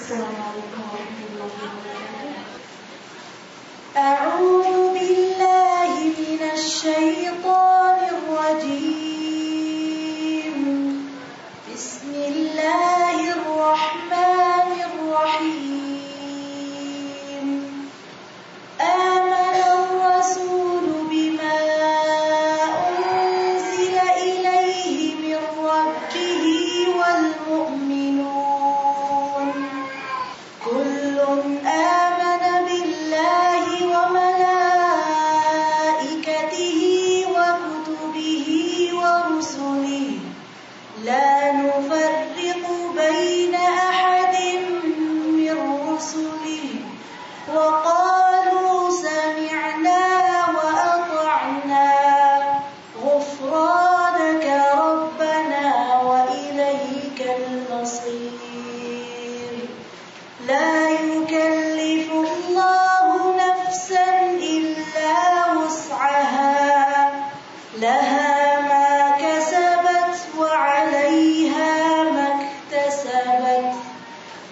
السلام علیکم ورحمۃ اللہ وبرکاتہ. أعوذ بالله من الشيطان الرجيم. بسم الله الرحمن الرحيم. آمن الرسول بما أنزل إليه من ربه والمؤمنون كل آمن بالله وملائكته وكتبه ورسله لا نفرق بين أحد من رسله وقالوا سمعنا وأطعنا غفرانك ربنا وإليك المصير. لا يكلف الله نفسا إلا وسعها لها ما كسبت وعليها ما اكتسبت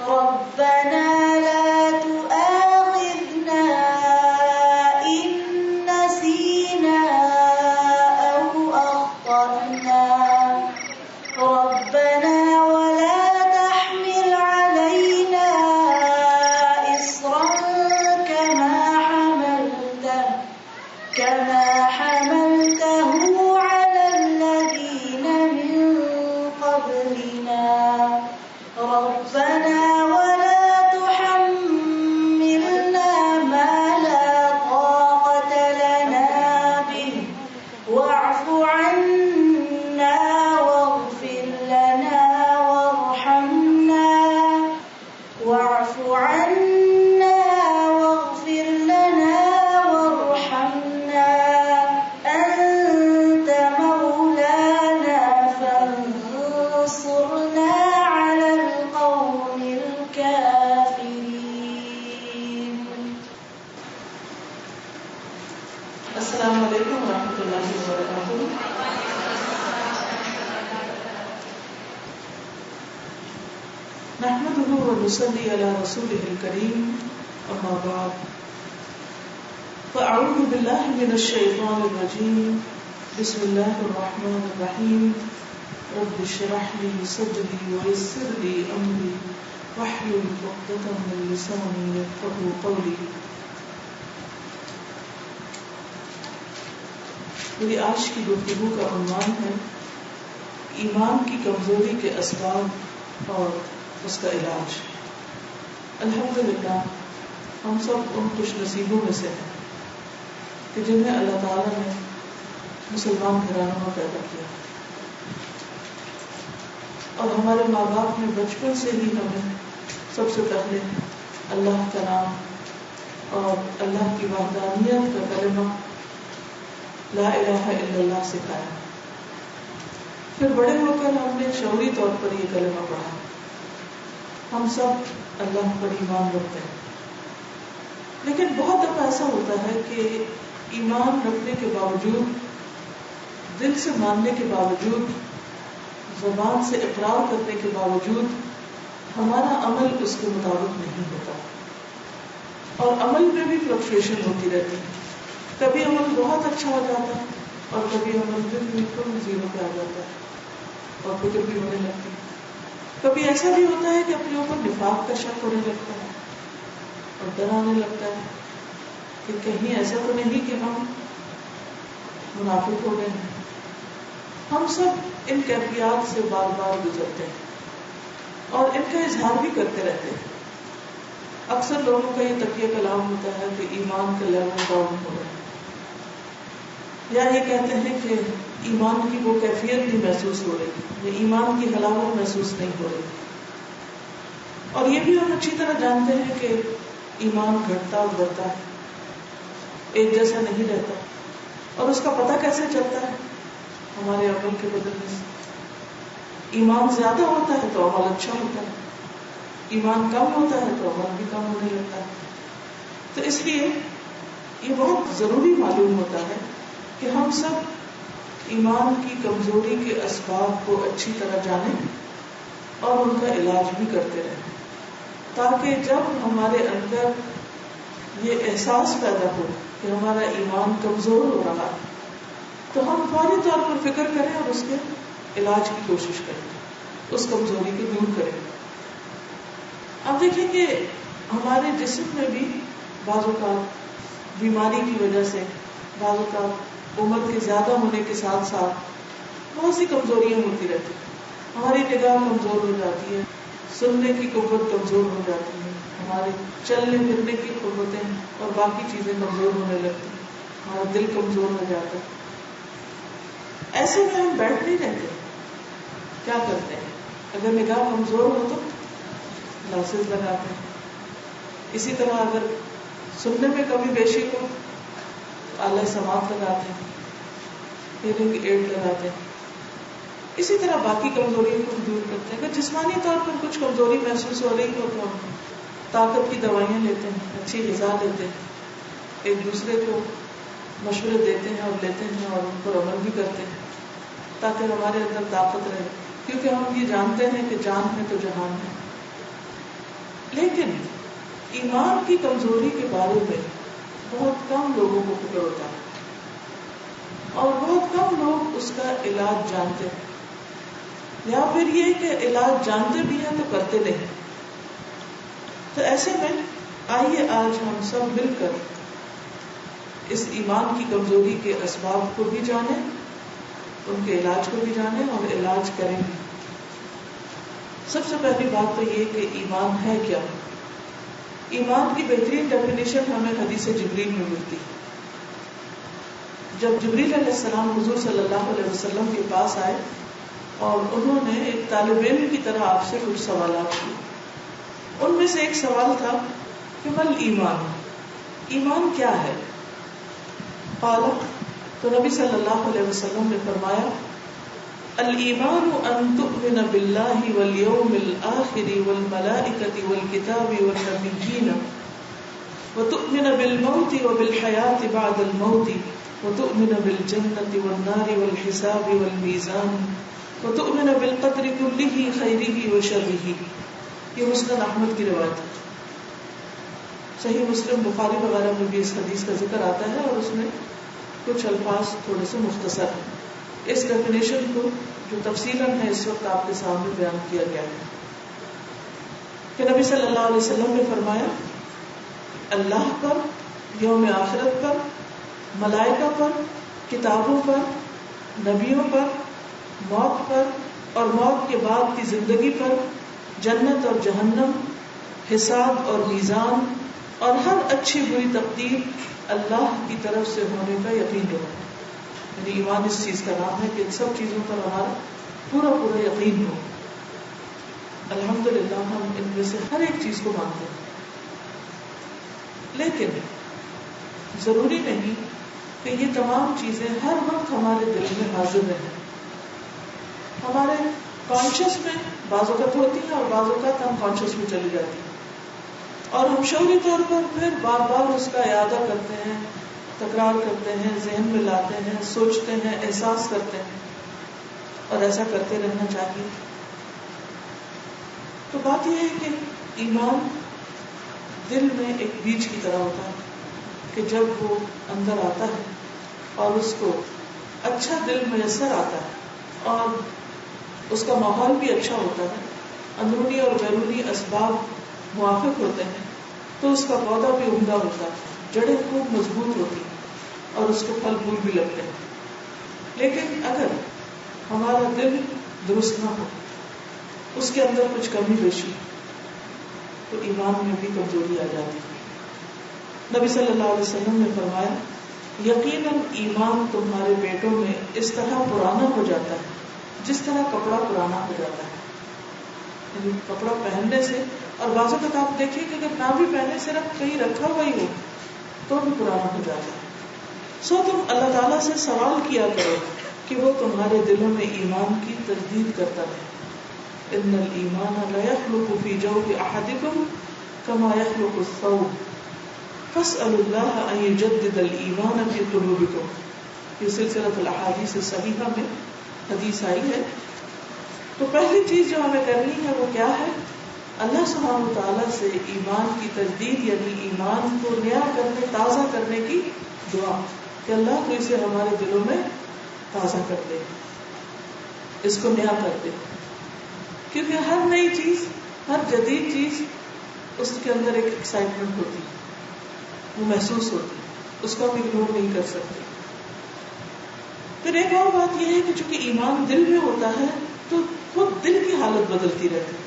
ربنا لا تؤاخذنا إن نسينا أو أخطأنا ربنا ولا تحمل علينا إصرا كما حملته على الذين من قبلنا ربنا ولا تحملنا ما لا طاقة لنا به واعف عنا واغفر لنا وارحمنا واعف عنا واغفر لنا وارحمنا أنت مولانا فانصرنا على القوم الكافرين. السلام علیکم ورحمۃ اللہ وبرکاتہ. نحمده ونصلي على رسوله الكريم اما بعد فاعوذ بالله من الشيطان الرجيم بسم الله الرحمن الرحيم رب اشرح لي صدري ويسر لي امري واحلل عقدة من لساني يفقهوا قولي. میری آج کی گفتگو کا عنوان ہے ایمان کی کمزوری کے اسباب اور اس کا علاج. الحمدللہ ہم سب ان خوش نصیبوں میں سے ہیں کہ جنہیں اللہ تعالیٰ نے مسلمان گھرانوں میں پیدا کیا اور ہمارے ماں باپ نے بچپن سے ہی ہمیں سب سے پہلے اللہ کا نام اور اللہ کی وحدانیت کا کلمہ لا الہ الا اللہ سکھایا. پھر بڑے ہو کر ہم نے شعوری طور پر یہ کلمہ پڑھا. ہم سب اللہ پر ایمان رکھتے ہیں، لیکن بہت دفعہ ایسا ہوتا ہے کہ ایمان رکھنے کے باوجود، دل سے ماننے کے باوجود، زبان سے اقرار کرنے کے باوجود ہمارا عمل اس کے مطابق نہیں ہوتا، اور عمل میں بھی فلکچویشن ہوتی رہتی ہے. کبھی عمل بہت اچھا ہو جاتا ہے اور کبھی عمل بالکل زیرو پہ آ جاتا ہے اور فکر بھی ہونے لگتی ہے. کبھی ایسا بھی ہوتا ہے کہ اپنے اوپر نفاق کا شک ہونے لگتا ہے اور ڈر آنے لگتا ہے کہ کہیں ایسا تو نہیں کہ ہم منافق ہو گئے ہیں. ہم سب ان کیفیات سے بار بار گزرتے ہیں اور ان کا اظہار بھی کرتے رہتے ہیں. اکثر لوگوں کا یہ تکیہ کلام ہوتا ہے کہ ایمان کا لیول ڈاؤن ہو رہا ہے، یا یہ کہتے ہیں کہ ایمان کی وہ کیفیت نہیں محسوس ہو رہی، یا ایمان کی حلاوت محسوس نہیں ہو رہی. اور یہ بھی ہم اچھی طرح جانتے ہیں کہ ایمان گھٹتا اور بڑھتا ہے، ایک جیسا نہیں رہتا. اور اس کا پتہ کیسے چلتا ہے؟ ہمارے عمل کے بدلنے سے. ایمان زیادہ ہوتا ہے تو عمل اچھا ہوتا ہے، ایمان کم ہوتا ہے تو عمل بھی کم ہونے لگتا ہے. تو اس لیے یہ بہت ضروری معلوم ہوتا ہے کہ ہم سب ایمان کی کمزوری کے اسباب کو اچھی طرح جانیں اور ان کا علاج بھی کرتے رہیں. تاکہ جب ہمارے اندر یہ احساس پیدا ہو کہ ہمارا ایمان کمزور ہو رہا ہے تو ہم فوری طور پر فکر کریں اور اس کے علاج کی کوشش کریں، اس کمزوری کو دور کریں۔ اب دیکھیں کہ ہمارے جسم میں بھی بعض اوقات بیماری کی وجہ سے، بعض اوقات عمر کے زیادہ ہونے کے ساتھ ساتھ بہت سی کمزوریاں ہوتی رہتی ہیں۔ ہماری نگاہ کمزور ہو جاتی ہے، سننے کی قوت کمزور ہو جاتی ہے، ہمارے چلنے پھرنے کی قوتیں اور باقی چیزیں کمزور ہونے لگتی ہیں، ہمارا دل کمزور ہو جاتا ہے۔ ایسے میں ہم بیٹھ نہیں رہتے، کیا کرتے ہیں؟ اگر نگاہ کمزور ہو تو گلاسز لگاتے ہیں، اسی طرح اگر سننے میں کمی بیشی ہو تو آلہ سماعت لگاتے ہیں، ہیئرنگ ایڈ لگاتے ہیں، اسی طرح باقی کمزوریوں کو دور کرتے ہیں۔ اگر جسمانی طور پر کچھ کمزوری محسوس ہو رہی ہو تو ہم طاقت کی دوائیاں لیتے ہیں، اچھی غذا لیتے ہیں، ایک دوسرے کو مشورے دیتے ہیں اور لیتے ہیں اور ان پر عمل بھی کرتے ہیں تاکہ ہمارے اندر طاقت رہے، کیونکہ ہم یہ جانتے ہیں کہ جان ہے تو جہان ہے۔ لیکن ایمان کی کمزوری کے بارے میں بہت کم لوگوں کو فکر ہوتا ہے اور بہت کم لوگ اس کا علاج جانتے ہیں، یا پھر یہ کہ علاج جانتے بھی ہیں تو کرتے نہیں۔ تو ایسے میں آئیے آج ہم سب مل کر اس ایمان کی کمزوری کے اسباب کو بھی جانیں، ان کے علاج کو بھی جانیں اور علاج کریں بھی۔ سب سے پہلی بات تو یہ کہ ایمان ہے کیا؟ ایمان کی بہترین ڈیفینیشن ہمیں حدیث جبریل میں ملتی ہے۔ جب جبریل علیہ السلام حضور صلی اللہ علیہ وسلم کے پاس آئے اور انہوں نے ایک طالب علم کی طرح آپ سے کچھ سوالات کیے، ان میں سے ایک سوال تھا کہ مل ایمان، ایمان کیا ہے؟ قال، تو نبی صلی اللہ علیہ وسلم نے فرمایا الایمان ان تؤمن باللہ والیوم الآخر والملائکۃ والکتاب والنبیین وتؤمن بالموت وبالحیاة بعد الموت وتؤمن بالجنة والنار والحساب والمیزان وتؤمن بالقدر کلہ خیرہ وشرہ۔ یہ مسند احمد کی روایت ہے۔ صحیح مسلم، بخاری وغیرہ میں بھی اس حدیث کا ذکر آتا ہے اور اس میں کچھ الفاظ تھوڑے سے مختصر ہیں۔ اس ڈیفینیشن کو جو تفصیلاً ہے اس وقت آپ کے سامنے بیان کیا گیا ہے کہ نبی صلی اللہ علیہ وسلم نے فرمایا اللہ پر، یوم آخرت پر، ملائکہ پر، کتابوں پر، نبیوں پر، موت پر اور موت کے بعد کی زندگی پر، جنت اور جہنم، حساب اور میزان اور ہر اچھی بری تقدیر اللہ کی طرف سے ہونے کا یقین ہو۔ یعنی ایمان اس چیز کا نام ہے کہ ان سب چیزوں پر ہمارا پورا پورا یقین ہو۔ الحمدللہ ہم ان میں سے ہر ایک چیز کو مانتے ہیں، لیکن ضروری نہیں کہ یہ تمام چیزیں ہر وقت ہمارے دل میں حاضر رہیں۔ ہمارے کانشیس میں بعض اوقات ہوتی ہیں اور بعض اوقات ہم کانشیس میں چلی جاتی ہیں اور ہم شعوری طور پر پھر بار بار اس کا اعادہ کرتے ہیں، تکرار کرتے ہیں، ذہن میں لاتے ہیں، سوچتے ہیں، احساس کرتے ہیں، اور ایسا کرتے رہنا چاہیے۔ تو بات یہ ہے کہ ایمان دل میں ایک بیج کی طرح ہوتا ہے کہ جب وہ اندر آتا ہے اور اس کو اچھا دل میسر آتا ہے اور اس کا ماحول بھی اچھا ہوتا ہے، اندرونی اور بیرونی اسباب موافق ہوتے ہیں، تو اس کا پودا بھی عمدہ ہوتا ہے، جڑیں خوب مضبوط ہوتی ہیں اور اس کو پھل پھول بھی لگتے ہیں۔ لیکن اگر ہمارا دل درست نہ ہو، اس کے اندر کچھ کمی بیشی، تو ایمان میں بھی کمزوری آ جاتی ہے۔ نبی صلی اللہ علیہ وسلم نے فرمایا یقیناً ایمان تمہارے پیٹوں میں اس طرح پرانا ہو جاتا ہے جس طرح کپڑا پرانا ہو جاتا ہے۔ یعنی کپڑا پہننے سے، اور بعض اوقات آپ دیکھیے کہ اگر نہ بھی پہنے صرف کہیں رکھا ہوا ہی ہو تو بھی پرانا ہو جاتا ہے۔ سو تم اللہ تعالیٰ سے سوال کیا کرو کہ وہ تمہارے دلوں میں ایمان کی تجدید کرتا رہے۔ ان الایمان لا يخلق في جوف احدكم كما يخلق الثوب فاسألوا الله ان يجدد الايمان في قلوبكم۔ یہ سلسلۃ الاحادیث الصحیحہ میں حدیث آئی ہے۔ تو پہلی چیز جو ہمیں کرنی ہے وہ کیا ہے اللہ سبحانہ و تعالیٰ سے ایمان کی تجدید یعنی ایمان کو نیا کرنے تازہ کرنے کی دعا کہ اللہ تو اسے ہمارے دلوں میں تازہ کر دے, اس کو نیا کر دے. کیونکہ ہر نئی چیز, ہر جدید چیز اس کے اندر ایک ایکسائٹمنٹ ہوتی, وہ محسوس ہوتی, اس کو ہم اگنور نہیں کر سکتے. پھر ایک اور بات یہ ہے کہ چونکہ ایمان دل میں ہوتا ہے تو خود دل کی حالت بدلتی رہتی ہے.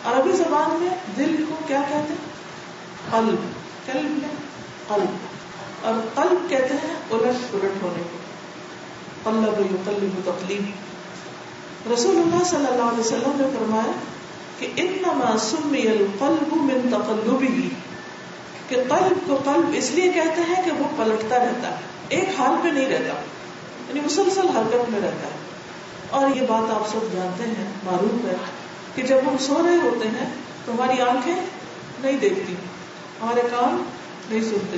عربی زبان میں دل کو کیا کہتے ہیں؟ قلب. قلب میں قلب, اور قلب کہتے ہیں الٹ پلٹ ہونے کو. قلب یقلب تقلیب. رسول اللہ صلی اللہ علیہ وسلم نے فرمایا کہ انما سمی القلب من تقلبه, کہ قلب کو قلب اس لیے کہتے ہیں کہ وہ پلٹتا رہتا ہے, ایک حال پہ نہیں رہتا, یعنی مسلسل حرکت میں رہتا ہے. اور یہ بات آپ سب جانتے ہیں, معروف ہے کہ جب ہم سو رہے ہوتے ہیں تو ہماری آنکھیں نہیں دیکھتی, ہمارے کان نہیں سنتے,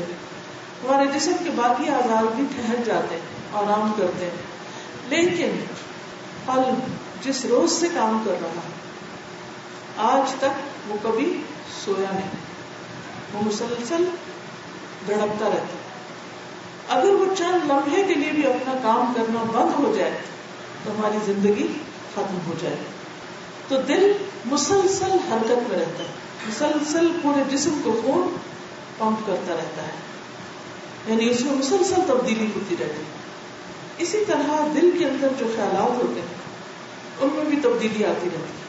ہمارے جسم کے باقی اعضاء بھی ٹھہر جاتے ہیں, آرام کرتے ہیں. لیکن قلب جس روز سے کام کر رہا ہے آج تک وہ کبھی سویا نہیں, وہ مسلسل دھڑکتا رہتا ہے. اگر وہ چند لمحے کے لیے بھی اپنا کام کرنا بند ہو جائے تو ہماری زندگی ختم ہو جائے. تو دل مسلسل حرکت میں رہتا ہے, مسلسل پورے جسم کو خون پمپ کرتا رہتا ہے, یعنی اس میں مسلسل تبدیلی ہوتی رہتی ہے. اسی طرح دل کے اندر جو خیالات ہوتے ہیں ان میں بھی تبدیلی آتی رہتی ہے.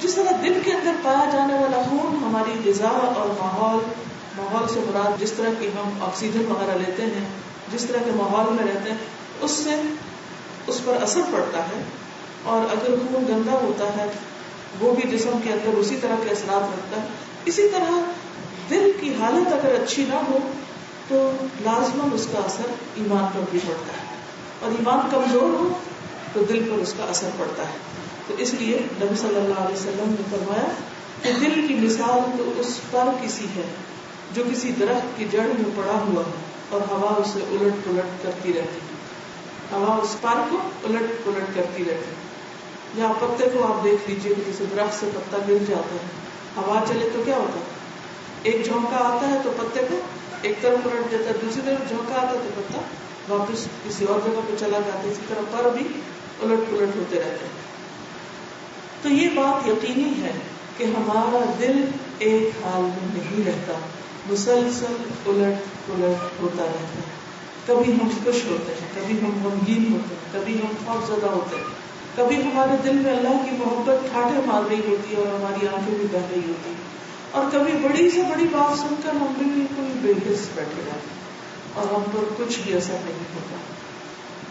جس طرح دل کے اندر پایا جانے والا خون ہماری غذا اور ماحول سے مراد جس طرح کی ہم آکسیجن وغیرہ لیتے ہیں, جس طرح کے ماحول میں رہتے ہیں, اس سے اس پر اثر پڑتا ہے. اور اگر خون گندا ہوتا ہے وہ بھی جسم کے اندر اسی طرح کے اثرات رکھتا ہے. اسی طرح دل کی حالت اگر اچھی نہ ہو تو لازماً اس کا اثر ایمان پر بھی پڑتا ہے, اور ایمان کمزور ہو تو دل پر اس کا اثر پڑتا ہے. تو اس لیے نبی صلی اللہ علیہ وسلم نے فرمایا کہ دل کی مثال تو اس پر کسی ہے جو کسی درخت کی جڑ میں پڑا ہوا ہے اور ہوا اسے الٹ پلٹ کرتی رہتی ہے. ہوا اس پر کو الٹ پلٹ کرتی رہتی ہے. یا پتے کو آپ دیکھ لیجئے کہ جیسے درخت سے پتا گر جاتا ہے, ہوا چلے تو کیا ہوتا ہے, ایک جھونکا آتا ہے تو پتے کو ایک طرف پلٹ دیتا ہے, دوسری طرف جھونکا آتا ہے تو پتا واپس کسی اور جگہ پہ چلا جاتا ہے. اسی طرح پر بھی الٹ پلٹ ہوتے رہتے ہیں. تو یہ بات یقینی ہے کہ ہمارا دل ایک حال میں نہیں رہتا, مسلسل الٹ پلٹ ہوتا رہتا ہے. کبھی ہم خوش ہوتے ہیں, کبھی ہم غمگین ہوتے ہیں, کبھی ہم خوفزدہ ہوتے ہیں, کبھی ہمارے دل میں اللہ کی محبت ٹھاٹھے مار رہی ہوتی ہے اور ہماری آنکھیں بھی بہہ رہی ہوتی ہیں, اور کبھی بڑی سے بڑی بات سن کر ہم بھی بالکل بے حس بیٹھے رہتے ہیں اور ہم پر کچھ بھی اثر نہیں ہوتا.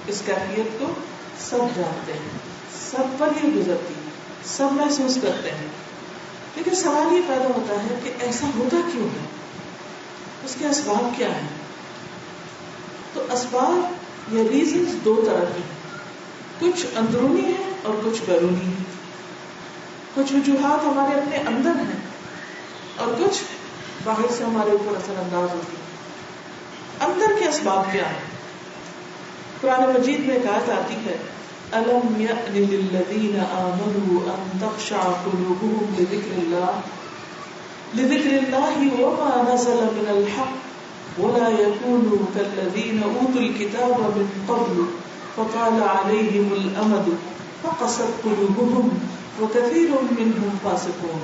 اس کیفیت کو سب جانتے ہیں, سب پر یہ گزرتی ہے, سب محسوس کرتے ہیں. لیکن سوال یہ پیدا ہوتا ہے کہ ایسا ہوتا کیوں ہے, اس کے اسباب کیا ہیں؟ تو اسباب یا ریزنز دو طرح کے ہیں, کچھ اندرونی ہیں اور کچھ بیرونی ہیں. کچھ وجوہات ہمارے اپنے اندر ہیں اور کچھ باہر سے ہمارے اوپر اثر انداز ہوتی ہیں. اندر کے اسباب کیا ہیں؟ قرآن مجید میں ایک آیت آتی ہے أَلَمْ يَأْنِ لِلَّذِينَ آمَنُوا أَن تَخْشَعَ قُلُوبُهُمْ لِذِكْرِ اللَّهِ وَمَا نَزَلَ مِنَ الْحَقِّ وَلَا يَكُونُوا كَالَّذِينَ أُوتُوا الْكِتَابَ مِن قَبْلُ فَطَالَ عَلَيْهِمُ الْأَمَدُ فَقَسَتْ قُلُوبُهُمْ وَكَثِيرٌ مِّنْهُمْ فَاسِقُونَ.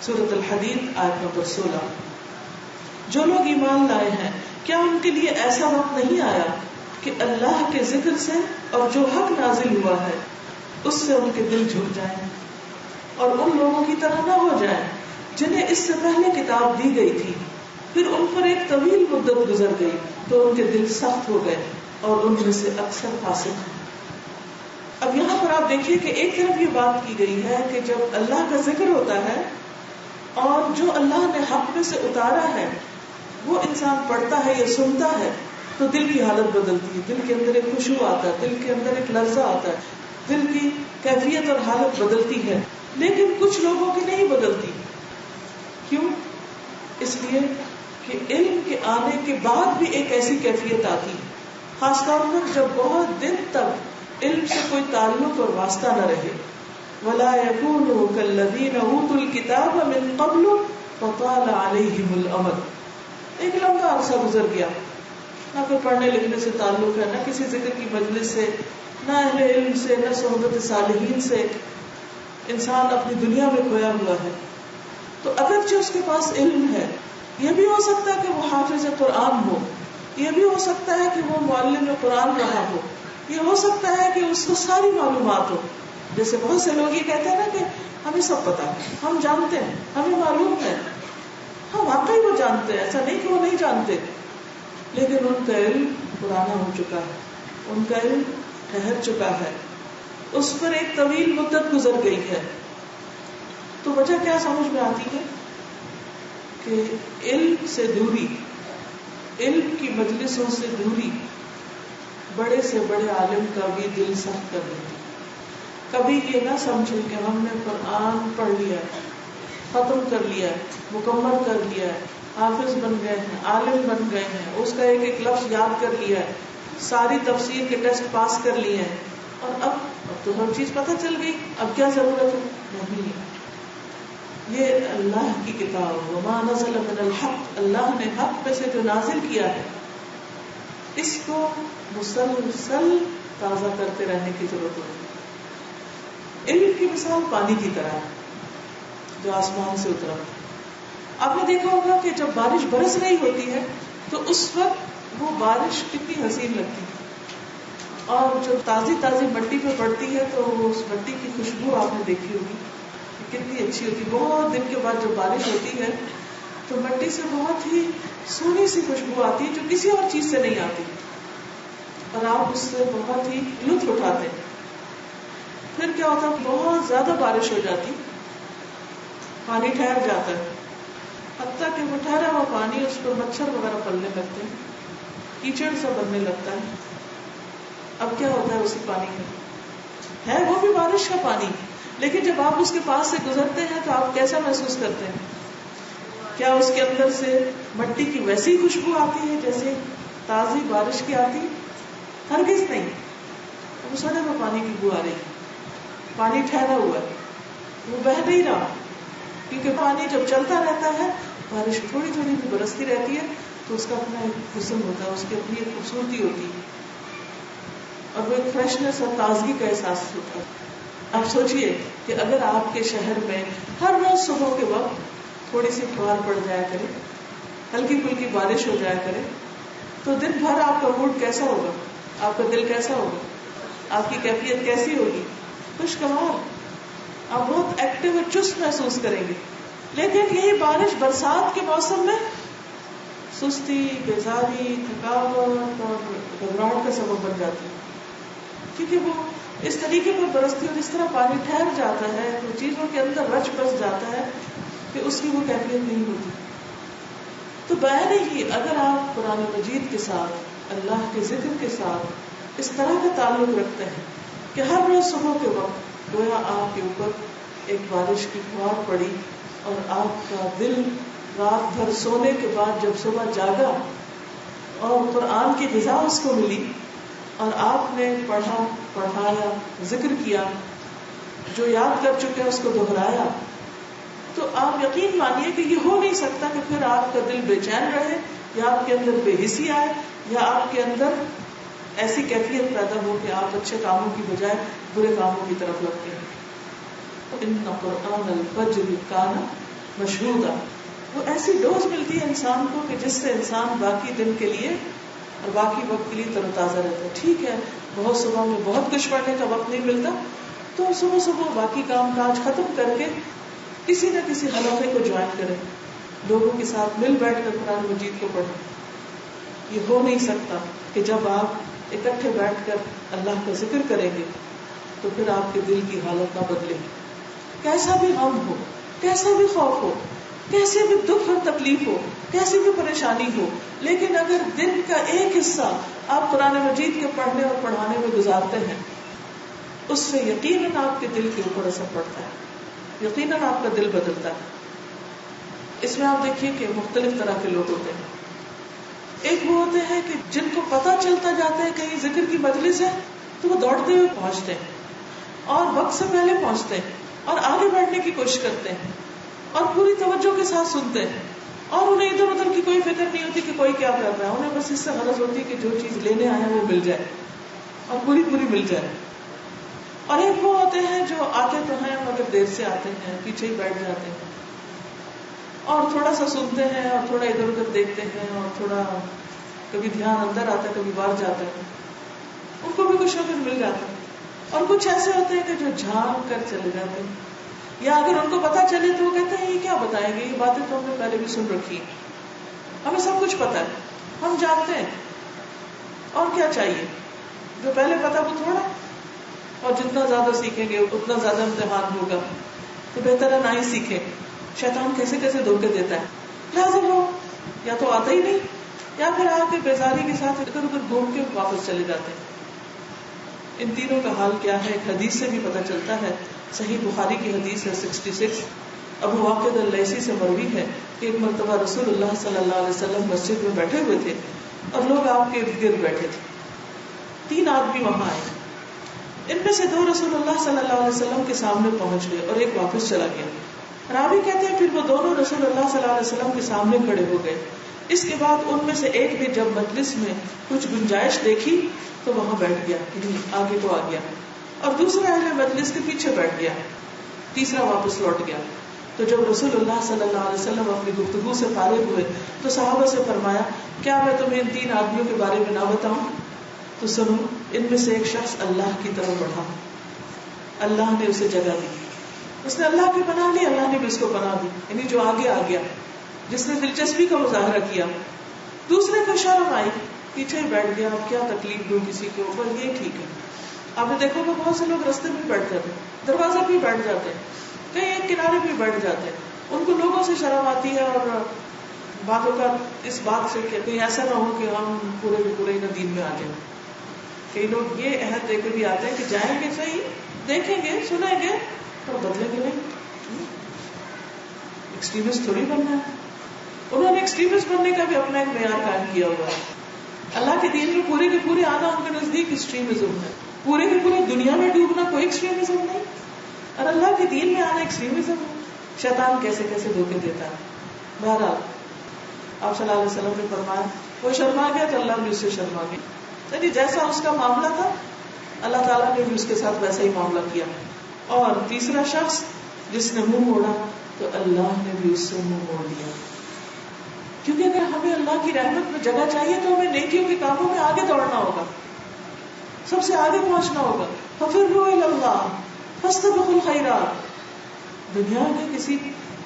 سورۃ الحدید آیت نمبر 16. جو لوگ ایمان لائے ہیں کیا ان کے لیے ایسا وقت نہیں آیا کہ اللہ کے ذکر سے اور جو حق نازل ہوا ہے اس سے ان کے دل جھک جائیں اور ان لوگوں کی طرح نہ ہو جائیں جنہیں اس سے پہلے کتاب دی گئی تھی, پھر ان پر ایک طویل مدت گزر گئی تو ان کے دل سخت ہو گئے اور ان میں سے اکثر فاسق ہیں. اب یہاں پر آپ دیکھیے کہ ایک طرف یہ بات کی گئی ہے کہ جب اللہ کا ذکر ہوتا ہے اور جو اللہ نے حق میں سے اتارا ہے وہ انسان پڑھتا ہے یا سنتا ہے تو دل کی حالت بدلتی ہے, دل کے اندر ایک خشوع آتا ہے, دل کے اندر ایک لرزہ آتا ہے, دل کی کیفیت اور حالت بدلتی ہے. لیکن کچھ لوگوں کی نہیں بدلتی. کیوں؟ اس لیے کہ علم کے آنے کے بعد بھی ایک ایسی کیفیت آتی ہے, خاص طور پر جب بہت دن تک علم سے کوئی تعلق اور واسطہ نہ رہے, ولا يكونوا كالذين اوتوا الكتاب من قبل فطال عليهم الامد. ایک لمبا عرصہ گزر گیا، نہ کوئی پڑھنے لکھنے سے تعلق ہے، نہ کسی ذکر کی مجلس سے، نہ اہل علم سے، نہ صحبت صالحین سے، انسان اپنی دنیا میں کھویا ہوا ہے. تو اگرچہ اس کے پاس علم ہے، یہ بھی ہو سکتا ہے کہ وہ حافظ قرآن ہو، یہ بھی ہو سکتا ہے کہ وہ معلم قرآن رہا ہو، یہ ہو سکتا ہے کہ اس کو ساری معلومات ہو. جیسے بہت سے لوگ یہ کہتے ہیں نا کہ ہمیں سب پتا ہے، ہم جانتے ہیں، ہمیں معلوم ہے. ہاں واقعی وہ جانتے ہیں، ایسا نہیں کہ وہ نہیں جانتے، لیکن ان کا علم پرانا ہو چکا ہے، ان کا علم ٹھہر چکا ہے، اس پر ایک طویل مدت گزر گئی ہے. تو وجہ کیا سمجھ میں آتی ہے کہ علم سے دوری، علم کی مجلسوں سے دوری بڑے سے بڑے عالم کا بھی دل سخت کر دیتی. کبھی یہ نہ سمجھے کہ ہم نے قرآن پڑھ لیا ہے، ختم کر لیا ہے، مکمل کر لیا ہے، حافظ بن گئے ہیں، عالم بن گئے ہیں، اس کا ایک ایک لفظ یاد کر لیا ہے، ساری تفسیر کے ٹیسٹ پاس کر لیے ہیں، اور اب تو ہر چیز پتہ چل گئی، اب کیا ضرورت ہے. نہیں، یہ اللہ کی کتاب، وما نزل من الحق، اللہ نے حق میں سے جو نازل کیا ہے اس کو مسلسل تازہ کرتے رہنے کی ضرورت ہوتی ہے. علم کی مثال پانی کی طرح ہے جو آسمان سے اترا. آپ نے دیکھا ہوگا کہ جب بارش برس رہی ہوتی ہے تو اس وقت وہ بارش کتنی حسین لگتی ہے، اور جو تازی تازی مٹی پہ پڑتی ہے تو اس مٹی کی خوشبو آپ نے دیکھی ہوگی کتنی اچھی ہوتی. بہت دن کے بعد جب بارش ہوتی ہے تو مٹی سے بہت ہی سونی سی خوشبو آتی ہے جو کسی اور چیز سے نہیں آتی، اور آپ اس سے بہت ہی لطف اٹھاتے ہیں. پھر کیا ہوتا ہے، بہت زیادہ بارش ہو جاتی، پانی ٹھہر جاتا ہے، حتیٰ کہ وہ ٹھہرا ہوا پانی اس پر مچھر وغیرہ پلنے لگتے ہیں، کیچڑ سا بننے لگتا ہے. اب کیا ہوتا ہے اسی پانی میں، ہے وہ بھی بارش کا پانی، لیکن جب آپ اس کے پاس سے گزرتے ہیں تو آپ کیسا محسوس کرتے ہیں؟ کیا اس کے اندر سے مٹی کی ویسی خوشبو آتی ہے جیسے تازی بارش کی آتی؟ ہرگز نہیں. وہ سڑے ہوئے پانی کی بو آ رہی ہے، پانی ٹھہرا ہوا ہے، وہ بہہ نہیں رہا، کیونکہ پانی جب چلتا رہتا ہے، بارش تھوڑی تھوڑی بھی برستی رہتی ہے تو اس کا اپنا ایک حسن ہوتا ہے، اس کی اپنی ایک خوبصورتی ہوتی ہے، اور وہ ایک فریشنس اور تازگی کا احساس ہوتا ہے. آپ سوچئے کہ اگر آپ کے شہر میں ہر روز صبح کے وقت تھوڑی سی پھوار پڑ جایا کرے، ہلکی پھلکی بارش ہو جایا کرے، تو دن بھر آپ کا موڈ کیسا ہوگا، آپ کا دل کیسا ہوگا، آپ کی کیفیت کیسی ہوگی؟ خوشگوار. آپ بہت ایکٹیو اور چست محسوس کریں گے. لیکن یہی بارش برسات کے موسم میں سستی، بیزاری، تھکاوٹ اور گھبراہٹ کا سبب بن جاتی ہے، کیونکہ وہ اس طریقے پر برستی اور اس طرح پانی ٹھہر جاتا ہے، تو چیزوں کے اندر رچ بس جاتا ہے کہ اس کی وہ کیفیت نہیں ہوتی. تو بہرحال ہی اگر آپ قرآن مجید کے ساتھ، اللہ کے ذکر کے ساتھ اس طرح کا تعلق رکھتے ہیں کہ ہر روز صبح کے وقت گویا آپ کے اوپر ایک بارش کی پھوار پڑی، اور آپ کا دل رات بھر سونے کے بعد جب صبح جاگا اور قرآن کی غذا اس کو ملی، اور آپ نے پڑھا، پڑھایا، ذکر کیا، جو یاد کر چکے اس کو دہرایا، تو آپ یقین مانیے کہ یہ ہو نہیں سکتا کہ پھر آپ کا دل بے چین رہے، یا آپ کے اندر بے حسی آئے، یا آپ کے اندر ایسی کیفیت پیدا ہو کہ آپ اچھے کاموں کی بجائے برے کاموں کی طرف لگتے ہیں. ان قرآن الفجر کان مشہودا، وہ ایسی ڈوز ملتی ہے انسان کو کہ جس سے انسان باقی دن کے لیے اور باقی وقت کے لیے تر و تازہ رہتا ہے. ٹھیک ہے بہت صبح میں بہت کچھ پڑھنے کا وقت نہیں ملتا، تو صبح صبح باقی کام کاج ختم کر کے کسی نہ کسی حلقے کو جوائن کریں، لوگوں کے ساتھ مل بیٹھ کر قرآن مجید کو پڑھیں. یہ ہو نہیں سکتا کہ جب آپ اکٹھے بیٹھ کر اللہ کا ذکر کریں گے تو پھر آپ کے دل کی حالت نہ بدلے. کیسا بھی غم ہو، کیسا بھی خوف ہو، کیسے بھی دکھ اور تکلیف ہو، کیسی بھی پریشانی ہو، لیکن اگر دن کا ایک حصہ آپ قرآن مجید کے پڑھنے اور پڑھانے میں گزارتے ہیں، اس سے یقیناً آپ کے دل کے اوپر اثر پڑتا ہے، یقیناً آپ کا دل بدلتا ہے. اس میں آپ دیکھیے کہ مختلف طرح کے لوگ ہوتے ہیں. ایک وہ ہوتے ہیں کہ جن کو پتہ چلتا جاتا ہے کہیں ذکر کی مجلس ہے تو وہ دوڑتے ہوئے پہنچتے ہیں، اور وقت سے پہلے پہنچتے ہیں اور آگے بیٹھنے کی کوشش کرتے ہیں اور پوری توجہ کے ساتھ سنتے ہیں اور انہیں ادھر ادھر کی کوئی فکر نہیں ہوتی کہ کوئی کیا کر رہا ہے. انہیں بس اس سے غرض ہوتی ہے کہ جو چیز لینے آئے وہ مل جائے اور پوری مل جائے. اور ایک وہ ہوتے ہیں جو آتے تو ہیں مگر دیر سے آتے ہیں, پیچھے ہی بیٹھ جاتے ہیں اور تھوڑا سا سنتے ہیں اور تھوڑا ادھر ادھر دیکھتے ہیں اور تھوڑا کبھی دھیان اندر آتا ہے کبھی باہر جاتا ہے, ان کو بھی کچھ نہ کچھ مل جاتا ہے. اور کچھ ایسے ہوتے ہیں کہ جو جھانک کر چلے جاتے ہیں, یا اگر ان کو پتا چلے تو وہ کہتے ہیں یہ کیا بتائیں گے, یہ باتیں تو ہم نے پہلے بھی سن رکھی ہیں, ہمیں سب کچھ پتا ہے, ہم جانتے ہیں, اور کیا چاہیے. جو پہلے پتا وہ تھوڑا, اور جتنا زیادہ سیکھیں گے اتنا زیادہ امتحان ہوگا, تو بہتر ہے نہ ہی سیکھیں. شیطان کیسے کیسے دھوکے دیتا ہے, لازم ہو یا تو آتا ہی نہیں یا پھر آ کے بیزاری کے ساتھ ادھر ادھر گھوم کے واپس چلے جاتے ہیں. ان تینوں کا حال کیا ہے ایک حدیث سے بھی پتہ چلتا ہے. صحیح بخاری کی حدیث ہے 66, ابو واقد اللیثی سے مروی ہے کہ ایک مرتبہ رسول اللہ صلی اللہ علیہ وسلم مسجد میں بیٹھے ہوئے تھے اور لوگ آپ کے ارد گرد بیٹھے تھے. 3 آدمی وہاں آئے, ان میں سے 2 رسول اللہ صلی اللہ علیہ وسلم کے سامنے پہنچ گئے اور ایک واپس چلا گیا. راوی کہتے ہیں پھر وہ دونوں رسول اللہ صلی اللہ علیہ وسلم کے سامنے کھڑے ہو گئے. اس کے بعد ان میں سے ایک نے جب مجلس میں کچھ گنجائش دیکھی تو وہاں بیٹھ گیا, یعنی آگے کو آ گیا, اور دوسرا اہل مجلس کے پیچھے بیٹھ گیا, تیسرا واپس لوٹ گیا. تو جب رسول اللہ صلی اللہ علیہ وسلم اپنی گفتگو سے فارغ ہوئے تو صحابہ سے فرمایا کیا میں تمہیں ان 3 آدمیوں کے بارے میں نہ بتاؤں؟ تو سنو, ان میں سے ایک شخص اللہ کی طرف بڑھا, اللہ نے اسے جگہ دی, اس نے اللہ کی پناہ لی, اللہ نے بھی اس کو پناہ دی, یعنی جو آگے آ گیا, جس نے دلچسپی کا مظاہرہ کیا. دوسرے کو شرم آئی, پیچھے ہی بیٹھ گیا, اب کیا تکلیف دوں کسی کو, پر یہ ٹھیک ہے. آپ نے دیکھو کہ بہت سے لوگ رستے میں بیٹھ جاتے ہیں, دروازے پہ بیٹھ جاتے ہیں, کہیں ایک کنارے پہ بیٹھ جاتے ہیں. ان کو لوگوں سے شرم آتی ہے اور باتوں کا اس بات سے کہ کہیں ایسا نہ ہو کہ ہم پورے کے پورے دین میں آ جائیں. کئی لوگ یہ عہد دے کے بھی آتے ہیں کہ جائیں گے صحیح, دیکھیں گے سنیں گے تو بدلیں گے نہیں. ایکسٹریمسٹ تھوڑی بننا ہے. انہوں نے ایکسٹریمسٹ بننے کا بھی اپنا ایک معیار قائم کیا ہوا ہے. اللہ کے دین میں پورے کے پورے آنا ان کے نزدیک ایکسٹریمزم ہے. پورے کے پورے دنیا میں ڈوبنا کوئی ایکسٹریمزم نہیں, اور اللہ کے دین میں آنا ایکسٹریمزم ہے. شیطان کیسے کیسے دھوکے دیتا ہے. بہرحال آپ صلی اللہ علیہ وسلم نے فرمایا وہ شرما گیا تو اللہ بھی اس سے شرما گیا, یعنی جیسا اس کا معاملہ تھا اللہ تعالیٰ نے بھی اس کے ساتھ ویسا ہی معاملہ کیا. اور تیسرا شخص جس نے منہ موڑا تو اللہ نے بھی اس سے منہ موڑ دیا. کیونکہ اگر ہمیں اللہ کی رحمت میں جگہ چاہیے تو ہمیں نیکیوں کے کاموں میں آگے دوڑنا ہوگا, سب سے آگے پہنچنا ہوگا. فَفِرُّوا إِلَى اللَّهِ فَاسْتَبِقُوا الْخَيْرَاتِ. دنیا کے کسی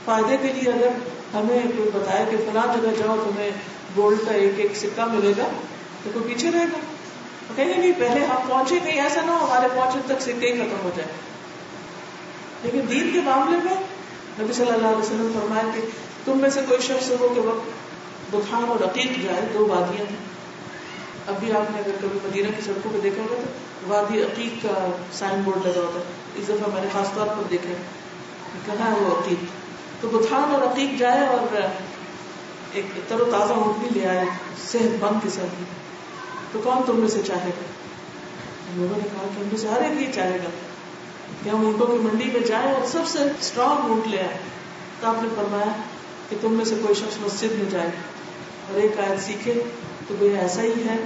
فائدے کے لیے اگر ہمیں کوئی بتائے کہ فلاں جگہ جاؤ تمہیں گولڈ کا ایک ایک سکہ ملے گا تو کوئی پیچھے رہے گا, تو کہیں گے نہیں پہلے ہم پہنچے, کہیں ایسا نہ ہو ہمارے پہنچنے تک سکے ہی ختم ہو جائے. لیکن دین کے معاملے میں نبی صلی اللہ علیہ وسلم فرمایا کہ تم میں سے کوئی شخص ہو کہ وقت بطحان اور عقیق جائے, 2 وادیاں ہیں. اب بھی آپ نے اگر کبھی مدینہ کی سڑکوں پہ دیکھا ہوگا تو وادی عقیق کا سائن بورڈ لگا ہوتا ہے. اس دفعہ میں نے خاص طور پر دیکھا کہاں ہے وہ عقیق. تو بطحان اور عقیق جائے اور ایک تر و تازہ اونٹنی لے آئے صحت مند قسم کی, تو کون تم میں سے چاہے گا؟ لوگوں نے کہا کہ ہم میں سے ہر ایک یہ چاہے گا کہ ہم اونٹوں کی منڈی میں جائیں اور سب سے اسٹرانگ اونٹ لے آئے. تو آپ نے فرمایا کہ تم میں سے کوئی شخص مسجد میں جائے اور ایک آیت سیکھے تو وہ ایسا ہی ہے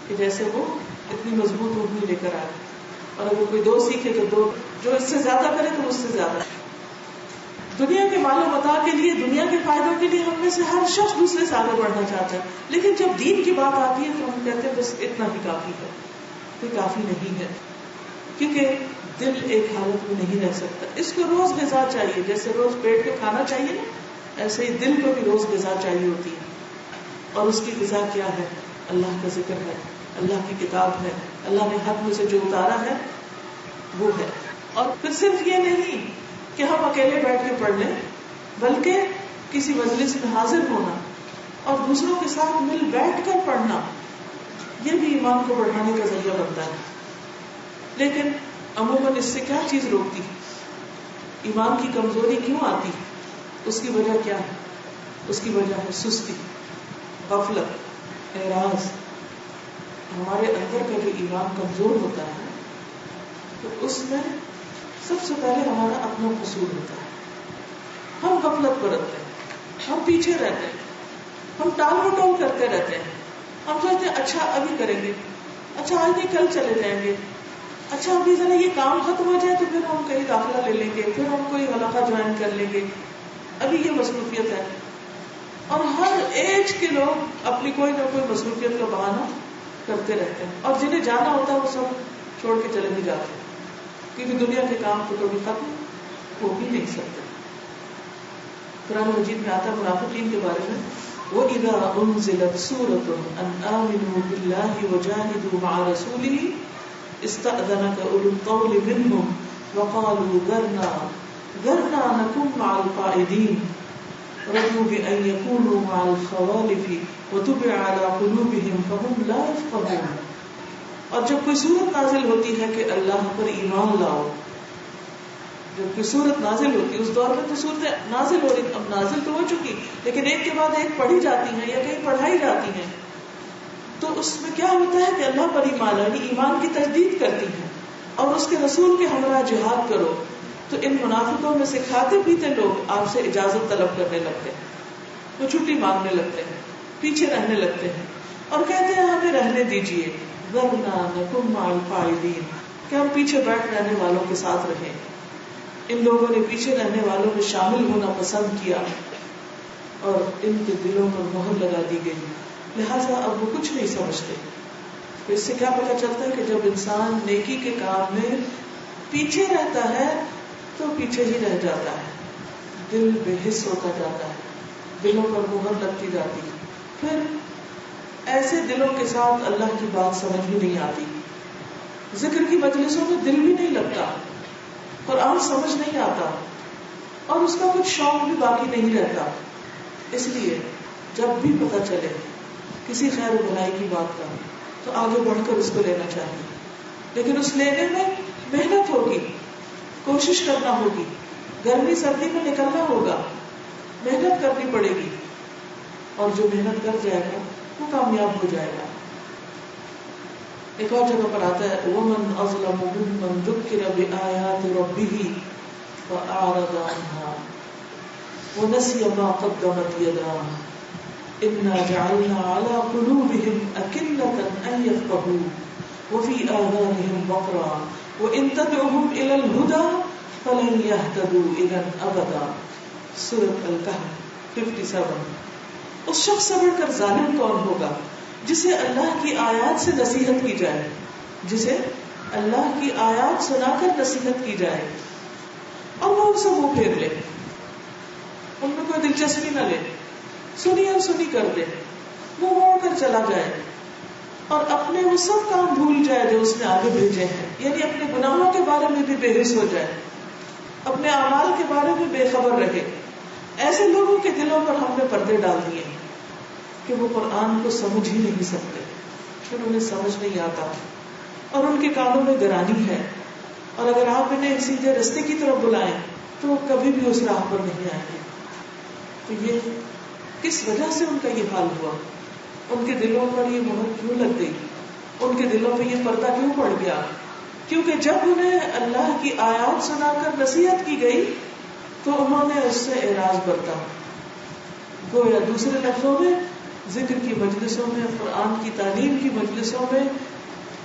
کہ جیسے وہ اتنی مضبوط اونٹنی لے کر آئے, اور اگر کوئی 2 سیکھے تو 2, جو اس سے زیادہ کرے تو اس سے زیادہ. دنیا کے مال و متاع کے لیے, دنیا کے فائدوں کے لیے ہم میں سے ہر شخص دوسرے سے آگے بڑھنا چاہتا ہے, لیکن جب دین کی بات آتی ہے تو ہم کہتے ہیں بس اتنا ہی کافی ہے. یہ کافی نہیں ہے, کیونکہ دل ایک حالت میں نہیں رہ سکتا, اس کو روز غذا چاہیے. جیسے روز پیٹ کو کھانا چاہیے نا, ایسے ہی دل کو بھی روز غذا چاہیے ہوتی ہے. اور اس کی غذا کیا ہے؟ اللہ کا ذکر ہے, اللہ کی کتاب ہے, اللہ نے حق میں سے جو اتارا ہے وہ ہے. اور پھر صرف یہ نہیں کہ ہم اکیلے بیٹھ کے پڑھ لیں, بلکہ کسی مجلس میں حاضر ہونا اور دوسروں کے ساتھ مل بیٹھ کر پڑھنا, یہ بھی ایمان کو بڑھانے کا ذریعہ بنتا ہے. لیکن عموماً اس سے کیا چیز روکتی, ایمان کی کمزوری کیوں آتی؟ اس کی وجہ کیا ہے؟ اس کی وجہ ہے سستی, غفلت, اعراض. ہمارے اندر کا جو ایمان کمزور ہوتا ہے تو اس میں سب سے پہلے ہمارا اپنا قصور ہوتا ہے. ہم غفلت برتتے ہیں, ہم پیچھے رہتے ہیں, ہم ٹال مٹول کرتے رہتے ہیں. ہم سوچتے ہیں اچھا ابھی کریں گے, اچھا آج نہیں کل چلے جائیں گے, اچھا ابھی ذرا یہ کام ختم ہو جائے تو پھر ہم کہیں داخلہ لے لیں گے, پھر ہم کوئی حلقہ جوائن کر لیں گے, ابھی یہ مصروفیت ہے. اور ہر ایج کے لوگ اپنی کوئی نہ کوئی مصروفیت کا بہانہ کرتے رہتے ہیں, اور جنہیں جانا ہوتا ہے وہ سب چھوڑ کے چلے بھی جاتے ہیں, کیونکہ دنیا کے کام تو کبھی ختم ہو بھی نہیں سکتے. قرآن مجید میں آتا ہے منافقین کے بارے میں, وَإِذَا أُنزِلَتْ سُورَةٌ أَنْ آمِنُوا بِاللَّهِ وَجَاهِدُوا مَعَ رَسُولِهِ اسْتَأْذَنَكَ أُولُو الطَّوْلِ مِنْهُمْ وَقَالُوا ذَرْنَا نَكُنْ مَعَ الْقَاعِدِينَ رَضُوا بِأَنْ يَكُونُوا مَعَ الْخَوَالِفِ وَطُبِعَ عَلَى قُلُوبِهِمْ فَهُمْ لَا يَفْقَهُونَ. اور جب کوئی صورت نازل ہوتی ہے کہ اللہ پر ایمان لاؤ, جب کوئی صورت نازل ہوتی ہے, اس دور میں تو صورتیں نازل ہو رہی, اب نازل تو ہو چکی لیکن ایک کے بعد ایک پڑھی جاتی ہیں یا کہیں پڑھائی جاتی ہیں, تو اس میں کیا ہوتا ہے کہ اللہ پر ایمان, یعنی ایمان کی تجدید کرتی ہیں اور اس کے رسول کے ہمراہ جہاد کرو. تو ان منافقوں میں سے کھاتے پیتے لوگ آپ سے اجازت طلب کرنے لگتے ہیں, وہ چھٹی مانگنے لگتے ہیں, پیچھے رہنے لگتے ہیں اور کہتے ہیں ہمیں رہنے دیجیے, ذرنا نکن مع القاعدین, کہ ہم پیچھے بیٹھ رہنے والوں کے ساتھ رہیں. ان لوگوں نے پیچھے رہنے والوں میں شامل ہونا پسند کیا اور ان کے دلوں پر مہر لگا دی گئی, لہٰذا اب وہ کچھ نہیں سمجھتے. تو اس سے کیا پتہ چلتا ہے کہ جب انسان نیکی کے کام میں پیچھے رہتا ہے تو پیچھے ہی رہ جاتا ہے, دل بے حس ہوتا جاتا ہے, دلوں پر مہر لگتی جاتی ہے. پھر ایسے دلوں کے ساتھ اللہ کی بات سمجھ بھی نہیں آتی, ذکر کی مجلسوں میں دل بھی نہیں لگتا, قرآن سمجھ نہیں آتا اور اس کا کچھ شوق بھی باقی نہیں رہتا. اس لیے جب بھی پتہ چلے کسی خیر و بھلائی کی بات کا تو آگے بڑھ کر اس کو لینا چاہیے, لیکن اس لینے میں محنت ہوگی, کوشش کرنا ہوگی, گرمی سردی میں نکلنا ہوگا, محنت کرنی پڑے گی, اور جو محنت کر جائے گا وہ کامیاب ہو جائے گا. ایک اور جگہ پر آتا ہے وَمَنْ أَظْلَمُ مِمَّنْ ذُكِّرَ بِآيَاتِ رَبِّهِ فَأَعْرَضَ عَنْهَا وَنَسِيَ مَا قَدَّمَتْ يَدَاهُ إِنَّا جَعَلْنَا عَلَى قُلُوبِهِمْ أَكِنَّةً أَن يَفْقَهُوهُ وَفِي آذَانِهِمْ وَقْرًا وَإِن تَدْعُهُمْ إِلَى الْهُدَى فَلَن يَهْتَدُوا إِذًا أَبَدًا. سورۃ الکہف 57. اس شخص سے بڑھ کر ظالم کون ہوگا جسے اللہ کی آیات سے نصیحت کی جائے, جسے اللہ کی آیات سنا کر نصیحت کی جائے اور وہ ان سے منہ پھیر لے, ان میں کوئی دلچسپی نہ لے, سنی اور سنی کر دے, منہ موڑ کر چلا جائے اور اپنے وہ سب کام بھول جائے جو اس نے آگے بھیجے ہیں, یعنی اپنے گناہوں کے بارے میں بھی بے حس ہو جائے, اپنے اعمال کے بارے میں بے خبر رہے. ایسے لوگوں کے دلوں پر ہم نے پردے ڈال دیے کہ وہ قرآن کو سمجھ ہی نہیں سکتے, پھر انہیں سمجھ نہیں آتا اور ان کے کانوں میں گرانی ہے, اور اگر آپ انہیں سیدھے رستے کی طرف بلائیں تو وہ کبھی بھی اس راہ پر نہیں آئیں گے. تو یہ کس وجہ سے ان کا یہ حال ہوا, ان کے دلوں پر یہ مہر کیوں لگ گئی, ان کے دلوں میں یہ پردہ کیوں پڑ گیا؟ کیونکہ جب انہیں اللہ کی آیات سنا کر نصیحت کی گئی تو انہوں نے اس سے اعراض برتا. گویا دوسرے لفظوں میں ذکر کی مجلسوں میں, قرآن کی تعلیم کی مجلسوں میں,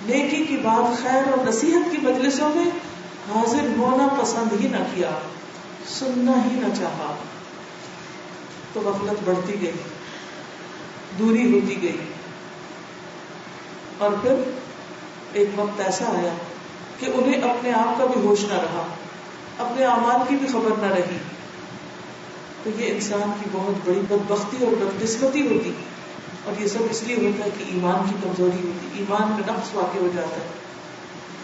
نیکی کی بات خیر اور نصیحت کی مجلسوں میں حاضر ہونا پسند ہی نہ کیا, سننا ہی نہ چاہا. تو غفلت بڑھتی گئی, دوری ہوتی گئی, اور پھر ایک وقت ایسا آیا کہ انہیں اپنے آپ کا بھی ہوش نہ رہا, اپنے اعمال کی بھی خبر نہ رہی. تو یہ انسان کی بہت بڑی بدبختی اور بدقسمتی ہوتی, اور یہ سب اس لیے ہوتا ہے کہ ایمان کی کمزوری ہوتی, ایمان میں نقص واقع ہو جاتا ہے.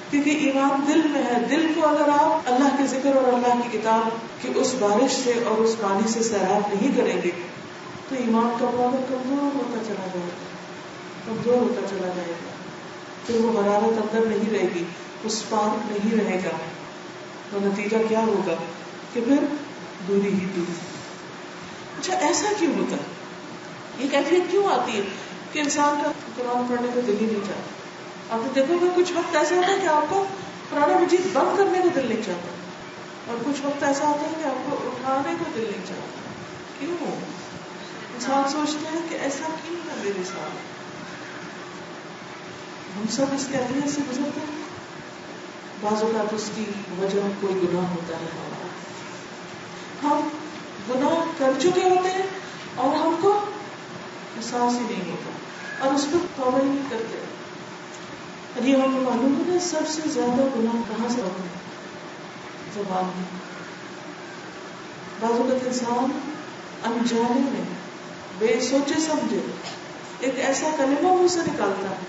کیونکہ ایمان دل میں ہے, دل کو اگر آپ اللہ کے ذکر اور اللہ کی کتاب کی اس بارش سے اور اس پانی سے سیراب نہیں کریں گے تو ایمان کا پاور کمزور ہوتا چلا جائے گا, کمزور ہوتا چلا جائے گا. پھر وہ حرارت اندر نہیں رہے گی, اس پارک نہیں رہے گا, تو نتیجہ کیا ہوگا کہ پھر دوری ہی دوری. اچھا ایسا کیوں ہوتا ہے, یہ کیفیت کیوں آتی ہے کہ انسان کا قرآن پڑھنے کو دل ہی نہیں چاہتا؟ آپ نے دیکھو گے کچھ وقت ایسا ہوتا ہے کہ آپ کو قرآن مجید بند کرنے کو دل نہیں چاہتا, اور کچھ وقت ایسا ہوتا ہے کہ آپ کو اٹھانے کو دل نہیں چاہتا. کیوں؟ انسان سوچتے ہیں کہ ایسا کیوں ہے میرے ساتھ. ہم سب اس کیفیت سے گزرتے ہیں. بعض اوقات اس کی وجہ کوئی گناہ ہوتا ہے ہمارا. ہم گناہ کر چکے ہوتے ہیں اور ہم کو احساس ہی نہیں ہوتا اور اس پر توبہ ہی نہیں کرتے. اور یہ ہمیں معلوم ہے سب سے زیادہ گناہ کہاں سے ہوتے ہیں؟ زبان میں. بعض اوقات انسان انجانے میں بے سوچے سمجھے ایک ایسا کلمہ منہ سے نکالتا ہے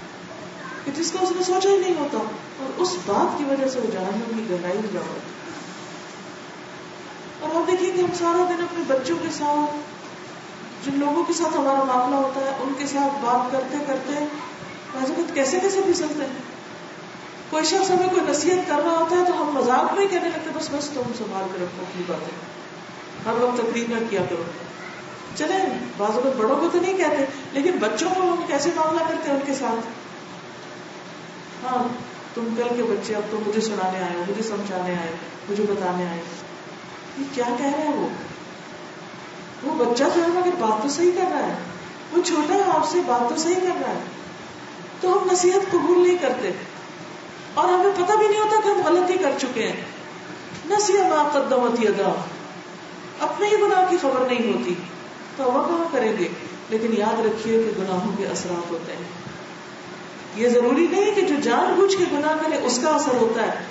کہ جس کو اس نے سوچا ہی نہیں ہوتا اور اس بات کی وجہ سے وہ جہنم کی گہرائی میں جاتا ہے. اور آپ دیکھیں کہ ہم سارا دن اپنے بچوں کے ساتھ جن لوگوں کے ساتھ ہمارا معاملہ ہوتا ہے ان کے ساتھ بات کرتے کرتے بعض اوقات کیسے کیسے پھسلتے ہیں. کوئی شخص ہمیں کوئی نصیحت کر رہا ہوتا ہے تو ہم مذاق میں کہنے لگتے بس بس تم سنبھال کے رکھو اپنی باتیں, ہر وقت تقریر نہ کیا کرو. چلیں بعض اوقات بڑوں کو تو نہیں کہتے لیکن بچوں کو ہم کیسے معاملہ کرتے ہیں ان کے ساتھ. ہاں تم کل کے بچے اب تو مجھے سنانے آئے, مجھے سمجھانے آئے, مجھے بتانے آئے. یہ کیا کہہ رہے ہیں وہ بچہ جو ہے مگر بات تو صحیح کر رہا ہے, وہ چھوٹا ہے آپ سے بات تو صحیح کر رہا ہے. تو ہم نصیحت قبول نہیں کرتے اور ہمیں پتہ بھی نہیں ہوتا کہ ہم غلطی کر چکے ہیں. نسیٰ ما قدمت یدا, اپنے ہی گناہ کی خبر نہیں ہوتی تو وہ کہاں کریں گے. لیکن یاد رکھیے کہ گناہوں کے اثرات ہوتے ہیں. یہ ضروری نہیں کہ جو جان بوجھ کے گناہ کرے اس کا اثر ہوتا ہے,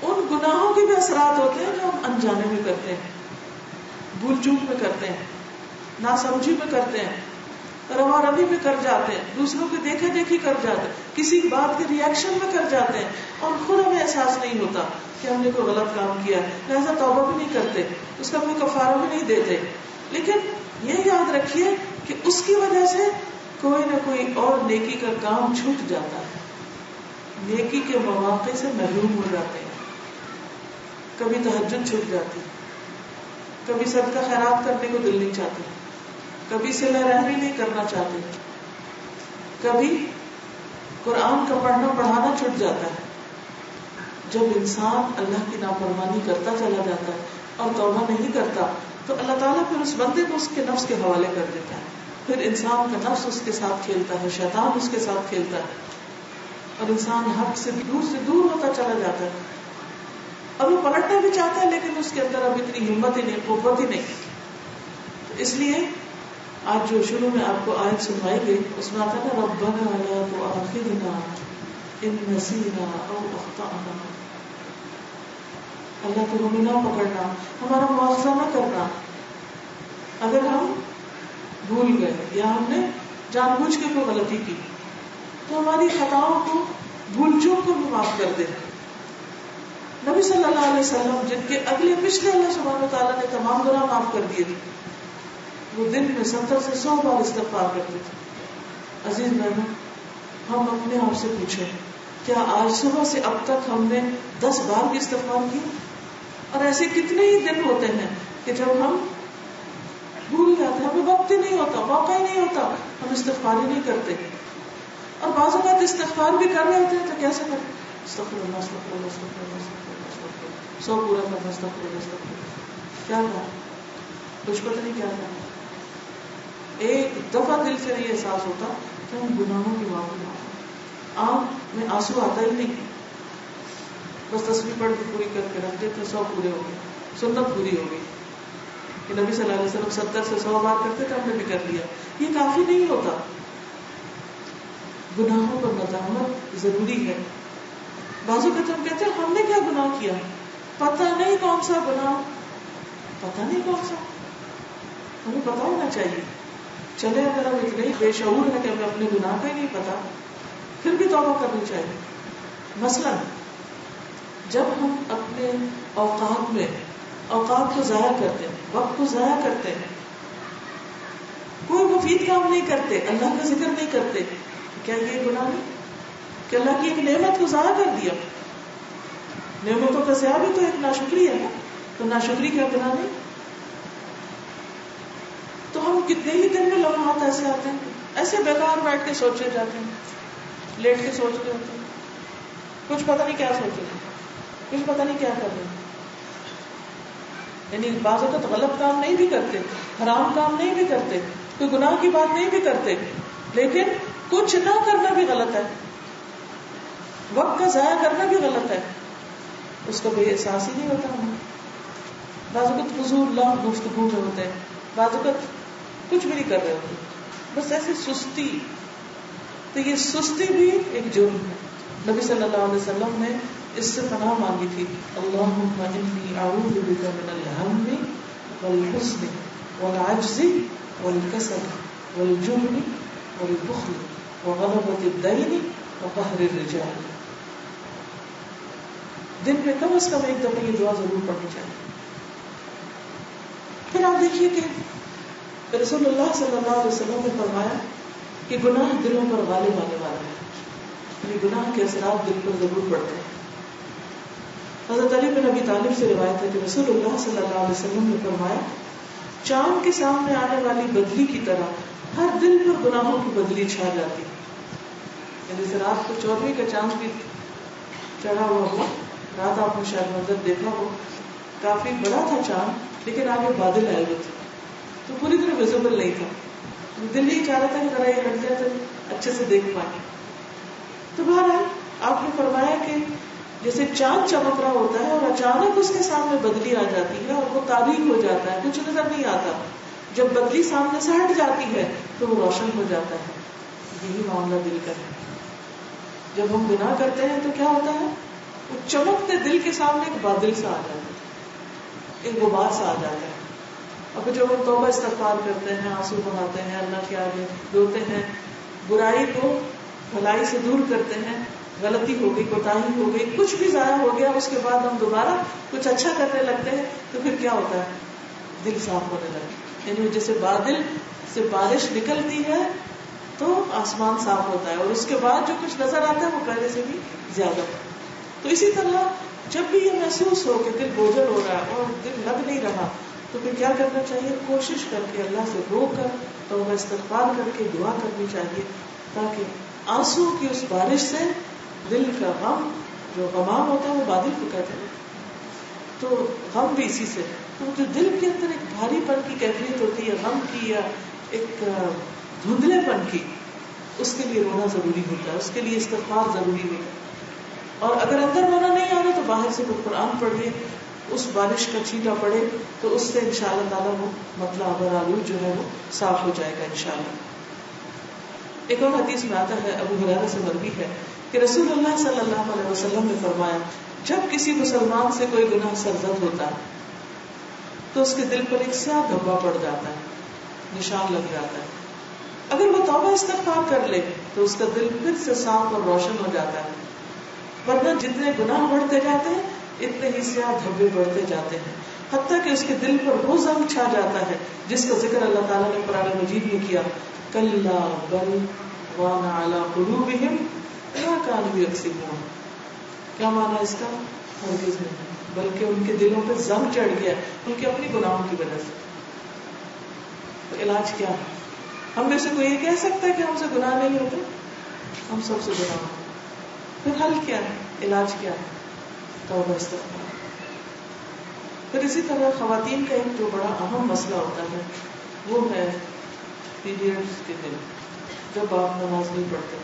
ان گناہوں کے بھی اثرات ہوتے ہیں جو ہم انجانے میں کرتے ہیں, بھول چوک میں کرتے ہیں, ناسمجھی میں کرتے ہیں, روا روی میں کر جاتے ہیں, دوسروں کے دیکھا دیکھی کر جاتے ہیں, کسی بات کے ریئیکشن میں کر جاتے ہیں اور خود ہمیں احساس نہیں ہوتا کہ ہم نے کوئی غلط کام کیا, لہذا توبہ بھی نہیں کرتے, اس کا کوئی کفارہ بھی نہیں دیتے. لیکن یہ یاد رکھیے کہ اس کی وجہ سے کوئی نہ کوئی اور نیکی کا کام چھوٹ جاتا ہے, نیکی کے مواقع سے محروم ہو جاتے ہیں. کبھی تہجد چھوٹ جاتی, کبھی صدقہ خیرات کرنے کو دل نہیں چاہتے, کبھی صلہ رحمی نہیں کرنا چاہتے, کبھی قرآن کا پڑھنا پڑھانا چھوٹ جاتا ہے. جب انسان اللہ کی نافرمانی کرتا چلا جاتا ہے اور توبہ نہیں کرتا تو اللہ تعالیٰ پھر اس بندے کو اس کے نفس کے حوالے کر دیتا ہے. پھر انسان کا نفس اس کے ساتھ کھیلتا ہے, شیطان اس کے ساتھ کھیلتا ہے اور انسان حق سے دور ہوتا چلا جاتا ہے. اور وہ پلٹنا بھی چاہتا ہے لیکن اس کے اندر اب اتنی ہمت ہی نہیں, قوت ہی نہیں. اس لیے آج جو شروع میں آپ کو آیت سنوائی گئی اس میں آتا ہے نا ربنا لا تؤاخذنا ان نسینا او اخطأنا. اللہ کو ہمیں نہ پکڑنا, ہمارا مواخذہ نہ کرنا اگر ہم بھول گئے یا ہم نے جان بوجھ کے کوئی غلطی کی, تو ہماری خطاؤں کو بھول چوک کو بھی معاف کر دے. نبی صلی اللہ علیہ وسلم جن کے اگلے پچھلے اللہ سبحانہ وتعالیٰ نے تمام گناہ معاف کر دیے, وہ دن میں 70 سے 100 بار استغفار کرتے تھے. عزیز بہنوں, ہم اپنے آپ سے پوچھیں کیا آج صبح سے اب تک ہم نے 10 بار بھی استغفار کی؟ اور ایسے کتنے ہی دن ہوتے ہیں کہ جب ہم بھول جاتے ہیں, ہمیں وقت ہی نہیں ہوتا, موقع ہی نہیں ہوتا, ہم استغفار ہی نہیں کرتے. اور بعض اوقات استغفار بھی کر رہے ہوتے ہیں تو کیسے کرتے, استغفر اللہ استغفر اللہ استغفر اللہ استغفر اللہ, 100 پورا کرنا استغفر اللہ استغفر اللہ. کیا کہا, کچھ پتہ نہیں کیا کہا. ایک دفعہ دل سے یہ احساس ہوتا کہ ہم گناہوں کی معافی مانگتے, آنکھ میں آنسو آتا ہی نہیں, بس تسبیح پڑھ کے پوری کر کے رکھ دیتے, 100 پورے ہو گئے, سنت پوری ہو گئی. کہ نبی صلی اللہ علیہ وسلم 70 سے 100 بار کرتے تھے, ہم نے بھی کر لیا. یہ کافی نہیں ہوتا, گناہوں پر ندامت ضروری ہے. بعضوں کا ہم کہتے ہیں ہم نے کیا گناہ کیا, پتہ نہیں کون سا گناہ, پتہ نہیں کون سا, ہمیں پتا ہونا چاہیے. چلے اگر ہم اتنے بے شعور ہیں کہ ہمیں اپنے گناہ کا ہی نہیں پتا, پھر بھی توبہ کرنی چاہیے. مثلا جب ہم اپنے اوقات میں اوقات کو ضائع کرتے ہیں, وقت کو ضائع کرتے ہیں, کوئی مفید کام نہیں کرتے, اللہ کا ذکر نہیں کرتے, کیا یہ گناہ نہیں کہ اللہ کی ایک نعمت کو ضائع کر دیا؟ نعمتوں کا ضیاع بھی تو ایک ناشکری ہے نا, تو ناشکری کیا گناہ نہیں؟ تو ہم کتنے ہی دن میں لمحات ایسے آتے ہیں, ایسے بیکار بیٹھ کے سوچے جاتے ہیں, لیٹ کے سوچ رہے ہوتے ہیں, کچھ پتہ نہیں کیا سوچ رہے ہیں, کچھ پتہ نہیں کیا کر رہے ہیں. یعنی بعض اوقات غلط کام نہیں بھی کرتے، حرام کام نہیں بھی کرتے، کوئی گناہ کی بات نہیں بھی کرتے، لیکن کچھ نہ کرنا بھی غلط ہے، وقت کا ضائع کرنا بھی غلط ہے، اس کا کوئی احساس ہی نہیں ہوتا ہمیں. بعض اوقات فضول لفظ گفتگو میں ہوتے ہیں، بعض اوقات کچھ بھی نہیں کر رہے ہوتے، بس ایسی سستی. تو یہ سستی بھی ایک جرم ہے. نبی صلی اللہ علیہ وسلم نے اس سے پناہ مانگی تھی، اللہم انی اعوذ بک من الہم والحزن والعجز والکسل والجبن والبخل وغلبۃ الدین وقہر الرجال. دن میں کم از کم ایک دفعہ یہ دعا ضرور پڑھنی چاہیے. پھر آپ دیکھیے کہ رسول اللہ صلی اللہ علیہ وسلم نے فرمایا کہ گناہ دلوں پر غالب آنے والا ہے، یعنی گناہ کے اثرات دل پر ضرور پڑتے ہیں. حضرت علی بن ابی طالب سے روایت ہے کہ رسول اللہ صلی اللہ علیہ وسلم نے فرمایا، چاند کے سامنے آنے والی بدلی کی طرح ہر دل پر گناہوں کی بدلی چھا جاتی. یعنی رات کو 14ویں کا چاند بھی چڑھا ہوا ہو، رات آپ نے شاید منظر دیکھا ہو، کافی بڑا تھا چاند، لیکن آگے بادل آئے ہوئے تھے تو پوری طرح ویزیبل نہیں تھا. دل ہی چاہ رہا تھا کہ ذرا یہ ہٹ جائے تو اچھے سے دیکھ پائے. تو بہرحال آپ نے فرمایا کہ جیسے چاند چمک رہا ہوتا ہے اور اچانک اس کے سامنے بدلی آ جاتی ہے اور وہ تاریک ہو جاتا ہے، کچھ نظر نہیں آتا. جب بدلی سامنے سے ہٹ جاتی ہے تو وہ روشن ہو جاتا ہے. یہی معاملہ دل کا ہے. جب ہم گناہ کرتے ہیں تو کیا ہوتا ہے، وہ چمکتے دل کے سامنے ایک بادل سا آ جاتا ہے، ایک غبار سا آ جاتا ہے. اور جب ہم توبہ استغفار کرتے ہیں، آنسو بہاتے ہیں، اللہ کے آگے روتے ہیں، برائی کو بھلائی سے دور کرتے ہیں، غلطی ہو گئی، کوتاہی ہو گئی، کچھ بھی ضائع ہو گیا، اس کے بعد ہم دوبارہ کچھ اچھا کرنے لگتے ہیں، تو پھر کیا ہوتا ہے، دل صاف ہونے لگتا ہے. یعنی جیسے بادل سے بارش نکلتی ہے تو آسمان صاف ہوتا ہے، اور اس کے بعد جو کچھ نظر آتا ہے وہ پہلے سے بھی زیادہ. تو اسی طرح جب بھی یہ محسوس ہو کہ دل بوجھل ہو رہا ہے اور دل لگ نہیں رہا، تو پھر کیا کرنا چاہیے، کوشش کر کے اللہ سے رو کر توبہ استغفار کر کے دعا کرنی چاہیے، تاکہ آنسو کی اس بارش سے دل کا غم، جو غمام ہوتا ہے وہ بادل کو کہتے ہیں، تو غم بھی اسی سے. تو جو دل کے اندر ایک بھاری پن کی کیفیت ہوتی ہے، غم کی یا ایک دھندلے پن کی، اس کے لیے رونا ضروری ہوتا ہے، اس کے لیے استغفار ضروری ہوتا ہے. اور اگر اندر رونا نہیں آ رہا تو باہر سے کوئی قرآن پڑھیے، اس بارش کا چھینٹا پڑے تو اس سے انشاءاللہ تعالیٰ وہ مطلب آلود جو ہے وہ صاف ہو جائے گا انشاءاللہ. ایک اور حدیث میں آتا ہے، ابو ہریرہ سے مروی ہے کہ رسول اللہ صلی اللہ علیہ وسلم نے فرمایا، جب کسی مسلمان سے کوئی گناہ سرزد ہوتا ہے تو اس کے دل پر ایک سیاہ دھبا پڑ جاتا ہے، نشان لگ جاتا ہے. اگر وہ توبہ استغفار کر لے تو اس کا دل پھر سے صاف اور روشن ہو جاتا ہے، ورنہ جتنے گناہ بڑھتے جاتے ہیں اتنے ہی سیاہ دھبے بڑھتے جاتے ہیں، حتیٰ کہ اس کے دل پر وہ زنگ چھا جاتا ہے جس کا ذکر اللہ تعالیٰ نے قرآن مجید میں کیا، کلا بل ران علی قلوبہم ما کانوا یکسبون. کیا معنی اس کا؟ ہرگز نہیں، بلکہ ان کے دلوں پہ زنگ چڑھ گیا ان کے اپنی گناہوں کی وجہ سے. تو علاج کیا ہے؟ ہم میں سے کوئی یہ کہہ سکتا ہے کہ ہم سے گناہ نہیں ہوتے؟ ہم سب سے گناہ ہوتے. پھر حل کیا ہے، علاج کیا ہے؟ توبہ استغفار. پھر اسی طرح خواتین کا ایک جو بڑا اہم مسئلہ ہوتا ہے وہ ہے پیریڈز کے دن، جب آپ نماز نہیں پڑھتے،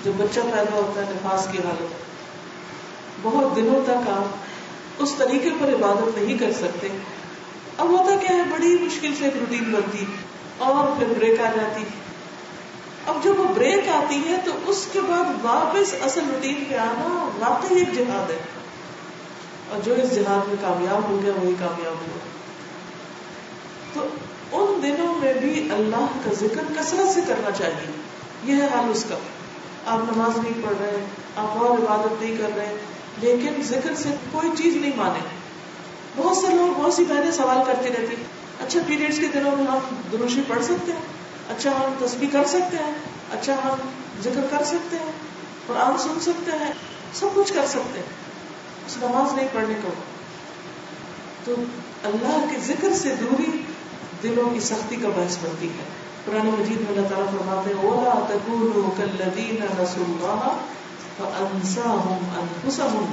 جب بچہ پیدا ہوتا ہے نفاس کی حالت، بہت دنوں تک آپ اس طریقے پر عبادت نہیں کر سکتے. اب ہوتا کیا ہے، بڑی مشکل سے ایک روٹین بنتی اور پھر بریک آ جاتی. اب جب وہ بریک آتی ہے تو اس کے بعد واپس اصل روٹین پہ آنا واقعی ایک جہاد ہے، اور جو اس جہاد میں کامیاب ہو گیا وہی کامیاب ہوا. تو ان دنوں میں بھی اللہ کا ذکر کثرت سے کرنا چاہیے. یہ ہے حال اس کا. آپ نماز نہیں پڑھ رہے، آپ اور عبادت نہیں کر رہے، لیکن ذکر سے کوئی چیز نہیں مانے. بہت سے لوگ، بہت سی بہنیں سوال کرتے رہتی، اچھا پیریڈز کے دنوں میں ہم دروشی پڑھ سکتے ہیں، اچھا ہم تسبیح کر سکتے ہیں، اچھا ہم ذکر کر سکتے ہیں، قرآن سن سکتے ہیں، سب کچھ کر سکتے ہیں، اس نماز نہیں پڑھنے کو. تو اللہ کے ذکر سے دوری دلوں کی سختی کا باعث بنتی ہے. قرآن مجید میں اللہ تعالیٰ فرماتے ہیں وَلَا تَكُونُوا كَالَّذِينَ نَسُوا اللَّهَ فَأَنسَاهُمْ أَنفُسَهُمْ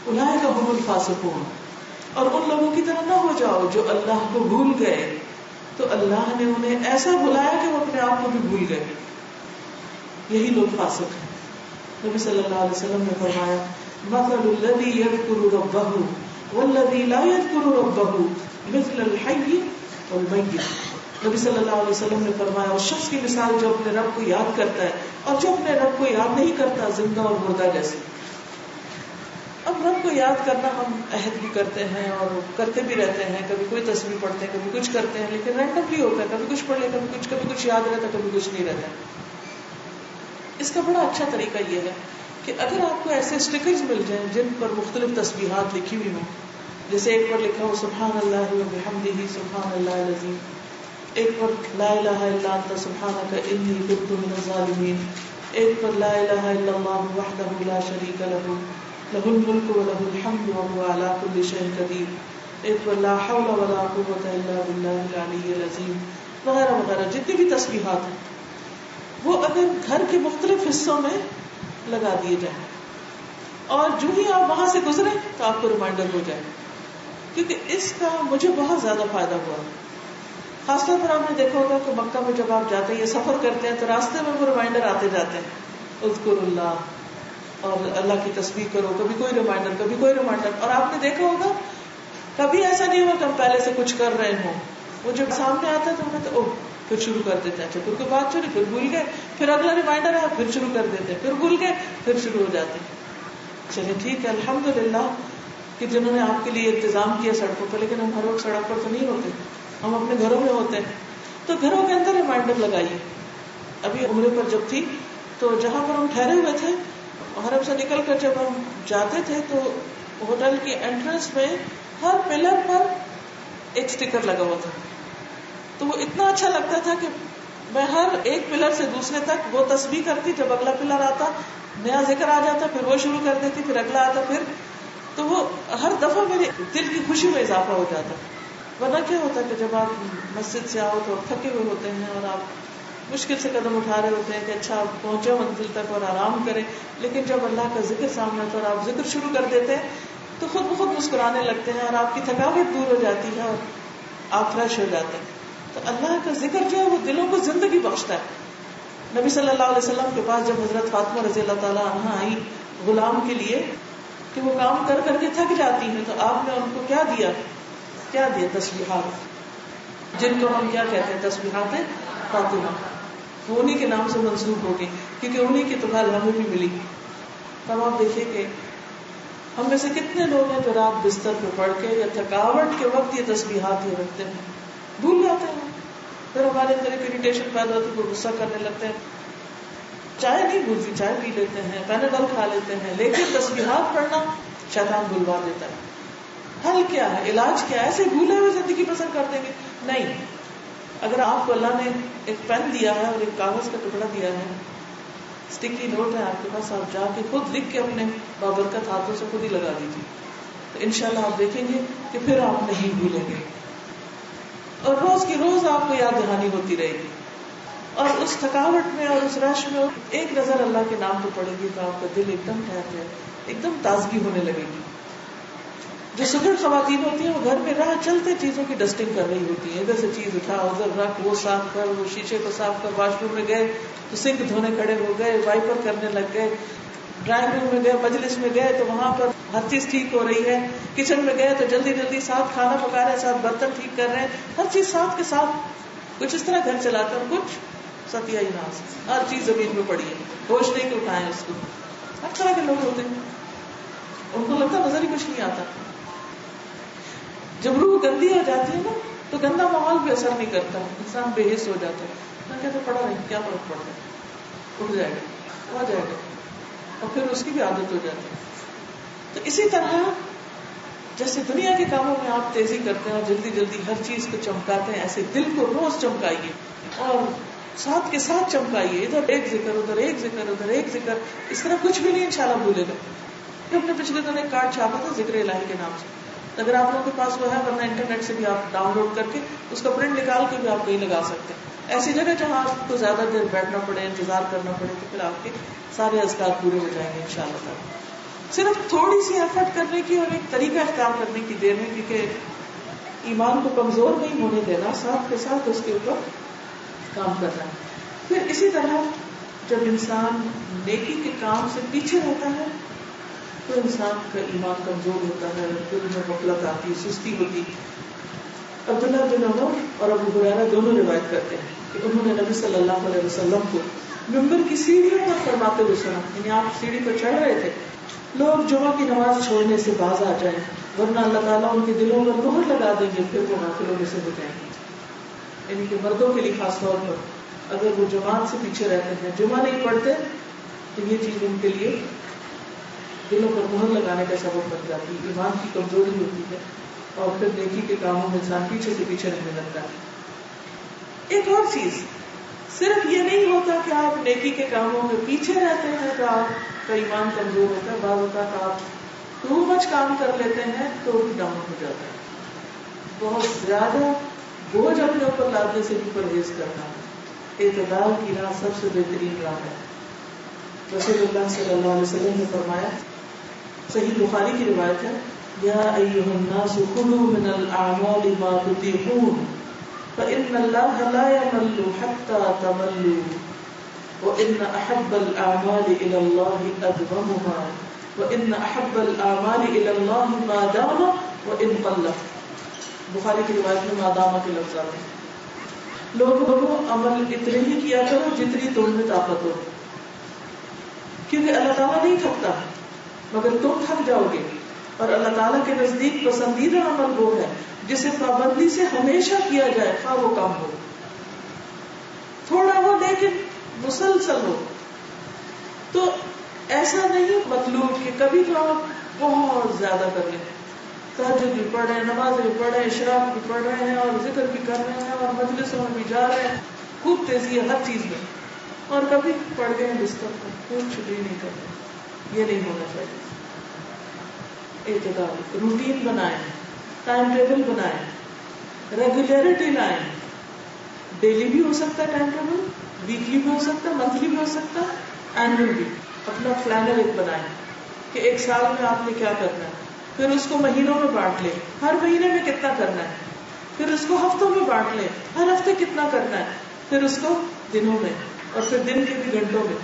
أُولَٰئِكَ هُمُ الْفَاسِقُونَ. اور ان لوگوں کی طرح نہ ہو جاؤ جو اللہ کو بھول گئے، تو اللہ نے انہیں ایسا بلایا کہ وہ اپنے آپ کو بھی بھول گئے. یہی لوگ فاسق ہیں. نبی صلی اللہ علیہ وسلم نے فرمایا مثل الذی یذکر ربہ والذی لا یذکر ربہ مثل الحی والمیت. نبی صلی اللہ علیہ وسلم نے فرمایا اس شخص کی مثال جو اپنے رب کو یاد کرتا ہے اور جو اپنے رب کو یاد نہیں کرتا زندہ اور مردہ جیسے. اب رب کو یاد کرنا ہم عہد بھی کرتے ہیں اور کرتے بھی رہتے ہیں، کبھی کوئی تصویر پڑھتے ہیں، کبھی کچھ کرتے ہیں، لیکن رینڈملی ہوتا ہے، کبھی کچھ پڑھ لے، کبھی کچھ یاد رہتا، کبھی کچھ نہیں رہتا. اس کا بڑا اچھا طریقہ یہ ہے کہ اگر آپ کو ایسے اسٹکرز مل جائیں جن پر مختلف تسبیحات لکھی ہوئی ہوں، جیسے ایک پر لکھا ہو سبحان اللہ وبحمدہ سبحان اللہ العظیم، ایک پر لا الہ الا انت سبحانک انی کنت من الظالمین، ایک پر لا الہ الا اللہ وحدہ لا شریک لہ لہ الملک ولہ الحمد وہو علی کل شیء قدیر، ایک پر لا حول ولا قوۃ الا باللہ العلی العظیم، وغیرہ وغیرہ. جتنی بھی تسبیحات ہیں وہ اگر گھر کے مختلف حصوں میں لگا دیے جائیں اور جو ہی آپ وہاں سے گزرے تو آپ کو ریمائنڈر ہو جائے. کیونکہ اس کا مجھے بہت زیادہ فائدہ ہوا. خاص طور پر آپ نے دیکھا ہوگا کہ مکہ میں جب آپ جاتے ہیں یا سفر کرتے ہیں تو راستے میں وہ ریمائنڈر آتے جاتے ہیں اذکر اللہ اور اللہ کی تسبیح کرو، کبھی کوئی ریمائنڈر کبھی کوئی ریمائنڈر. اور آپ نے دیکھا ہوگا کبھی ایسا نہیں ہوا کہ ہم پہلے سے کچھ کر رہے ہوں، وہ جب سامنے آتا ہے تو ہمیں تو پھر شروع کر دیتے ہیں. اچھا پھر کوئی بات چھوڑی، پھر بھول گئے، پھر اگلا ریمائنڈر ہے پھر شروع کر دیتے ہیں، پھر بھول گئے پھر شروع ہو جاتے ہیں. چلیے ٹھیک ہے الحمدللہ کہ جنہوں نے آپ کے لیے انتظام کیا سڑکوں پر، لیکن ہم ہر وقت سڑک پر تو نہیں ہوتے، ہم اپنے گھروں میں ہوتے ہیں. تو گھروں کے اندر ریمائنڈر لگائیے. ابھی عمرے پر جب تھی تو جہاں پر ہم ٹھہرے ہوئے تھے حرم سے نکل کر جب ہم جاتے تھے تو ہوٹل کی انٹرنس میں ہر پلر پر ایک سٹیکر لگا ہوا تھا. تو وہ اتنا اچھا لگتا تھا کہ میں ہر ایک پلر سے دوسرے تک وہ تسبیح کرتی، جب اگلا پلر آتا نیا ذکر آ جاتا پھر وہ شروع کر دیتی، پھر اگلا آتا پھر، تو وہ ہر دفعہ میرے دل کی خوشی میں اضافہ ہو جاتا. ورنہ کیا ہوتا ہے کہ جب آپ مسجد سے آؤ تو تھکے ہوئے ہوتے ہیں اور آپ مشکل سے قدم اٹھا رہے ہوتے ہیں کہ اچھا آپ پہنچے منزل تک اور آرام کریں، لیکن جب اللہ کا ذکر سامنے آتا ہے اور آپ ذکر شروع کر دیتے ہیں تو خود بخود مسکرانے لگتے ہیں اور آپ کی تھکاوٹ دور ہو جاتی ہے اور آپ فریش ہو جاتے ہیں. تو اللہ کا ذکر جو ہے وہ دلوں کو زندگی بخشتا ہے. نبی صلی اللہ علیہ وسلم کے پاس جب حضرت فاطمہ رضی اللہ تعالیٰ عنہا آئی غلام کے لیے کہ وہ کام کر کر کے تھک جاتی ہیں، تو آپ نے ان کو کیا دیا تسبیحات، جن کو ہم کیا کہتے ہیں تسبیحات فاطمہ. وہ انہی کے نام سے منسوب ہو گئی کیونکہ انہی کی تو خیر ہمیں بھی ملی. تب آپ دیکھیے کہ ہم میں سے کتنے لوگ ہیں جو رات بستر پہ پڑھ کے یا تھکاوٹ کے وقت یہ تسبیحات ہی رکھتے ہیں، بھول جاتے ہیں، پھر ہمارے اندر ایک اریٹیشن پیدا ہوتی ہے، غصہ کرنے لگتے ہیں. چائے نہیں بھولتی، چائے پی لیتے ہیں، پیناڈول کھا لیتے ہیں، لیکن تسبیحات پڑھنا شیطان بھلوا دیتا ہے. حل کیا ہے، علاج کیا ہے؟ ایسے بھولے ہوئے زندگی بسر کر دیں گے؟ نہیں. اگر آپ کو اللہ نے ایک پین دیا ہے اور ایک کاغذ کا ٹکڑا دیا ہے، اسٹکی نوٹ ہے آپ کے پاس، آپ جا کے خود لکھ کے اپنے بابرکت ہاتھوں سے خود ہی لگا دیجیے، تو انشاءاللہ آپ دیکھیں گے کہ پھر آپ نہیں بھولیں گے اور روز کی روز آپ کو یاد دہانی ہوتی رہے گی. اور اس تھکاوٹ میں اور اس رش میں ایک نظر اللہ کے نام پہ پڑے گی تو آپ کا دل ایک دم ٹھہر جائے، ایک دم تازگی ہونے لگے گی. جو سگڑ خواتین ہوتی ہیں وہ گھر میں راہ چلتے چیزوں کی ڈسٹنگ کر رہی ہوتی ہیں، ادھر سے چیز اٹھا ادھر رکھ، وہ صاف کر، وہ شیشے کو صاف کر، واش روم میں گئے تو سنک دھونے کھڑے ہو گئے، وائپر کرنے لگ گئے، ڈرائنگ روم میں گئے، مجلس میں گئے تو وہاں پر ہر چیز ٹھیک ہو رہی ہے، کچن میں گئے تو جلدی جلدی ساتھ کھانا پکا رہے ہیں، ساتھ برتن ٹھیک کر رہے ہیں، ہر چیز ساتھ کے ساتھ. کچھ اس طرح گھر چلاتے ہیں، کچھ ستیہ ناس، ہر چیز زمین میں پڑی ہے، ہوش نہیں کہ اٹھائیں اس کو. ہر طرح کے لوگ ہوتے ہیں، ان کو لگتا نظر ہی کچھ نہیں آتا. جب روح گندی ہو جاتی ہے نا تو گندا ماحول بھی اثر نہیں کرتا، انسان بے حس ہو جاتا ہے. میں کہتا پڑا نہیں، کیا فرق پڑتا ہے، اٹھ جائے گا، آ جائے گا، اور پھر اس کی بھی عادت ہو جاتی ہے. تو اسی طرح جیسے دنیا کے کاموں میں آپ تیزی کرتے ہیں اور جلدی جلدی ہر چیز کو چمکاتے ہیں، ایسے دل کو روز چمکائیے اور ساتھ کے ساتھ چمکائیے. ادھر ایک ذکر، ادھر ایک ذکر، ادھر ایک ذکر، اس طرح کچھ بھی نہیں انشاءاللہ بھولے گا. ہم نے پچھلے دنوں ایک کارڈ چھاپا تھا ذکر الہی کے نام سے، اگر آپ لوگوں کے پاس وہ ہے، ورنہ انٹرنیٹ سے بھی آپ ڈاؤن لوڈ کر کے اس کا پرنٹ نکال کے بھی آپ کہیں لگا سکتے ہیں. ایسی جگہ جہاں آپ کو زیادہ دیر بیٹھنا پڑے، انتظار کرنا پڑے، تو پھر آپ کے سارے اذکار پورے ہو جائیں گے انشاءاللہ تعالی. صرف تھوڑی سی ایفرٹ کرنے کی اور ایک طریقہ اختیار کرنے کی دیر ہے، کیونکہ ایمان کو کمزور نہیں ہونے دینا، ساتھ کے ساتھ اس کے اوپر کام کرنا ہے. پھر اسی طرح جب انسان نیکی کے کام سے پیچھے رہتا ہے تو انسان کا ایمان کمزور ہوتا ہے، دل میں غفلت آتی، سستی ہوتی. عبداللہ بن عمر اور ابو ہریرہ دونوں روایت کرتے ہیں کہ انہوں نے نبی صلی اللہ علیہ وسلم کو منبر کی سیڑھیوں پر فرماتے ہوئے سنا، یعنی آپ سیڑھی پر چڑھ رہے تھے، لوگ جمعہ کی نماز چھوڑنے سے باز آ جائیں ورنہ اللہ تعالیٰ ان کے دلوں پر مہر لگا دیں گے، پھر وہ غافلوں میں سے ہو جائیں گے. یعنی کہ مردوں کے لیے خاص طور پر اگر وہ جماعت سے پیچھے رہتے ہیں، جمعہ نہیں پڑھتے، تو یہ چیز ان کے لیے دلوں پر مہر لگانے کا سبب بن جاتی ہے، ایمان کی کمزوری ہوتی ہے اور پھر نیکی کے کاموں میں انسان پیچھے سے پیچھے رہنے لگتا ہے. ایک اور چیز، صرف یہ نہیں ہوتا کہ آپ نیکی کے کاموں میں پیچھے رہتے ہیں تو آپ کا ایمان کمزور ہوتا ہے، بعض اوقات آپ ٹو مچ کام کر لیتے ہیں تو بھی ڈاؤن ہو جاتا ہے. بہت زیادہ بوجھ اپنے اوپر لادنے سے بھی پرہیز کرنا ہے. اعتدال کی راہ سب سے بہترین راہ ہے. رسول اللہ صلی اللہ علیہ وسلم نے فرمایا، صحیح بخاری کی روایت ہے، یا ایھا الناس خذوا من الاعمال ما تطیقون فإن الله لا يمل حتى تملوا وإن أحب الأعمال إلى الله أدومها وإن أحب الأعمال إلى الله ما دام وإن قل. بخاری کی روایت میں ما دام کے لفظ آتے ہیں. لوگوں عمل اتنے ہی کیا کرو جتنی تم میں طاقت ہو، کیونکہ اللہ تعالیٰ نہیں تھکتا مگر تم تھک جاؤ گے. اور اللہ تعالیٰ کے نزدیک پسندیدہ عمل وہ ہے جسے پابندی سے ہمیشہ کیا جائے، خواہ وہ کم ہو، تھوڑا ہو لیکن مسلسل ہو. تو ایسا نہیں مطلوب کہ کبھی تو آپ بہت زیادہ کر لیں، تہجد بھی پڑھ رہے ہیں، نماز بھی پڑھ رہے ہیں، اشراق بھی پڑھ رہے ہیں اور ذکر بھی کر رہے ہیں اور مجلسوں میں بھی جا رہے ہیں، خوب تیزی ہے ہر چیز میں، اور کبھی پڑھ گئے بستر پر کچھ بھی نہیں کر رہے. یہ نہیں ہونا چاہیے. اعتدال، روٹین بنائیں، ٹائم ٹیبل بنائیں، ریگولیرٹی لائیں. ڈیلی بھی ہو سکتا ہے ٹائم ٹیبل، ویکلی بھی ہو سکتا ہے، منتھلی بھی ہو سکتا ہے، اینوئل بھی. اپنا پلانر ایک بنائیں کہ ایک سال میں آپ نے کیا کرنا ہے، پھر اس کو مہینوں میں بانٹ لیں، ہر مہینے میں کتنا کرنا ہے، پھر اس کو ہفتوں میں بانٹ لیں، ہر ہفتے کتنا کرنا ہے، پھر اس کو دنوں میں، اور پھر دن کے بھی گھنٹوں میں.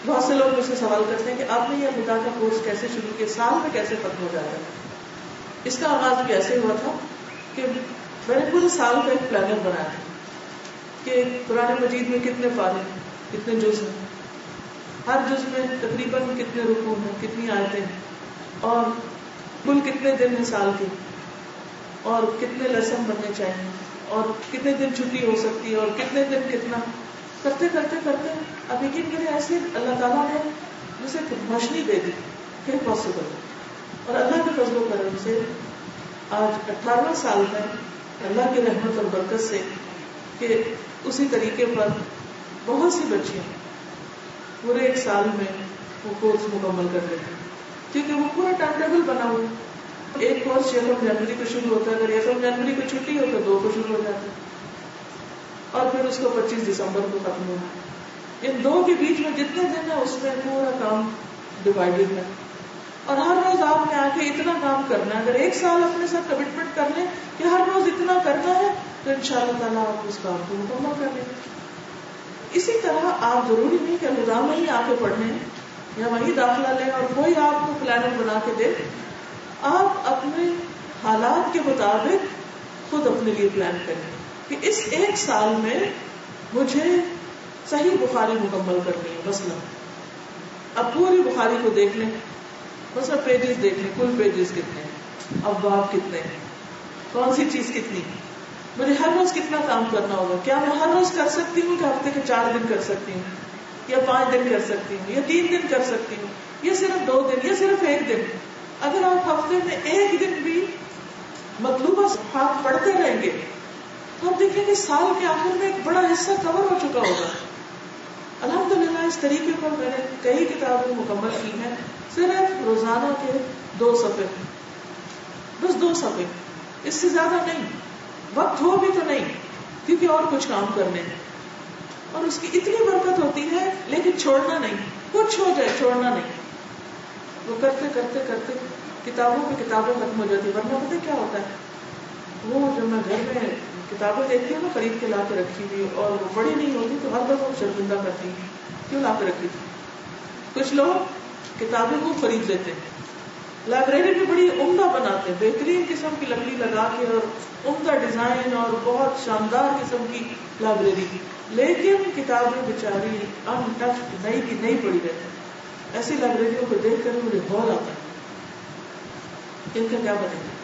بہت سے لوگ مجھ سے سوال کرتے ہیں کہ آپ نے یہ خدا کا کورس کیسے شروع کیا، سال میں کیسے ختم ہو جائے گا. اس کا آغاز بھی ایسے ہوا تھا کہ میں نے پورے سال کا ایک پلانر بنایا تھا کہ قرآن مجید میں کتنے پارے، کتنے جز ہیں، ہر جز میں تقریباً کتنے رکوع ہیں، کتنی آیتیں ہیں، اور کل کتنے دن ہیں سال کے، اور کتنے لیسن بننے چاہیے، اور کتنے دن چھٹی ہو سکتی ہے، اور کتنے دن کتنا. کرتے کرتے کرتے اب یقین کریں ایسے اللہ تعالیٰ نے جسے روشنی دے دی کہ پاسبل. اور اللہ کے فضل و کرم سے آج 18 سال میں اللہ کی رحمت اور برکت سے کہ اسی طریقے پر بہت سی بچیاں پورے ایک سال میں وہ کورس مکمل کر لیتے ہیں، کیونکہ وہ پورا ٹائم ٹیبل بنا ہوا. ایک کورس 6 جنوری کو شروع ہوتا ہے، اگر 1 جنوری کو چھٹی ہو تو 2 کو شروع ہو جاتا ہے، اور پھر اس کو 25 دسمبر کو ختم ہونا. ان 2 کے بیچ میں جتنے دن ہے اس میں پورا کام ڈیوائڈیڈ ہے، اور ہر روز آپ نے آ کے اتنا کام کرنا ہے. اگر ایک سال اپنے ساتھ کمٹمنٹ کر لیں کہ ہر روز اتنا کرنا ہے تو انشاءاللہ تعالیٰ آپ اس کام کو مکمل کر لیں. اسی طرح آپ ضروری نہیں کہ نظام میں ہی آ کے پڑھنے یا وہیں داخلہ لیں اور کوئی آپ کو پلانر بنا کے دے. آپ اپنے حالات کے مطابق خود اپنے لیے پلان کریں کہ اس ایک سال میں مجھے صحیح بخاری مکمل کرنی ہے. مثلا اب پوری بخاری کو دیکھ لیں، مثلا پیجز دیکھ لیں، کل پیجز کتنے ہیں، ابواب کتنے ہیں، کون سی چیز کتنی، مجھے ہر روز کتنا کام کرنا ہوگا. کیا میں ہر روز کر سکتی ہوں کہ ہفتے کے 4 دن کر سکتی ہوں، یا 5 دن کر سکتی ہوں، یا 3 دن کر سکتی ہوں، یا صرف 2 دن، یا صرف 1 دن. اگر آپ ہفتے میں 1 دن بھی مطلوبہ صفحات پڑھتے رہیں گے تو آپ دیکھیں گے سال کے آخر میں ایک بڑا حصہ کور ہو چکا ہوگا. الحمدللہ اس طریقے پر میں نے کئی کتابیں مکمل کی ہیں، صرف روزانہ کے 2 صفحے، بس 2 صفحے، اس سے زیادہ نہیں. وقت ہو بھی تو نہیں کیونکہ اور کچھ کام کرنے ہیں، اور اس کی اتنی برکت ہوتی ہے. لیکن چھوڑنا نہیں، کچھ ہو جائے چھوڑنا نہیں. وہ کرتے کرتے کرتے کتابوں پہ کتابیں ختم ہو جاتی. ورنہ پتہ کیا ہوتا ہے، وہ جب میں گھر میں کتابیں دیکھتی ہوں نا خرید کے لا کے رکھی ہوئی اور وہ بڑی نہیں ہوتی تو ہر دفعہ شرمندہ کرتی ہیں کیوں لا کے رکھی تھی. کچھ لوگ کتابیں کو خرید لیتے ہیں، لائبریری بھی بڑی عمدہ بناتے ہیں، بہترین قسم کی لکڑی لگا کے اور عمدہ ڈیزائن اور بہت شاندار قسم کی لائبریری، لیکن کتابیں بیچاری ان ٹچڈ نئی کی نئی پڑی رہتی ہیں. ایسی لائبریریوں کو دیکھ کر مجھے غور آتا ہے ان کا کیا بنے گا.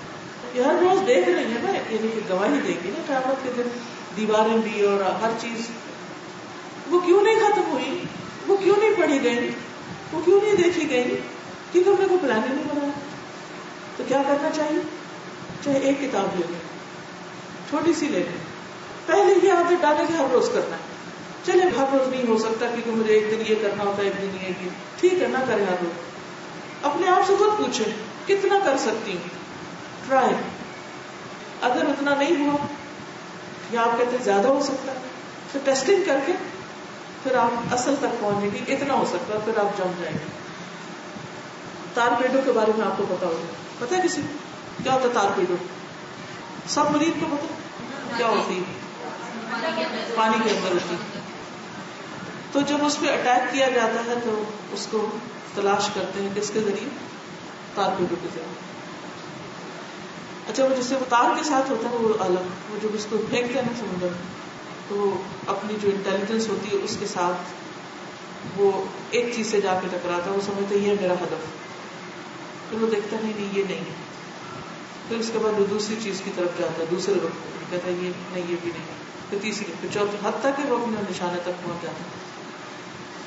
یہ ہر روز دیکھ رہی ہے نا، یعنی کہ گواہی دے گی نا قیامت کے دن، دیواریں بھی اور ہر چیز. وہ کیوں نہیں ختم ہوئی، وہ کیوں نہیں پڑھی گئی، وہ کیوں نہیں دیکھی گئی؟ کیونکہ ہم نے کوئی پلان ہی نہیں بنایا. تو کیا کرنا چاہیے؟ چاہے ایک کتاب لے لیں، چھوٹی سی لے لیں. پہلے یہ عادت ڈالیں کہ ہر روز کرنا ہے. چلے ہر روز نہیں ہو سکتا کیونکہ مجھے ایک دن یہ کرنا ہوتا ہے، ایک دن یہ، ٹھیک ہے نہ کریں ہر روز. اپنے آپ سے خود پوچھیں کتنا کر سکتی ہوں، ٹرائی. اگر اتنا نہیں ہوا یا آپ کہتے ہیں زیادہ ہو سکتا ہے تو ٹیسٹنگ کر کے پھر آپ اصل تک پہنچیں گے. اتنا ہو سکتا ہے پھر آپ جم جائیں گے. تار پیڈو کے بارے میں آپ کو پتا ہوگا، پتا ہے کسی کو کیا ہوتا ہے تار پیڈو؟ سب مریض کو پتا کیا ہوتی ہے؟ پانی کے اندر ہوتی ہے. تو جب اس پہ اٹیک کیا جاتا ہے تو اس کو تلاش کرتے ہیں کس کے ذریعے؟ تار پیڈو کے ذریعے. اچھا وہ جس سے وہ تار کے ساتھ ہوتا ہے وہ الگ، وہ جب اس کو پھینکتے ہیں نا سمندر تو اپنی جو انٹیلیجنس ہوتی ہے اس کے ساتھ وہ ایک چیز سے جا کے ٹکراتا ہے، وہ سمجھتا ہے یہ میرا ہدف. پھر وہ دیکھتا نہیں یہ نہیں. پھر اس کے بعد وہ دوسری چیز کی طرف جاتا ہے، دوسرے وقت کہتا ہے یہ نہیں، یہ بھی نہیں. پھر تیسری، پھر چوتھی، حتیٰ کہ وہ اپنے نشانے تک پہنچ جاتا ہے.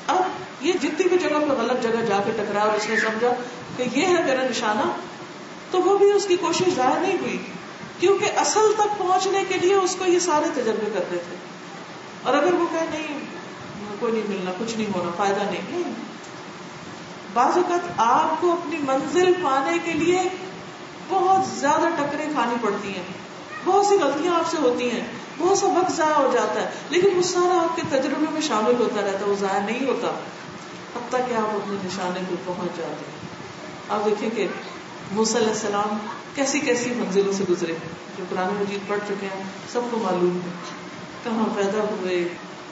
اب یہ جتنی بھی جگہ پہ غلط جگہ جا کے ٹکرا اور اس نے سمجھا کہ یہ ہے میرا نشانہ، تو وہ بھی اس کی کوشش ضائع نہیں ہوئی، کیونکہ اصل تک پہنچنے کے لیے اس کو یہ سارے تجربے کرنے تھے. اور اگر وہ کہے نہیں کوئی نہیں ملنا، کچھ نہیں ہونا، فائدہ نہیں. بعض اوقات آپ کو اپنی منزل پانے کے لیے بہت زیادہ ٹکریں کھانی پڑتی ہیں، بہت سی غلطیاں آپ سے ہوتی ہیں، بہت سا وقت ضائع ہو جاتا ہے، لیکن وہ سارا آپ کے تجربے میں شامل ہوتا رہتا ہے، وہ ضائع نہیں ہوتا حتیٰ کہ آپ اپنے نشانے کو پہنچ جاتے ہیں. آپ دیکھیں کہ موسیٰ علیہ السلام کیسی کیسی منزلوں سے گزرے، جو قرآن مجید پڑھ چکے ہیں سب کو معلوم ہے. کہاں پیدا ہوئے،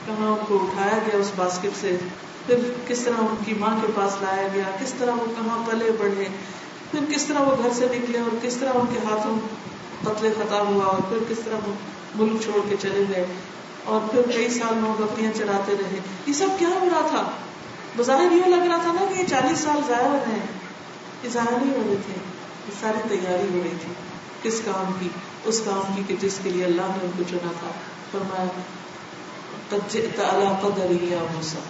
کہاں ان کو اٹھایا گیا اس باسکٹ سے، پھر کس طرح ان کی ماں کے پاس لایا گیا، کس طرح وہ کہاں پلے بڑھے، پھر کس طرح وہ گھر سے نکلے اور کس طرح ان کے ہاتھوں قتل خطا ہوا، اور پھر کس طرح وہ ملک چھوڑ کے چلے گئے، اور پھر کئی سال وہ بکریاں چراتے رہے. یہ سب کیا ہو رہا تھا؟ بظاہر یوں لگ رہا تھا نا کہ یہ 40 سال ضائع ہو رہے ہیں. یہ ضائع نہیں ہو رہے تھے، یہ ساری تیاری ہو رہی تھی. کس کام کی؟ اس کام کی کہ جس کے لیے اللہ نے ان کو چنا تھا. فرمایا قد جئت علی قدری یا موسیٰ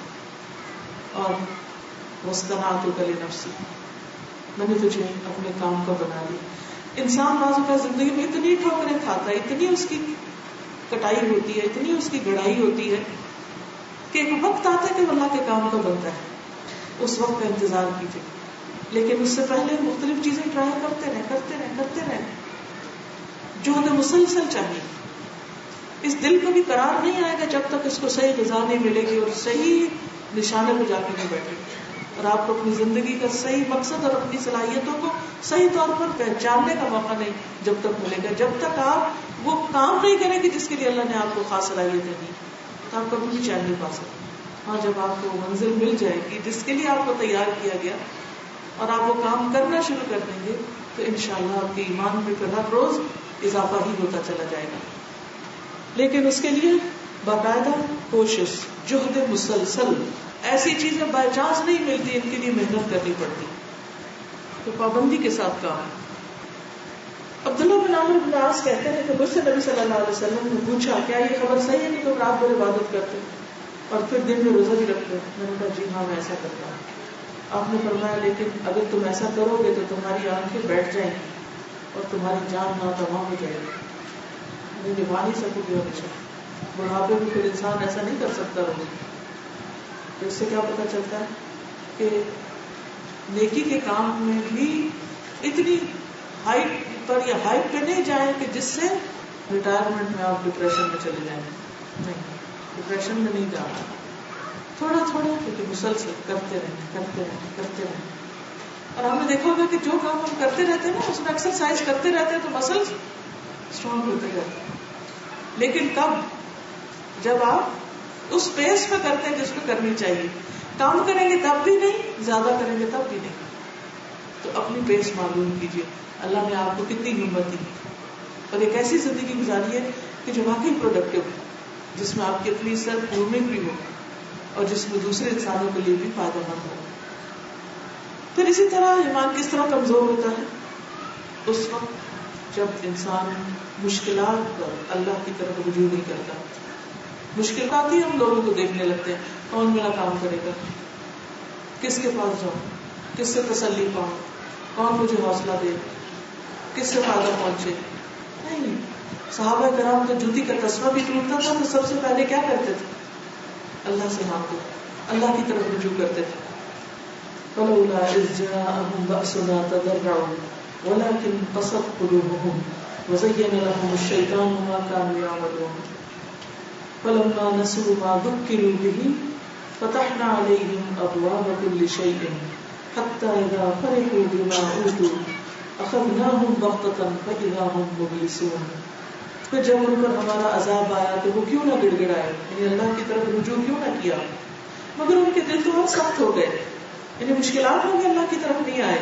اور واصطنعتک لنفسی، میں نے تجھے اپنے کام کا بنا لی. انسان بعض اوقات زندگی میں اتنی ٹھوکریں کھاتا ہے، اتنی اس کی کٹائی ہوتی ہے، اتنی اس کی گڑائی ہوتی ہے کہ ایک وقت آتا ہے کہ اللہ کے کام کا بنتا ہے. اس وقت کا انتظار کیجیے، لیکن اس سے پہلے مختلف چیزیں ٹرائی کرتے رہیں. جہد مسلسل چاہیے. اس دل کو بھی قرار نہیں آئے گا جب تک اس کو صحیح غذا نہیں ملے گی اور صحیح نشانے پہ جا کے نہیں بیٹھے گی، اور آپ کو اپنی زندگی کا صحیح مقصد اور اپنی صلاحیتوں کو صحیح طور پر پہچاننے کا موقع نہیں جب تک ملے گا. جب تک آپ وہ کام نہیں کریں گے جس کے لیے اللہ نے آپ کو خاص صلاحیتیں دی تو آپ کبھی بھی چین نہیں پا سکتے. ہاں جب آپ کو منزل مل جائے گی جس کے لیے آپ کو تیار کیا گیا اور آپ وہ کام کرنا شروع کر دیں گے تو انشاءاللہ آپ کے ایمان میں پھر ہر روز اضافہ ہی ہوتا چلا جائے گا. لیکن اس کے لیے باقاعدہ کوشش، جہد مسلسل. ایسی چیزیں بائی چانس نہیں ملتی، ان کے لیے محنت کرنی پڑتی، تو پابندی کے ساتھ کام. عبداللہ بن عمرو بن العاص کہتے ہیں کہ مجھ سے نبی صلی اللہ علیہ وسلم نے پوچھا کیا یہ خبر صحیح ہے کہ تم رات بھر عبادت کرتے اور پھر دن میں روزہ بھی رکھتے؟ میں نے کہا جی ہاں میں ایسا کرتا ہوں. آپ نے فرمایا لیکن اگر تم ایسا کرو گے تو تمہاری آنکھیں بیٹھ جائیں گی اور تمہاری جان ناتمام ہو جائے گی، نبھا نہیں سکو گے ہمیشہ. بڑھاپے میں پھر انسان ایسا نہیں کر سکتا رہے. تو اس سے کیا پتا چلتا ہے کہ نیکی کے کام میں بھی اتنی ہائٹ پر یا ہائٹ پہ نہیں جائیں کہ جس سے ریٹائرمنٹ میں آپ ڈپریشن میں چلے جائیں. نہیں، ڈپریشن میں نہیں جانا. تھوڑا تھوڑا کیونکہ مسلسل کرتے رہیں. اور ہم نے دیکھا ہوگا کہ جو کام ہم کرتے رہتے ہیں نا اس میں ایکسرسائز کرتے رہتے ہیں تو مسلز اسٹرانگ ہوتے رہتے ہیں. لیکن کب؟ جب آپ اس پیس پہ کرتے ہیں جس پہ کرنی چاہیے. کام کریں گے تب بھی نہیں, زیادہ کریں گے تب بھی نہیں. تو اپنی پیس معلوم کیجیے اللہ نے آپ کو کتنی ہمت دی اور ایک ایسی زندگی گزاری ہے کہ جو واقعی پروڈکٹیو ہے, جس میں آپ کی اپنی سیلف گرومنگ بھی ہو اور جس میں دوسرے انسانوں کے لیے بھی فائدہ مند ہو. پھر اسی طرح ایمان کس طرح کمزور ہوتا ہے؟ اس وقت جب انسان مشکلات پر اللہ کی طرف رجوع نہیں کرتا. مشکلات ہی ہم لوگوں کو دیکھنے لگتے ہیں, کون میرا کام کرے گا, کس کے پاس جاؤں, کس سے تسلی پاؤں, کون مجھے حوصلہ دے, کس سے فائدہ پہنچے. نہیں, صحابہ کرام تو جوتی کا تسمہ بھی ٹوٹتا تھا تو سب سے پہلے کیا کرتے تھے؟ اللہ سے مانگتے, اللہ کی طرف رجوع کرتے تھے. فلولا إذ جاءهم بأسنا تضرعوا ولكن قست قلوبهم وزين لهم الشيطان ما كانوا يعملون فلما نسوا ما ذكروا به فتحنا عليهم أبواب كل شيء حتى إذا فرحوا بما أوتوا أخذناهم بغتة فإذا هم مبلسون. پھر جب ان پر ہمارا عذاب آیا تو وہ کیوں نہ گڑ گڑائے, یعنی اللہ کی طرف رجوع کیوں نہ کیا, مگر ان کے دل تو بہت سخت ہو گئے, یعنی مشکلات ہوں گے اللہ کی طرف نہیں آئے.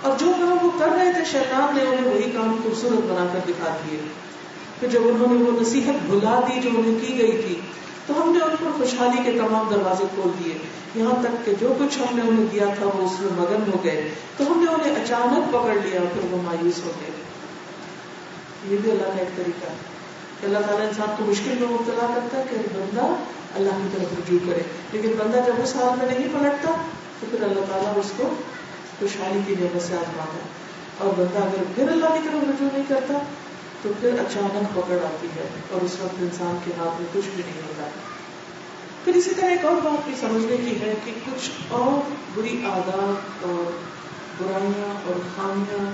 اور جو کام وہ کر رہے تھے شیطان نے انہیں وہی کام خوبصورت بنا کر دکھا دیے. پھر جب انہوں نے وہ نصیحت بھلا دی جو انہیں کی گئی تھی تو ہم نے ان پر خوشحالی کے تمام دروازے کھول دیے, یہاں تک کہ جو کچھ ہم نے انہیں دیا تھا وہ اس میں مگن ہو گئے. تو ہم نے انہیں اچانک پکڑ لیا, پھر وہ مایوس ہو گئے. یہ بھی اللہ کا ایک طریقہ ہے کہ اللہ تعالیٰ انسان کو مشکل میں مبتلا کرتا ہے کہ بندہ اللہ کی طرف رجوع کرے. لیکن بندہ جب اس حال میں نہیں پلٹتا تو پھر اللہ تعالیٰ اس کو خوشحالی کی نعمت سے آزماتا ہے. اور بندہ اگر پھر اللہ کی طرف رجوع نہیں کرتا تو پھر اچانک پکڑ آتی ہے اور اس وقت انسان کے ہاتھ میں کچھ بھی نہیں ہوتا. پھر اسی طرح ایک اور بات بھی سمجھنے کی ہے کہ کچھ اور بری عادات اور برائیاں اور خامیاں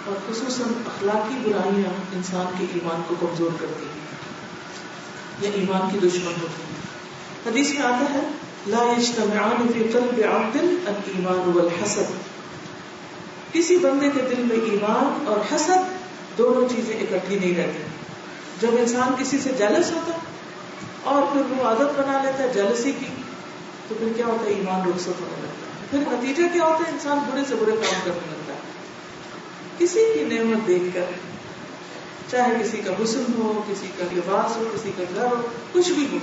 اور خصوصاً اخلاقی برائیاں انسان کے ایمان کو کمزور کرتی ہیں یا ایمان کی دشمن ہوتی ہیں. حدیث میں آتا ہے لا یجتمعان فی قلب عبد الایمان والحسد, کسی بندے کے دل میں ایمان اور حسد دونوں چیزیں اکٹھی نہیں رہتی. جب انسان کسی سے جیلس ہوتا اور پھر وہ عادت بنا لیتا ہے جیلسی کی تو پھر کیا ہوتا ہے, ایمان رخصت ہونے لگتا ہے. پھر نتیجہ کیا ہوتا ہے, انسان برے سے برے کام کرنے لگتا ہے. کسی کی نعمت دیکھ کر, چاہے کسی کا حسن ہو, کسی کا لباس ہو, کسی کا گھر ہو, کچھ بھی ہو,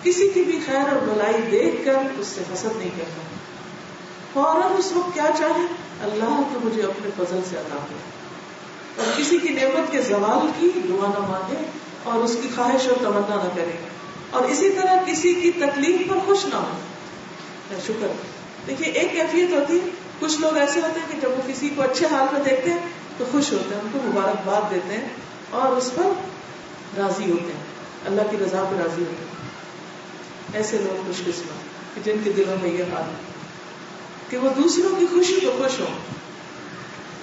کسی کی بھی خیر اور بھلائی دیکھ کر اس سے حسد نہیں کرنا. فوراً اس وقت کیا چاہے, اللہ تو مجھے اپنے فضل سے عطا کرے. اور کسی کی نعمت کے زوال کی دعا نہ مانگے اور اس کی خواہش اور تمنا نہ کرے. اور اسی طرح کسی کی تکلیف پر خوش نہ ہو, شکر. دیکھیے ایک کیفیت ہوتی ہے, کچھ لوگ ایسے ہوتے ہیں کہ جب وہ کسی کو اچھے حال میں دیکھتے ہیں تو خوش ہوتے ہیں, ان کو مبارکباد دیتے ہیں اور اس پر راضی ہوتے ہیں, اللہ کی رضا پر راضی ہوتے ہیں. ایسے لوگ خوش قسمت جن کے دلوں میں یہ حال ہے کہ وہ دوسروں کی خوشی کو خوش ہوں,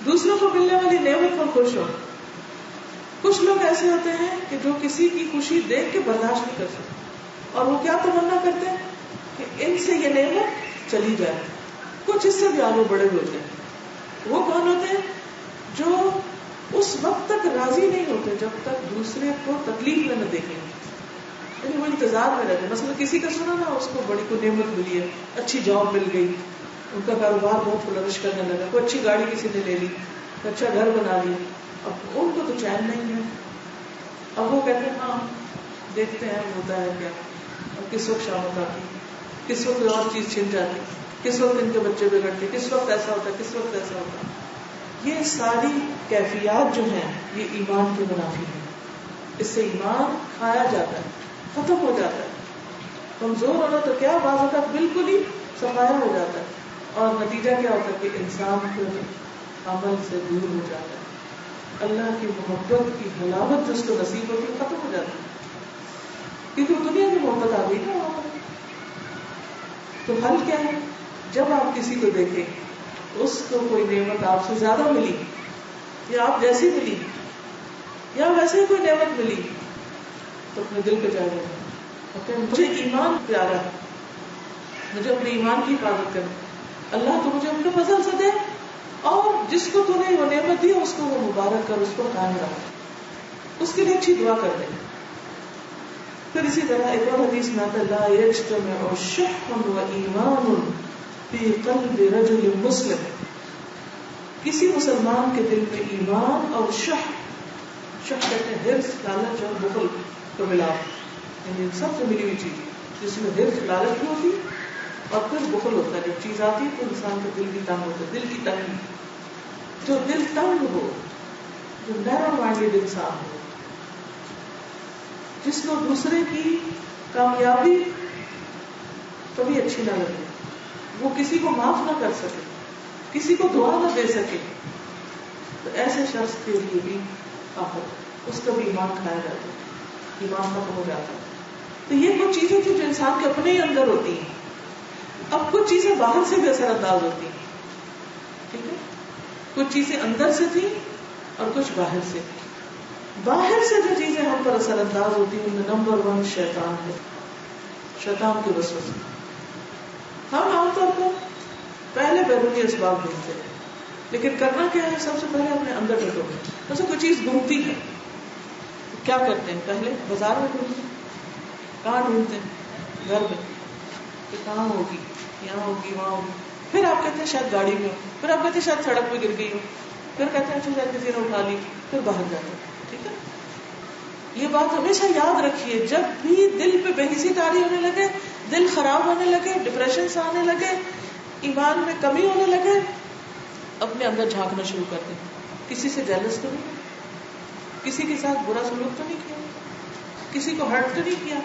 دوسروں کو ملنے والی نعمت پر خوش ہوں. کچھ لوگ ایسے ہوتے ہیں کہ جو کسی کی خوشی دیکھ کے برداشت نہیں کر سکتے اور وہ کیا تمنا کرتے ہیں کہ ان سے یہ نعمت چلی جائے. کچھ اس سے بھی آگے بڑے ہوتے ہیں. وہ کون ہوتے ہیں جو اس وقت تک راضی نہیں ہوتے جب تک دوسرے کو تکلیف میں نہ دیکھیں, یعنی وہ انتظار میں رہتے. مثلا کسی کا سنا نا اس کو بڑی کوئی نعمت ملی ہے, اچھی جاب مل گئی, ان کا کاروبار بہت فلرش کرنے لگا, کوئی اچھی گاڑی کسی نے لے لی, اچھا گھر بنا لیا. اب ان کو تو چین نہیں ہے. اب وہ کہتے ہیں ہاں دیکھتے ہیں ہوتا ہے کیا, اور کس وقت شامت آتی, کس وقت اور چیز چھن جاتی, کس وقت ان کے بچے بگڑتے, کس وقت ایسا ہوتا ہے, کس وقت ایسا ہوتا. یہ ساری کیفیات جو ہیں یہ ایمان کے منافی ہیں. اس سے ایمان کھایا جاتا ہے, ختم ہو جاتا ہے. کمزور ہونا تو کیا, بعض اوقات بالکل ہی صفایا ہو جاتا ہے. اور نتیجہ کیا ہوتا ہے کہ انسان پھر عمل سے دور ہو جاتا ہے. اللہ کی محبت کی حلاوت جو اس کو نصیب ہوتی ہے ختم ہو جاتی ہے, کیونکہ وہ دنیا کی محبت آ گئی نا وہاں پر. تو حل کیا ہے, جب آپ کسی کو دیکھیں اس کو کوئی نعمت آپ سے زیادہ ملی یا آپ جیسی ملی یا ویسے ہی کوئی نعمت ملی تو اپنے دل پہ جائے گا, مجھے ایمان پیارا ہے, مجھے اپنے ایمان کی حفاظت کرنا, اللہ تو مجھے اپنے فضل سے دے, اور جس کو تو نے وہ نعمت دی اس کو وہ مبارک کر، اس کو قائم رکھ، اس کے لیے اچھی دعا کر دیں. پھر اسی طرح ایک اور حدیث میں آتا ہے لا یجتمع شح و ایمان فی قلب رجل مسلم، کسی مسلمان کے دل میں ایمان اور شح کہتے ہیں حرص، لالچ اور بخل کا ملاپ، یعنی سب سے ملی ہوئی چیز جس میں حرص لالچ بھی ہوتی اور پھر بخل ہوتا ہے. جب چیز آتی ہے تو انسان کا دل بھی تنگ ہوتا ہے، دل کی تنگی. جو دل تنگ ہو، جو نیرو مائنڈیڈ انسان ہو، جس کو دوسرے کی کامیابی کبھی اچھی نہ لگے، وہ کسی کو معاف نہ کر سکے، کسی کو دعا نہ دے سکے، تو ایسے شخص کے لیے بھی آفت، اس کا بھی ایمان کھایا جاتا ہے، ایمان ختم ہو جاتا ہے. تو یہ کچھ چیزیں تھیں جو انسان کے اپنے ہی اندر ہوتی ہیں. اب کچھ چیزیں باہر سے بھی اثر انداز ہوتی ہیں، ٹھیک ہے، کچھ چیزیں اندر سے تھیں اور کچھ باہر سے. باہر سے جو چیزیں ہم پر اثر انداز ہوتی ہیں ان میں نمبر 1 شیطان ہے، شیطان کے وسوسے. ہم عام طور پر پہلے بیرونی اسباب ڈھونڈتے ہیں، لیکن کرنا کیا ہے، سب سے پہلے اپنے اندر ڈھونڈو. جیسے کوئی چیز گھومتی ہے، کیا کرتے ہیں، پہلے بازار میں ڈھونڈتے ہیں. کہاں ڈھونڈتے ہیں؟ گھر میں، کہ کہاں ہوگی، یہاں ہوگی، وہاں ہوگی. پھر آپ کہتے ہیں شاید گاڑی میں ہو، پھر آپ کہتے ہیں شاید سڑک پہ گر گئی ہو، پھر کہتے ہیں اچھا شاید کسی نے اٹھا لی، پھر باہر جاتے ہیں. ٹھیک ہے، یہ بات ہمیشہ یاد رکھیے. جب بھی دل پہ بےحسی طاری ہونے لگے، دل خراب ہونے لگے، ڈپریشن سے آنے لگے، ایمان میں کمی ہونے لگے، اپنے اندر جھانکنا شروع کر دیں. کسی سے جیلس تو نہیں، کسی کے ساتھ برا سلوک تو نہیں کیا، کسی کو ہرٹ تو نہیں کیا،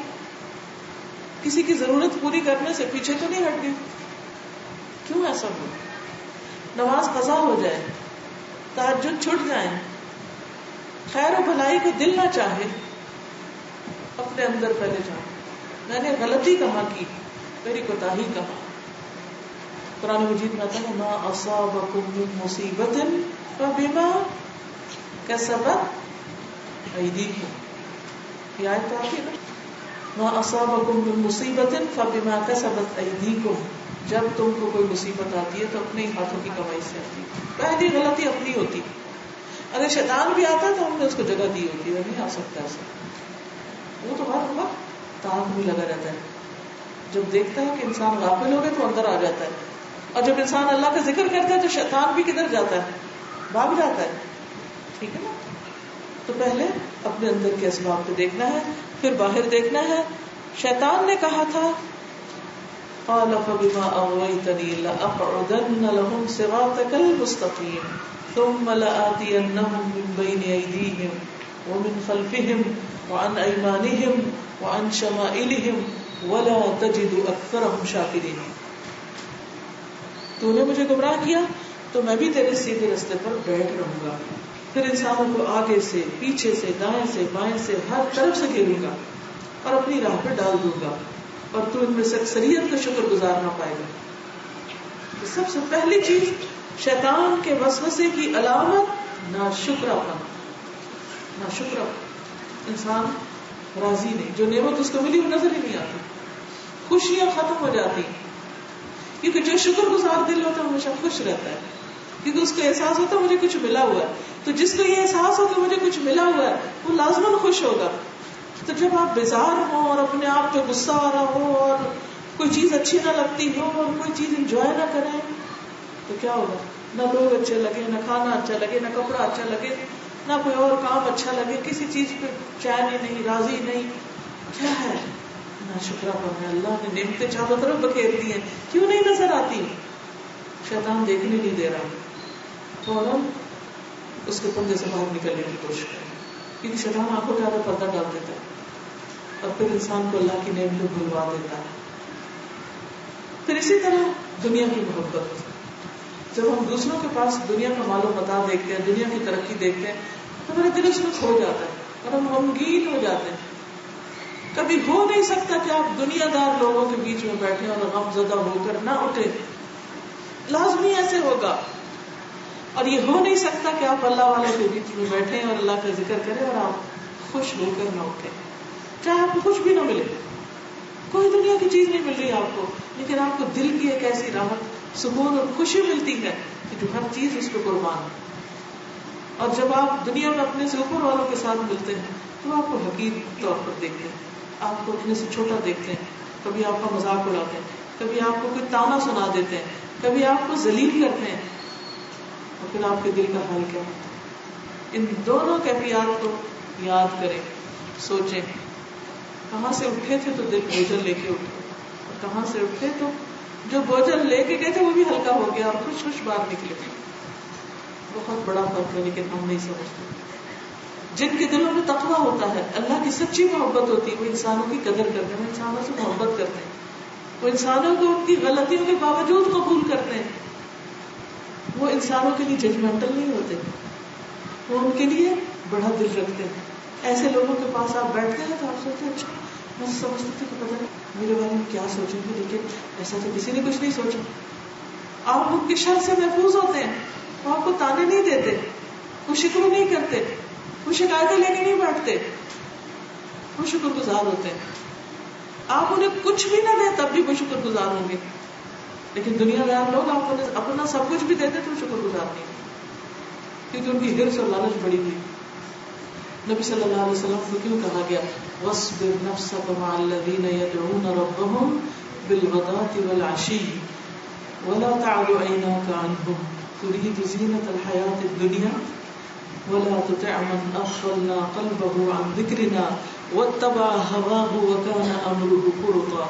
کسی کی ضرورت پوری کرنے سے پیچھے تو نہیں ہٹ گئی. کیوں ایسا ہو؟ نماز قضا ہو جائے، تہجد چھٹ جائیں، خیر و بھلائی کو دل نہ چاہے، اپنے اندر پہلے جاؤ، میں نے غلطی کہاں کی، میری کوتاہی کہاں. قرآن مجید میں آتا ہے ما اصابکم من مصیبت فبما کسبت ایدیکم. یہ آیت تو آتی ہے نا، ما اصابکم من مصیبت فبما کسبت ایدیکم. جب تم کو کوئی مصیبت آتی ہے تو اپنے ہی ہاتھوں کی کمائی سے آتی ہے. پہلی غلطی اپنی ہوتی. اگر شیطان بھی آتا تو ہم نے اس کو جگہ دی ہوتی ہے، نہیں آ سکتا ایسا. وہ تو ہر وقت تاک میں لگا رہتا ہے. جب دیکھتا ہے کہ انسان غافل ہو گئے تو اندر آ جاتا ہے، اور جب انسان اللہ کا ذکر کرتا ہے تو شیطان بھی کدھر جاتا ہے، بھاگ جاتا ہے. ٹھیک ہے نا. تو پہلے اپنے اندر کے اسباب کو دیکھنا ہے، پھر باہر دیکھنا ہے. شیطان نے کہا تھا قال فبما اغويتني لاقعدن لهم صراطك المستقيم ثم لآتينهم من بين ايديهم ومن خلفهم وعن ايمانهم وعن شمائلهم ولا تجد اكثرهم شاكرين. تو نے مجھے گمراہ کیا تو میں بھی تیرے سیدھے راستے پر بیٹھ رہوں گا. پھر انسانوں کو آگے سے، پیچھے سے، دائیں سے، بائیں سے، ہر طرف سے گھیروں گا اور اپنی راہ پہ ڈال دوں گا، اور تو ان میں سے اکثریت کا شکر گزار نہ پائے گا. تو سب سے پہلی چیز شیطان کے وسوسے کی علامت ناشکراپن. انسان راضی نہیں، جو نعمت اس کو ملی وہ نظر ہی نہیں آتی، خوشیاں ختم ہو جاتی. کیونکہ جو شکر گزار دل ہوتا ہے ہمیشہ خوش رہتا ہے، کیونکہ اس کو احساس ہوتا ہے مجھے کچھ ملا ہوا ہے. تو جس کو یہ احساس ہو کہ مجھے کچھ ملا ہوا ہے وہ لازماً خوش ہوگا. تو جب آپ بیزار ہو اور اپنے آپ پہ غصہ آ رہا ہو اور کوئی چیز اچھی نہ لگتی ہو اور کوئی چیز انجوائے نہ کریں تو کیا ہوگا؟ نہ لوگ اچھے لگے، نہ کھانا اچھا لگے، نہ کپڑا اچھا لگے، نہ کوئی اور کام اچھا لگے، کسی چیز پہ چین ہی نہیں، راضی نہیں. کیا ہے؟ نہ شکراپن ہے. اللہ نے نعمتیں چاروں طرف بکھیر دی ہیں، کیوں نہیں نظر آتی؟ شیطان دیکھنے نہیں دے رہا. فوراً اس کے پردے سے باہر نکلنے کی کوشش کریں، کیونکہ شیطان آنکھوں کے آگے پردہ ڈال دیتا ہے اور پھر انسان کو اللہ کی نعمتیں بھلوا دیتا ہے. پھر اسی طرح دنیا کی محبت. جب ہم دوسروں کے پاس دنیا کا مال و متاع دیکھتے ہیں، دنیا کی ترقی دیکھتے ہیں تو میرا دل اس میں کھو جاتا ہے اور ہم غمگین ہو جاتے ہیں. کبھی ہو نہیں سکتا کہ آپ دنیا دار لوگوں کے بیچ میں بیٹھیں اور غم زدہ ہو کر نہ اٹھیں. لازمی ایسے ہوگا. اور یہ ہو نہیں سکتا کہ آپ اللہ والوں کے بیچ میں بیٹھیں اور اللہ کا ذکر کریں اور آپ خوش ہو کر نہ اٹھیں. چاہے آپ کو کچھ بھی نہ ملے، کوئی دنیا کی چیز نہیں مل رہی آپ کو، لیکن آپ کو دل کی ایک ایسی راحت سکون اور خوشی ملتی ہے کہ جو ہر چیز اس پہ قربان ہے. اور جب آپ دنیا میں اپنے سے اوپر والوں کے ساتھ ملتے ہیں تو آپ کو حقیر طور پر دیکھتے ہیں, آپ کو اپنے سے چھوٹا دیکھتے ہیں, کبھی آپ کا مذاق اڑاتے ہیں, کبھی آپ کو کوئی تانا سنا دیتے ہیں, کبھی آپ کو ذلیل کرتے ہیں, اور پھر آپ کے دل کا حال کیا ہوتا ہے. ان دونوں کیفیات کو یاد کریں, سوچیں کہاں سے اٹھے تھے تو دل بوجھل لے کے اٹھے, اور کہاں سے اٹھے تو جو بوجھل لے کے گئے تھے وہ بھی ہلکا ہو گیا اور خوش خوش باہر نکلے. بہت بڑا فرق ہے, لیکن ہم نہیں سمجھتے. جن کے دلوں میں تقویٰ ہوتا ہے, اللہ کی سچی محبت ہوتی ہے, وہ انسانوں کی قدر کرتے ہیں, وہ انسانوں سے محبت کرتے ہیں, وہ انسانوں کو ان کی غلطیوں کے باوجود قبول کرتے ہیں, وہ انسانوں کے لیے ججمنٹل نہیں ہوتے, وہ ان کے لیے بڑا دل رکھتے ہیں. ایسے لوگوں کے پاس آپ بیٹھتے ہیں تو آپ سوچتے ہیں اچھا میں سمجھتی تھی کہ پتہ نہیں میرے بارے میں کیا سوچیں گے, لیکن ایسا تو کسی نے کچھ نہیں سوچا. آپ ان کی شر سے محفوظ ہوتے ہیں, وہ آپ کو تانے نہیں دیتے, وہ شکوے نہیں کرتے, وہ شکایتیں لے کے نہیں بیٹھتے, وہ شکر گزار ہوتے ہیں. آپ انہیں کچھ بھی نہ دیں تب بھی وہ شکر گزار ہوں گے, لیکن دنیا دار لوگ آپ انہیں اپنا سب کچھ بھی دیتے تو شکر گزار نہیں, کیونکہ ان کی حرص اور لالچ بڑی ہوئی. نبی صلی اللہ علیہ وسلم کو کیوں کہا گیا وَاصْبِرْ نَفْسَكَ مَعَ الَّذِينَ يَدْعُونَ رَبَّهُمْ بِالْغَدَاةِ وَالْعَشِيِّ وَلَا تَعْدُ عَيْنَاكَ عَنْهُمْ تُرِيدُ زِينَةَ الْحَيَاةِ الدُّنْيَا وَلَا تُطِعْ مَنْ أَغْفَلْنَا قَلْبَهُ عَنْ ذِكْرِنَا وَاتَّبَعَ هَوَاهُ وَكَانَ أَمْرُهُ فُرُطًا.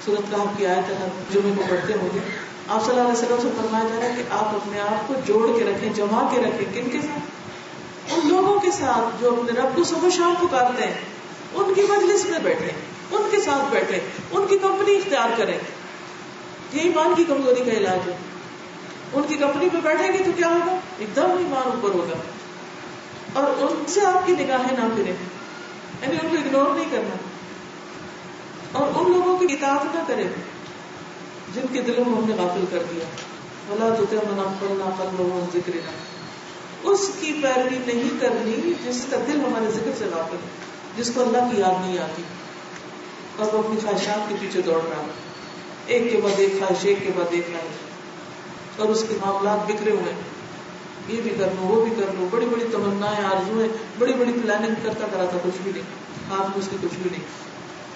سورۃ کہف کی آیت ہے, جمعے کو پڑھتے ہوں گے. آپ صلی اللہ علیہ وسلم سے فرمایا جا رہا ہے کہ آپ اپنے آپ کو جوڑ کے رکھیں, جما کے رکھیں. کن کے ساتھ؟ ان لوگوں کے ساتھ جو اپنے رب کو صبح شام پکارتے ہیں, ان کی مجلس میں بیٹھے, ان کے ساتھ بیٹھے, ان کی کمپنی اختیار کریں. یہ ایمان کی کمزوری کا علاج ہے. ان کی کمپنی پہ بیٹھیں گے تو کیا ہوگا, ایک دم ایمان اوپر ہوگا, اور ان سے آپ کی نگاہیں نہ پھریں, یعنی ان کو اگنور نہیں کرنا, اور ان لوگوں کی اطاعت نہ کریں جن کے دلوں میں ہم نے غافل کر دیا. وَلَا تُطِعْ مَنْ أَغْفَلْنَا قَلْبَهُ عَنْ ذِكْرِنَا, اس کی پیروی نہیں کرنی جس کا دل ہمارے ذکر سے غافل ہے, جس کو اللہ کی یاد نہیں آتی, اور وہ اپنی خواہشات کے پیچھے دوڑ رہا ہے, ایک کے بعد ایک خواہش, ایک کے بعد ایک خواہش, اور اس کے معاملات بکھرے ہوئے, یہ بھی کر لو, وہ بھی کر لو, بڑی بڑی تمنائیں, آرزویں, بڑی بڑی پلاننگ کرتا کراتا کچھ بھی نہیں, ہاتھ میں اس کے کچھ بھی نہیں.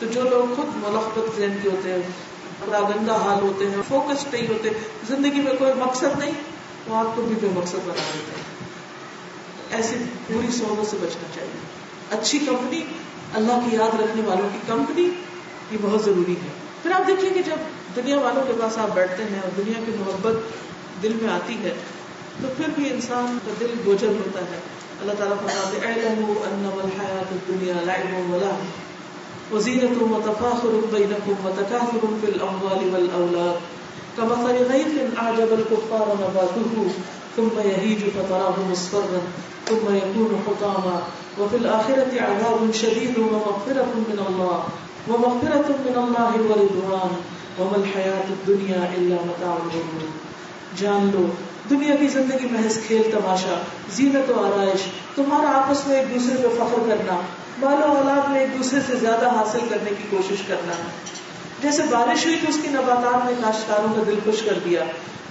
تو جو لوگ خود ملخبت ذہن کے ہوتے ہیں, پراگندہ حال ہوتے ہیں, فوکس نہیں ہوتے, زندگی میں کوئی مقصد نہیں, وہ آپ کو بھی بے مقصد بنا دیتے ہیں. ایسی بری صحبت سے بچنا چاہیے. اچھی کمپنی, اللہ کی یاد رکھنے والوں کی کمپنی, یہ بہت ضروری ہے. پھر آپ دیکھیے کہ جب دنیا والوں کے پاس آپ بیٹھتے ہیں اور دنیا کی محبت دل میں آتی ہے تو پھر بھی انسان کا دل بوجھل ہوتا ہے. اللہ تعالیٰ فرماتے ہیں اعلموا انما الحیات الدنیا لعب ولهو وزینة وتفاخر بینکم وتکاثر فی الاموال والاولاد کمثل غیث اعجب الکفار نباته ثم يهيج فتراه مصفرا ثم يكون حطاما وفي الآخرة عذاب شديد ومغفرة من الله ورضوان وما الحياة الدنيا إلا متاع الغرور. جان لو دنیا کی زندگی محض کھیل تماشا, زینت و آرائش, تمہارا آپس میں ایک دوسرے پہ فخر کرنا, مال و اولاد میں ایک دوسرے سے زیادہ حاصل کرنے کی کوشش کرنا. جیسے بارش ہوئی تو اس کی نباتات نے کاشتکاروں کا دل خوش کر دیا,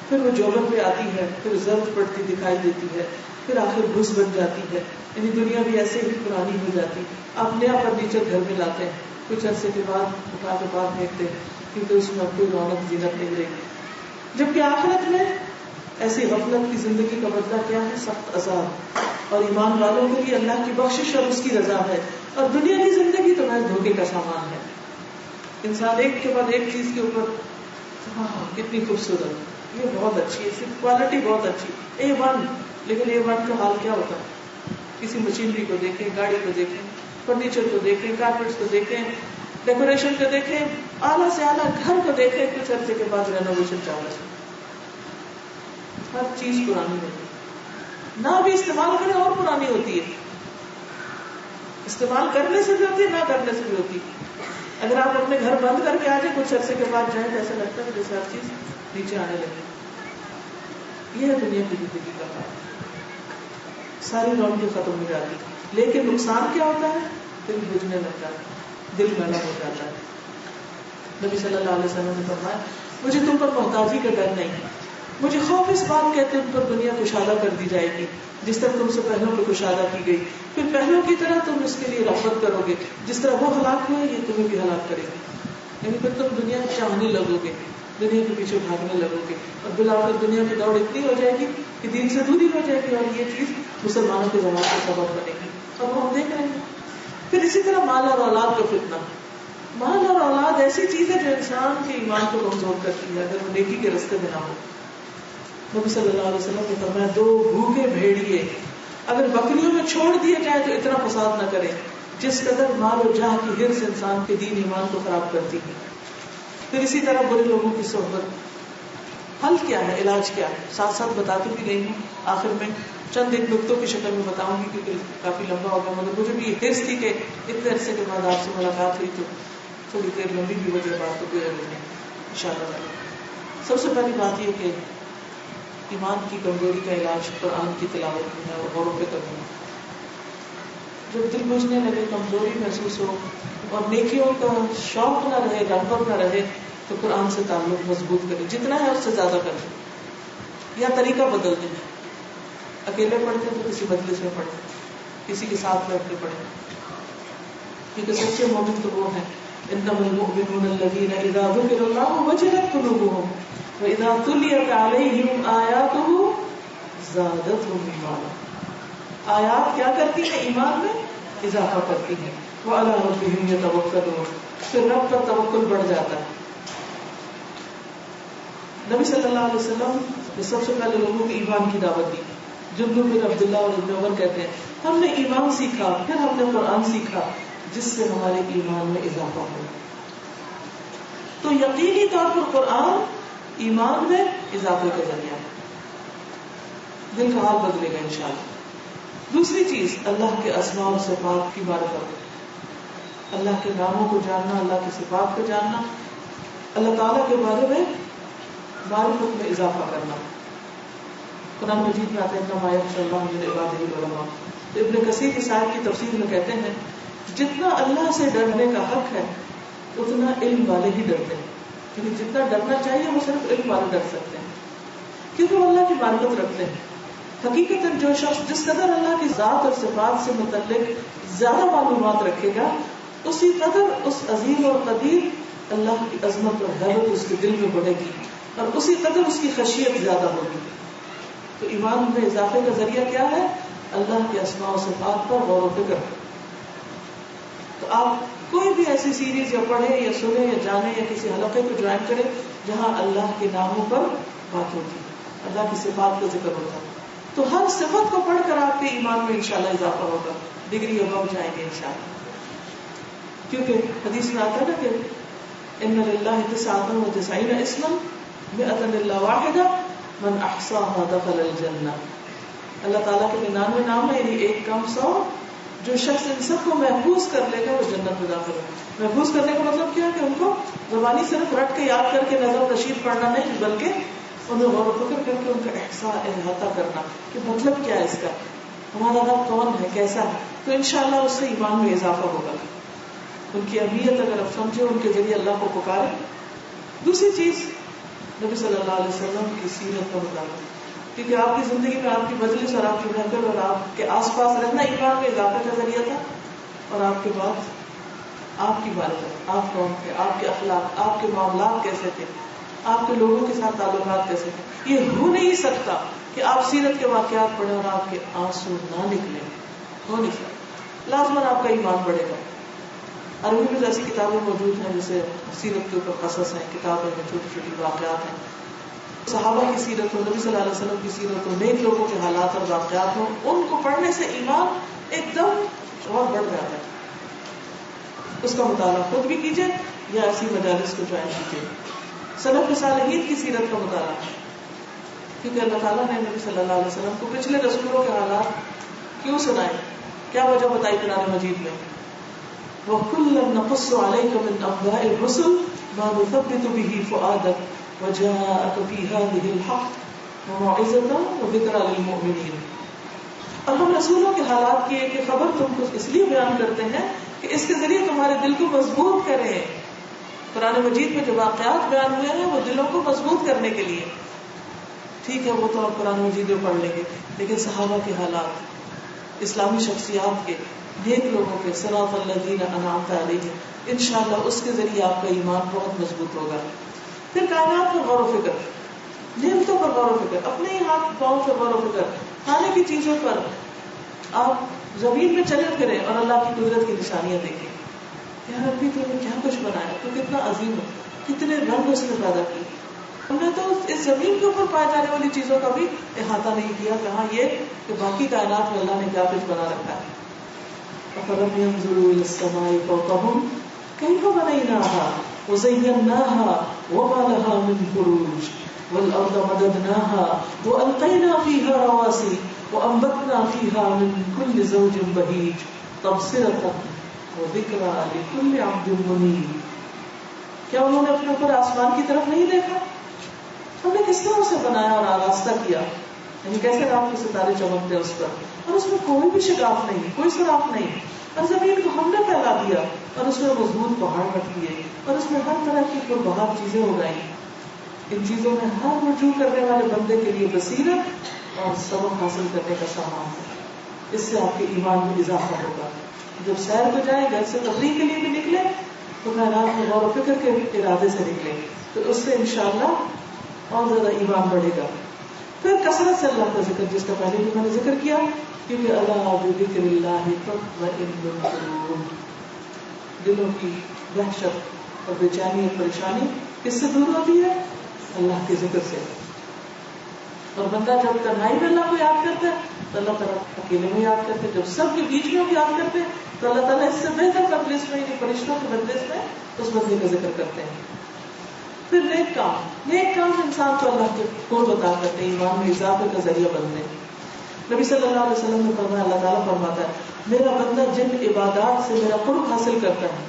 پھر وہ جوبن پہ آتی ہے, پھر زرد پڑتی دکھائی دیتی ہے, پھر آخر بھس بن جاتی ہے. یعنی دنیا بھی ایسے ہی پرانی ہو جاتی. آپ نیا فرنیچر گھر میں لاتے ہیں, کچھ عرصے کے بعد اٹھا کے باہر پھینکتے ہیں کیونکہ اس میں اب کوئی رونق زینت نہیں رہی. جبکہ آخرت میں ایسی غفلت کی زندگی کا بدلہ کیا ہے, سخت عذاب. اور ایمان والوں کے لیے اللہ کی بخشش اور اس کی رضا ہے, اور دنیا کی زندگی تو محض دھوکے کا سامان ہے. انسان ایک کے بعد ایک چیز کے اوپر, ہاں کتنی خوبصورت, یہ بہت اچھی ہے, اس کی کوالٹی بہت اچھی, A1, لیکن A1 کا حال کیا ہوتا ہے. کسی مشینری کو دیکھیں, گاڑی کو دیکھیں, فرنیچر کو دیکھیں, کارپیٹس کو دیکھیں, ڈیکوریشن کو دیکھیں, اعلیٰ سے اعلیٰ گھر کو دیکھیں, کچھ عرصے کے بعد رینوویشن چاہیے. ہر چیز پرانی ہوتی ہے, نہ بھی استعمال کریں اور پرانی ہوتی ہے. استعمال کرنے سے بھی ہوتی ہے, نہ کرنے سے بھی ہوتی ہے. اگر آپ اپنے گھر بند کر کے آ جائیں, کچھ عرصے کے بعد جائیں تو ایسا لگتا ہے جیسے ہر چیز نیچے آنے لگے. یہ ہے دنیا کی زندگی کا کام. ساری رونقیں ختم ہو جاتی, لیکن نقصان کیا ہوتا ہے, دل بجھنے لگ جاتا ہے, دل میلا ہو جاتا ہے. نبی صلی اللہ علیہ وسلم نے فرمایا مجھے تم پر محتاجی کا ڈر نہیں، مجھے خوف اس بات کہ تم پر دنیا کشادہ کر دی جائے گی جس طرح تم سے پہلوں کو کشادہ کی گئی، پھر پہلوں کی طرح تم اس کے لیے رغبت کرو گے، جس طرح وہ ہلاک ہوئے یہ تمہیں بھی ہلاک کرے گی. یعنی پھر تم دنیا چاہنے لگو گے، دنیا کے پیچھے بھاگنے لگو گے، اور بالآخر دنیا کی دوڑ اتنی ہو جائے گی کہ دین سے دوری ہو جائے گی، اور یہ چیز مسلمانوں کے زمانے کا سبب بنے گی. اب ہم دیکھ رہے ہیں. پھر اسی طرح مال اور اولاد کا فتنہ. مال اور اولاد ایسی چیز ہے جو انسان کے ایمان کو کمزور کرتی ہے اگر وہ نیکی کے راستے میں نہ ہو. نبی صلی اللہ علیہ وسلم نے فرمایا 2 بھوکے بھیڑیے اگر بکریوں میں چھوڑ دیے جائے تو اتنا فساد نہ کرے جس قدر مال و جاہ کی ہرس انسان کے دین ایمان کو خراب کرتی ہے. پھر اسی طرح برے لوگوں کی صحبت. حل کیا ہے، علاج کیا ہے، ساتھ ساتھ بتاتی بھی گئی ہوں. آخر میں چند ایک نقطوں کی شکل میں بتاؤں گی کیونکہ کافی لمبا ہوگا، مگر مجھے بھی ہرس تھی کہ اتنے عرصے کے بعد آپ سے ملاقات ہوئی تو تھوڑی دیر لمبی بھی ہو جائے بات تو کوئی نہیں ان شاء اللہ. سب سے پہلی بات یہ کہ ایمان کی کمزوری کا علاج قرآن کی تلاوت میں اور غوروں پہ کرنا. جب دل بجھنے لگے، کمزوری محسوس ہو اور نیکیوں کا شوق نہ رہے، رغبت نہ رہے، تو قرآن سے تعلق مضبوط کرے، جتنا ہے اس سے زیادہ کریں، یا طریقہ بدل دیں. اکیلے پڑھتے تو کسی مجلس میں پڑھیں، کسی کے ساتھ بیٹھ کے پڑھیں، کیونکہ سچے مومن تو وہ ہیں انما المؤمنون الذين اذا ذكر الله وجلت قلوبهم واذا تليت عليهم آياته زادتهم ایمانا. آیات کیا کرتی ہیں؟ ایمان میں اضافہ کرتی ہیں. وعلى ربهم يتوکلون، پھر رب پر توکل بڑھ جاتا ہے. نبی صلی اللہ علیہ وسلم نے سب سے پہلے لوگوں کو ایمان کی دعوت دی. جندب بن عبداللہ اور ابن عمر کہتے ہیں ہم نے ایمان سیکھا، پھر ہم نے قرآن سیکھا جس سے ہمارے ایمان میں اضافہ ہو. تو یقینی طور پر قرآن ایمان میں اضافے کا ذریعہ ہے. دل کا حال بدلے گا انشاءاللہ. دوسری چیز اللہ کے اسماء و صفات کی معرفت. اللہ کے ناموں کو جاننا، اللہ کی صفات کو جاننا، اللہ تعالیٰ کے بارے میں معرفت میں اضافہ کرنا. قرآن مجید میں آتا ہے انما یخشی اللہ من عبادہ العلماء. تو ابن کثیر کی آیت کی تفسیر میں کہتے ہیں جتنا اللہ سے ڈرنے کا حق ہے اتنا علم والے ہی ڈرتے ہیں. یعنی جتنا ڈرنا چاہیے وہ صرف علم والے ڈر سکتے ہیں کیونکہ وہ اللہ کی معرفت رکھتے ہیں. حقیقتاً جو شخص جس قدر اللہ کی ذات اور صفات سے متعلق زیادہ معلومات رکھے گا اسی قدر اس عظیم اور قدیر اللہ کی عظمت اور حیرت اس کے دل میں بڑھے گی اور اسی قدر اس کی خشیت زیادہ ہوگی. تو ایمان میں اضافے کا ذریعہ کیا ہے؟ اللہ کے اسماء و صفات پر غور و فکر. تو آپ کوئی بھی ایسی سیریز یا پڑھیں یا سنیں یا جانیں یا کسی حلقے کو جوائن کریں جہاں اللہ کے ناموں پر بات ہوتی ہے، اللہ کی صفات کا ذکر ہوتا ہے، تو ہر صفت کو پڑھ کر آپ کے ایمان میں انشاءاللہ اضافہ ہوگا، ڈگری اور بڑھ جائیں گے انشاءاللہ. کیونکہ حدیث میں آتا ہے نا کہ ان للہ 99 اسما 100 الا واحدہ من احصاها دخل الجنہ. اللہ تعالیٰ کے 99 نام ہے، یعنی 1 کم 100. جو شخص ان سب کو محفوظ کر لے گا وہ جنت میں داخل ہوگا. محفوظ کرنے کا مطلب کیا ہے کہ ان کو زبانی صرف رٹ کے یاد کر کے نظر رشید پڑھنا نہیں، بلکہ انہیں غور و فکر کر کے ان کا احساس احاطہ کرنا کہ مطلب کیا ہے اس کا، ہمارا رب کون ہے، کیسا ہے. تو انشاءاللہ اس سے ایمان میں اضافہ ہوگا. ان کی اہمیت اگر آپ سمجھے، ان کے ذریعے اللہ کو پکارے. دوسری چیز نبی صلی اللہ علیہ وسلم کی سیرت کا مطالعہ، کیونکہ آپ کی زندگی میں آپ کی مجلس اور آپ کی محفل اور آپ کے آس پاس رہنا ایمان میں اضافے کا ذریعہ تھا. اور آپ کے بعد آپ کی معرفت، آپ کون تھے، آپ کے اخلاق، آپ کے معاملات کیسے تھے، آپ کے لوگوں کے ساتھ تعلقات کیسے تھے. یہ ہو نہیں سکتا کہ آپ سیرت کے واقعات پڑھیں اور آپ کے آنسو نہ نکلیں. ہو نہیں سکتا. لازماً آپ کا ایمان بڑھے گا. عربی میں ایسی کتابیں موجود ہیں جیسے سیرت کے اوپر قصص ہیں، کتابیں ہیں، چھوٹی چھوٹی واقعات ہیں. صحابہ کی سیرت ہو، نبی صلی اللہ علیہ وسلم کی سیرت ہو، نیک لوگوں کے حالات اور واقعات ہوں، ان کو پڑھنے سے ایمان ایک دم اور بڑھ جاتا ہے. اس کا مطالعہ خود بھی کیجیے یا ایسی مجالس کو جوائن کیجیے. سلف صالحین کی سیرت کا مطالعہ، کیونکہ اللہ تعالیٰ نے نبی صلی اللہ علیہ وسلم کو پچھلے رسولوں کے حالات کیوں سنائے، کیا وجہ بتائی قرآن مجید میں. وَكُلًّا نَقُصُّ عَلَيْكَ مِنْ أَنْبَاءِ الرُّسُلِ مَا نُثَبِّتُ بِهِ فُؤَادَكَ وَجَاءَكَ فِي هَٰذِهِ الْحَقُّ وَمَوْعِظَةً وَذِكْرَىٰ لِلْمُؤْمِنِينَ. اور ہم رسولوں کے حالات کی ایک خبر تم کو اس لیے بیان کرتے ہیں کہ اس کے ذریعے تمہارے دل کو مضبوط کریں، قرآن مجید میں جو واقعات بیان ہوئے ہیں وہ دلوں کو مضبوط کرنے کے لیے. ٹھیک ہے وہ تو آپ قرآن مجید میں پڑھ لیں گے, لیکن صحابہ کے حالات, اسلامی شخصیات کے, نیک لوگوں کے, صراط الذین انعمت علیہم, انشاءاللہ اس کے ذریعے آپ کا ایمان بہت مضبوط ہوگا. پھر کائنات پر غور و فکر, نعمتوں پر غور و فکر, اپنے ہی ہاتھ پاؤں پر غور و فکر, کھانے کی چیزوں پر. آپ زمین میں چلے پھریں اور اللہ کی قدرت کی نشانیاں دیکھیں. یار ابھی تو نے کیا کچھ بنایا, تو کتنا عظیم ہے, کتنے رنگ اس نے پیدا کیے. ہم نے تو اس زمین کے اوپر پائے جانے والی چیزوں کا بھی احاطہ نہیں کیا کہ ہاں یہ کہ باقی کائنات میں اللہ نے کیا کچھ بنا رکھا ہے. أَفَلَمْ يَنْظُرُوا إِلَى السَّمَاءِ فَوْقَهُمْ كَيْفَ بَنَيْنَاهَا وَزَيَّنَّاهَا وَمَا لَهَا مِنْ فُرُوجٍ وَالْأَرْضَ مَدَدْنَاهَا وَأَلْقَيْنَا فِيهَا رَوَاسِيَ وَأَنبَتْنَا فِيهَا مِنْ كُلِّ زَوْجٍ بَهِيجٍ تَبْصِرَةً وَذِكْرَىٰ لِكُلِّ عَبْدٍ مُنِيبٍ. کیا انہوں نے اپنے اوپر آسمان کی طرف نہیں دیکھا؟ ہم نے کس طرح اسے بنایا اور آراستہ کیا, یعنی کیسے رات کے ستارے چمکتے اس پر, اور اس میں کوئی بھی شگاف نہیں, کوئی سراف نہیں, اور زمین کو ہم نے پھیلا دیا اور اس میں مضبوط پہاڑ رکھ دیے اور اس میں ہر طرح کی پربہار چیزیں اگائیں. ان چیزوں میں ہر رجوع کرنے والے بندے کے لیے بصیرت اور سبق حاصل کرنے کا سامان ہے. اس سے آپ کے ایمان میں اضافہ ہوگا. جب سیر کو جائیں, گھر سے تفریح کے لیے بھی نکلے تو کائنات میں غور و فکر کے ارادے سے نکلے, تو اس سے انشاءاللہ اور زیادہ ایمان بڑھے گا. پھر کثرت سے اللہ کا ذکر, جس کا پہلے بھی میں نے ذکر کیا, کیونکہ اللہ بذکر اللہ تطمئن القلوب, دلوں کی وحشت اور بے چینی اور پریشانی کس سے دور ہوتی ہے؟ اللہ کے ذکر سے. اور بندہ جب تنہائی میں اللہ کو یاد کرتا ہے تو اللہ تعالیٰ اکیلے میں یاد کرتے, جب سب کے بیچ میں یاد کرتے تو اللہ تعالیٰ اس سے بہتر مجلس میں, فرشتوں کے مجلس میں اس بندے کا ذکر کرتے ہیں. پھر نیک کام, نیک کام انسان کو اللہ کے قرب عطا کرتے ہیں, ایمان میں اضافے کا ذریعہ بنتے ہیں. نبی صلی اللہ علیہ وسلم نے فرمایا, اللہ تعالیٰ فرماتا ہے میرا بندہ جن عبادات سے میرا قرب حاصل کرتا ہے,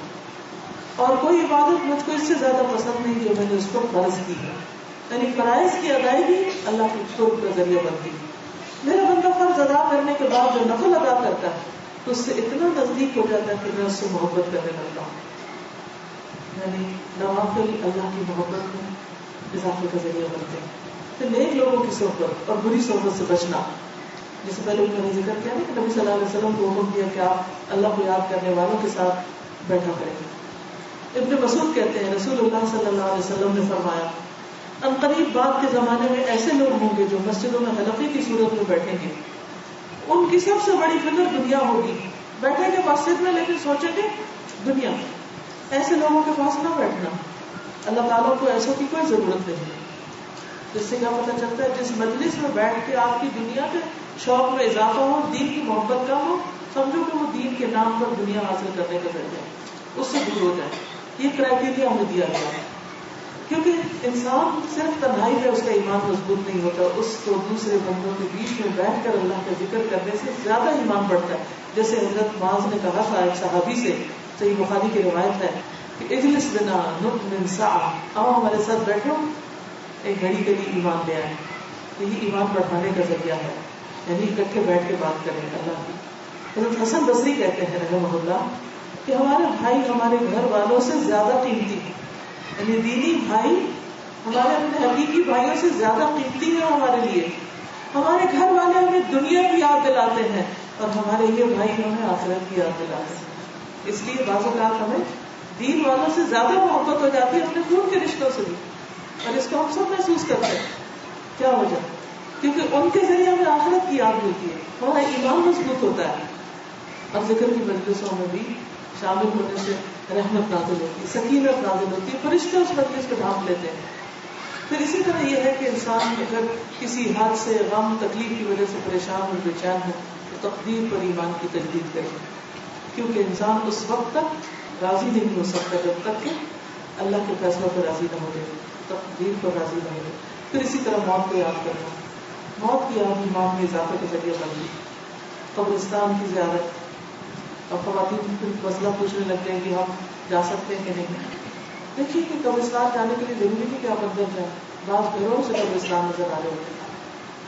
اور کوئی عبادت مجھ کو اس سے زیادہ پسند نہیں جو میں نے اس کو فرض کی ہے, یعنی فرائض کی ادائیگی اللہ کے قرب کا ذریعہ بنتی ہے. میرا بندہ فرض ادا کرنے کے بعد جو نفل ادا کرتا ہے تو اس سے اتنا نزدیک ہو جاتا ہے کہ میں اس سے محبت کرنے لگتا ہوں. یعنی نوافل اللہ کی محبت میں اضافے کا ذریعہ بنتے ہیں. پھر نیک لوگوں کی صحبت اور بری صحبت سے بچنا, جیسے پہلے میں نے ذکر کیا نا کہ نبی صلی اللہ علیہ وسلم کو حکم دیا کہ آپ اللہ کو یاد کرنے والوں کے ساتھ بیٹھا کریں. ابن مسعود کہتے ہیں رسول اللہ صلی اللہ علیہ وسلم نے فرمایا, ان قریب بعد کے زمانے میں ایسے لوگ ہوں گے جو مسجدوں میں حلقے کی صورت میں بیٹھیں گے, ان کی سب سے بڑی فکر دنیا ہوگی. بیٹھیں گے مسجد میں لیکن سوچیں گے دنیا. ایسے لوگوں کے پاس نہ بیٹھنا, اللہ تعالیٰ کو ایسوں کی کوئی ضرورت نہیں. جس سے کیا پتہ چلتا ہے, جس مجلس میں بیٹھ کے آپ کی دنیا کے شوق میں اضافہ ہو, دین کی محبت کا ہو, سمجھو کہ وہ دین کے نام پر دنیا حاصل کرنے کا ذریعہ ہے, اس سے دور ہو جائے. یہ کرائٹیریا ہمیں دیا گیا ہے, کیونکہ انسان صرف تنہائی میں اس کا ایمان مضبوط نہیں ہوتا, اس کو دوسرے بندوں کے بیچ میں بیٹھ کر اللہ کا ذکر کرنے سے زیادہ ایمان بڑھتا ہے. جیسے حضرت معاذ نے کہا تھا ایک صحابی سے, صحیح بخاری کی روایت ہے کہ اجلس بنا نؤمن ساعة, آؤ ہمارے ساتھ بیٹھو ایک گھڑی کے لیے ایمان لے آئے. یہی ایمان بڑھانے کا ذریعہ ہے, یعنی اکٹھے بیٹھ کے بات کریں اللہ کی. حضرت حسن بصری کہتے ہیں رحمہ اللہ کہ ہمارے بھائی ہمارے گھر والوں سے زیادہ قیمتی ہیں, یعنی دینی بھائی ہمارے اپنے حقیقی بھائیوں سے زیادہ قیمتی ہے ہمارے لیے. ہمارے گھر والے ہمیں دنیا کی یاد دلاتے ہیں اور ہمارے یہ بھائی ہمیں آخرت کی یاد دلاتے ہیں. اس لیے بعض اوقات ہمیں دین والوں سے زیادہ محبت ہو جاتی ہے اپنے خون کے رشتوں سے بھی, اور اس کو ہم سب محسوس کرتے ہیں. کیا وجہ؟ کیونکہ ان کے ذریعے ہمیں آخرت کی یاد ملتی ہے, ہمارا ایمان مضبوط ہوتا ہے. اور ذکر کی مجلسوں میں بھی شامل ہونے سے رحمت نازل ہوتی ہے, سکینت نازل ہوتی ہے, فرشتے اس مجلس کو ڈھانپ لیتے ہیں. پھر اسی طرح یہ ہے کہ انسان اگر کسی حادثے, غم, تکلیف کی وجہ سے پریشان اور بے چین ہے تو تقدیر پر ایمان کی تجدید کرے, کیونکہ انسان اس وقت تک راضی نہیں ہو سکتا جب تک کہ اللہ کے فیصلوں پر راضی نہ ہو جائے, تقدیر پر راضی نہ ہو جائے. پھر اسی طرح موت کو یاد کرنا, موت کی یاد ایمان میں اضافے کا ذریعہ بن گئی. قبرستان کی زیارت, اور خواتین مسئلہ پوچھنے لگتے ہیں کہ ہم جا سکتے ہیں کہ نہیں. دیکھیے کہ قبرستان جانے کے لیے ضروری نہیں کہ آپ اندر جائیں. بعض گھروں سے قبرستان نظر آ رہے ہوتے ہیں,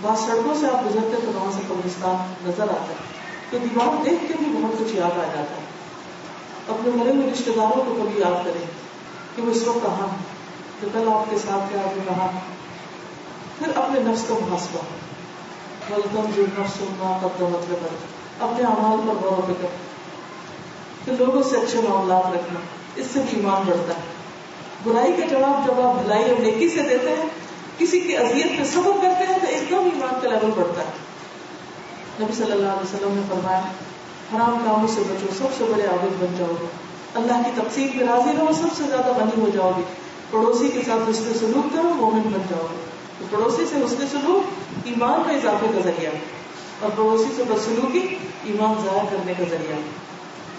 بعض سڑکوں سے آپ گزرتے تو وہاں سے قبرستان نظر آتا ہے, تو دیوار دیکھ کے بھی بہت کچھ یاد آ جاتا ہے. اپنے مرے ہوئے رشتے داروں کو کبھی یاد کریں, کہ وہ اس وقت کہاں تو کل آپ کے ساتھ کیا آپ نے کہا. پھر اپنے نفس کا محاسبہ, وَلْتَنْظُرْ نَفْسٌ مَا قَدَّمَتْ لِغَدٍ, اپنے اعمال پر غور و فکر. پھر لوگوں سے اچھے معاملات رکھنا, اس سے بھی ایمان بڑھتا ہے. برائی کا جواب جب آپ بھلائی اور نیکی سے دیتے ہیں, کسی کی اذیت پہ صبر کرتے ہیں, تو ایک دم ایمان کا لیول بڑھتا ہے. نبی صلی اللہ علیہ وسلم نے فرمایا حرام کاموں سے بچو, سب سے بڑے عابد بن جاؤ گے, اللہ کی تقسیم پہ راضی رہو, سب سے زیادہ غنی ہو جاؤ گے. پڑوسی کے ساتھ حسن سلوک کرو, مومن بن جاؤ گے. تو پڑوسی سے حسن سلوک ایمان کا اضافے کا ذریعہ, اور پڑوسی سے بدسلوکی ایمان ضائع کرنے کا ذریعہ.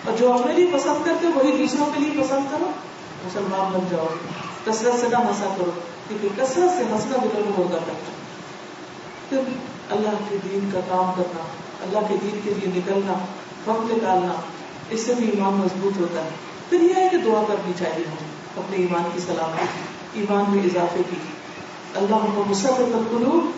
اور جو اپنے لیے پسند کرتے وہی دوسروں کے لیے پسند کرو, مسلمان بن جاؤ. کثرت سے نہ ہنسا کرو, کیونکہ کثرت سے ہنسنا دلوں کو مردہ کرتا. پھر اللہ کے دین کا کام کرنا, اللہ کے دین کے لیے نکلنا, وقت نکالنا, اس سے بھی ایمان مضبوط ہوتا ہے. پھر یہ ہے کہ دعا کرنی چاہیے ہمیں اپنے ایمان کی سلامتی, ایمان میں اضافے کی. اللہم مصرف القلوب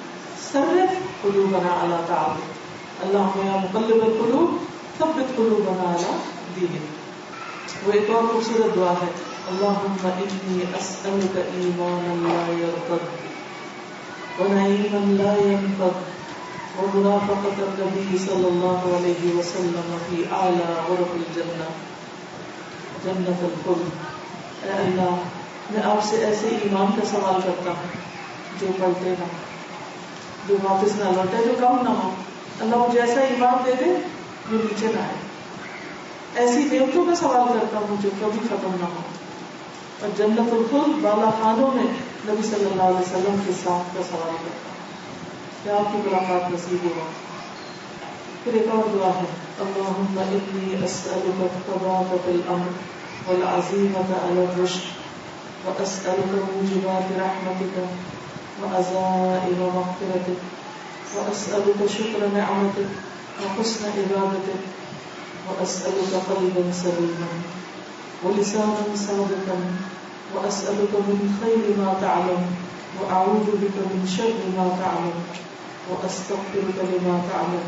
صرف قلوبنا علی طاعتک, اللہم یا مقلب القلوب ثبت قلوبنا علی دینک. وہ ایک اور خوبصورت دعا ہے, اللہم انی اسألک ایمانا لا یرتد ونعیما لا ینفد ومرافقۃ النبی صلی اللہ علیہ وسلم فی اعلی غرف الجنہ جنت الخلد. اے اللہ, میں آپ سے ایسے ایمان کا سوال کرتا ہوں جو پلٹے نہ, جو واپس نہ لوٹے, جو کم نہ ہو. اللہ مجھے ایسا ایمان دے دے جو نیچے نہ آئے. ایسی نعمتوں کا سوال کرتا ہوں جو کبھی ختم نہ ہو. اور جنت الخلد بالا خانوں میں نبی صلی اللہ علیہ وسلم کے ساتھ کا سوال کرتا ہوں کہ آپ کی ملاقات نصیب ہو. پھر ایک اور دعا ہے, اللہم انی اسألک الثبات فی الامر والعزیمۃ علی الرشد واسألک موجبات رحمتک وعزائم مغفرتک واسألک شکر نعمتک وحسن عبادتک واسألک قلبا سلیما ولسانا صادقا واسألک من خیر ما تعلم واعوذ بک من شر ما تعلم واستغفرک لما تعلم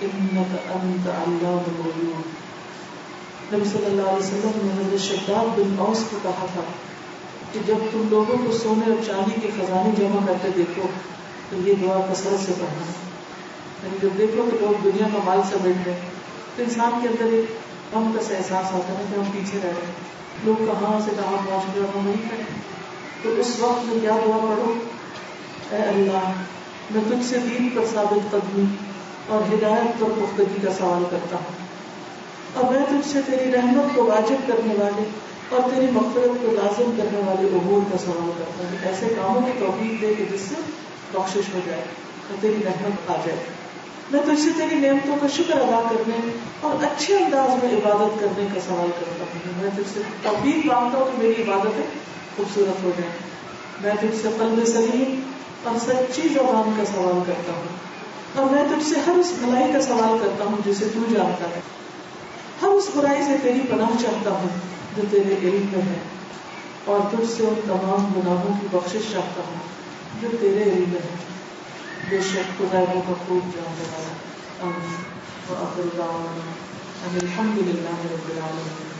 انک انت علام الغیوب. نبی صلی اللہ علیہ وسلم نے حضرت شداد بن اوس کو کہا تھا کہ جب تم لوگوں کو سونے اور چاندی کے خزانے جمع کرتے دیکھو تو یہ دعا کثرت سے پڑھنا. یعنی جب دیکھو کہ لوگ دنیا کا مال سمیٹ رہے تو انسان کے اندر ایک غم کا سا احساس آتا ہے کہ ہم پیچھے رہ رہے ہیں, لوگ کہاں سے کہاں پہنچ گئے, ہم نہیں کریں. تو اس وقت میں کیا دعا پڑھو, اے اللہ میں تجھ سے دین پر ثابت قدمی اور ہدایت پر پختگی کا سوال کرتا ہوں, اور میں تجھ سے تیری رحمت کو واجب کرنے والے اور تیری مغفرت کو لازم کرنے والے امور کا سوال کرتا ہوں. ایسے کاموں کی توفیق دے کہ جس سے بخشش ہو جائے اور تیری رحمت آ جائے. میں تجھ سے تیری نعمتوں کا شکر ادا کرنے اور اچھے انداز میں عبادت کرنے کا سوال کرتا ہوں. میں تجھ سے توفیق مانگتا ہوں کہ میری عبادتیں خوبصورت ہو جائیں. میں تجھ سے قلب سلیم اور سچی زبان کا سوال کرتا ہوں, اور میں تجھ سے ہر اس بھلائی کا سوال کرتا ہوں جسے تو جانتا ہے, ہر اس برائی سے تیری پناہ چاہتا ہوں جو تیرے علم میں ہے, اور تجھ سے ان تمام گناہوں کی بخشش چاہتا ہوں جو تیرے علم میں ہے. بے شک تو غیبوں کا خوب جاننے والا. آمین. وآخر دعوانا ان الحمد للہ رب العالمین.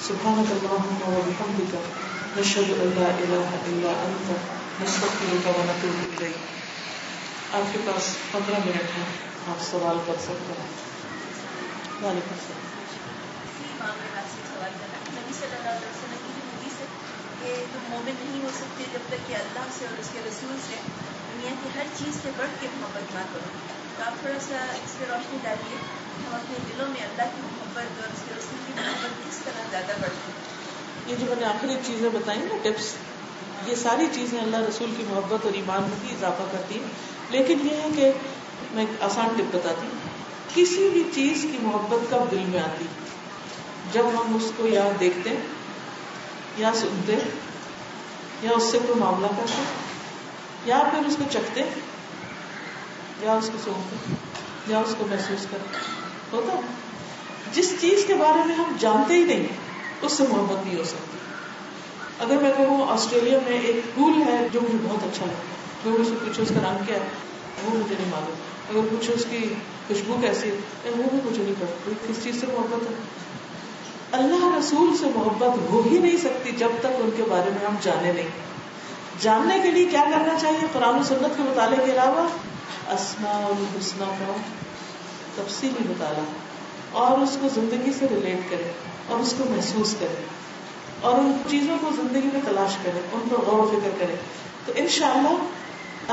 سبحانک اللہم وبحمدک نشہد ان لا الہ الا انت نستغفرک ونتوب الیک. آپ کے پاس 15 منٹ ہے, آپ سوال کر سکتے ہیں. وعلیکم السلام. نبی صلی اللہ علیہ وسلم کی حدیث ہے کہ تم مومن نہیں ہو سکتے جب تک کہ اللہ سے اور اس کے رسول سے دنیا کی ہر چیز سے بڑھ کے محبت نہ کرو. تو آپ تھوڑا سا اس پہ روشنی ڈالیے, ہم اپنے دلوں میں اللہ کی محبت اور اس کے رسول کی محبت کس طرح زیادہ بڑھتی ہے. یہ جو میں نے آخری چیزیں بتائی نا, ٹپس, یہ ساری چیزیں اللہ رسول کی محبت اور ایمان میں بھی اضافہ کرتی ہیں. لیکن یہ ہے کہ میں ایک آسان ٹپ بتاتی ہوں. کسی بھی چیز کی محبت کب دل میں آتی, جب ہم اس کو یا دیکھتے یا سنتے یا اس سے کوئی معاملہ کرتے یا پھر اس کو چکھتے یا اس کو سونگتے یا اس کو محسوس کرتے. ہوتا ہے جس چیز کے بارے میں ہم جانتے ہی نہیں اس سے محبت نہیں ہو سکتی. اگر میں کہوں آسٹریلیا میں ایک پھول ہے جو مجھے بہت اچھا لگتا ہے, لوگوں سے پوچھو اس کا رنگ کیا ہے, وہ مجھے نہیں معلوم. اگر پوچھو اس کی خوشبو کیسی ہے, وہ بھی مجھے نہیں پتا. کس چیز سے محبت ہے؟ اللہ رسول سے محبت ہو ہی نہیں سکتی جب تک ان کے بارے میں ہم جانے نہیں. جاننے کے لیے کیا کرنا چاہیے؟ قرآن و سنت کے مطالعے کے علاوہ اسماء الحسنی کا تفصیلی مطالعہ اور اس کو زندگی سے ریلیٹ کرے اور اس کو محسوس کرے اور ان چیزوں کو زندگی میں تلاش کرے, ان پر غور و فکر کرے. تو انشاءاللہ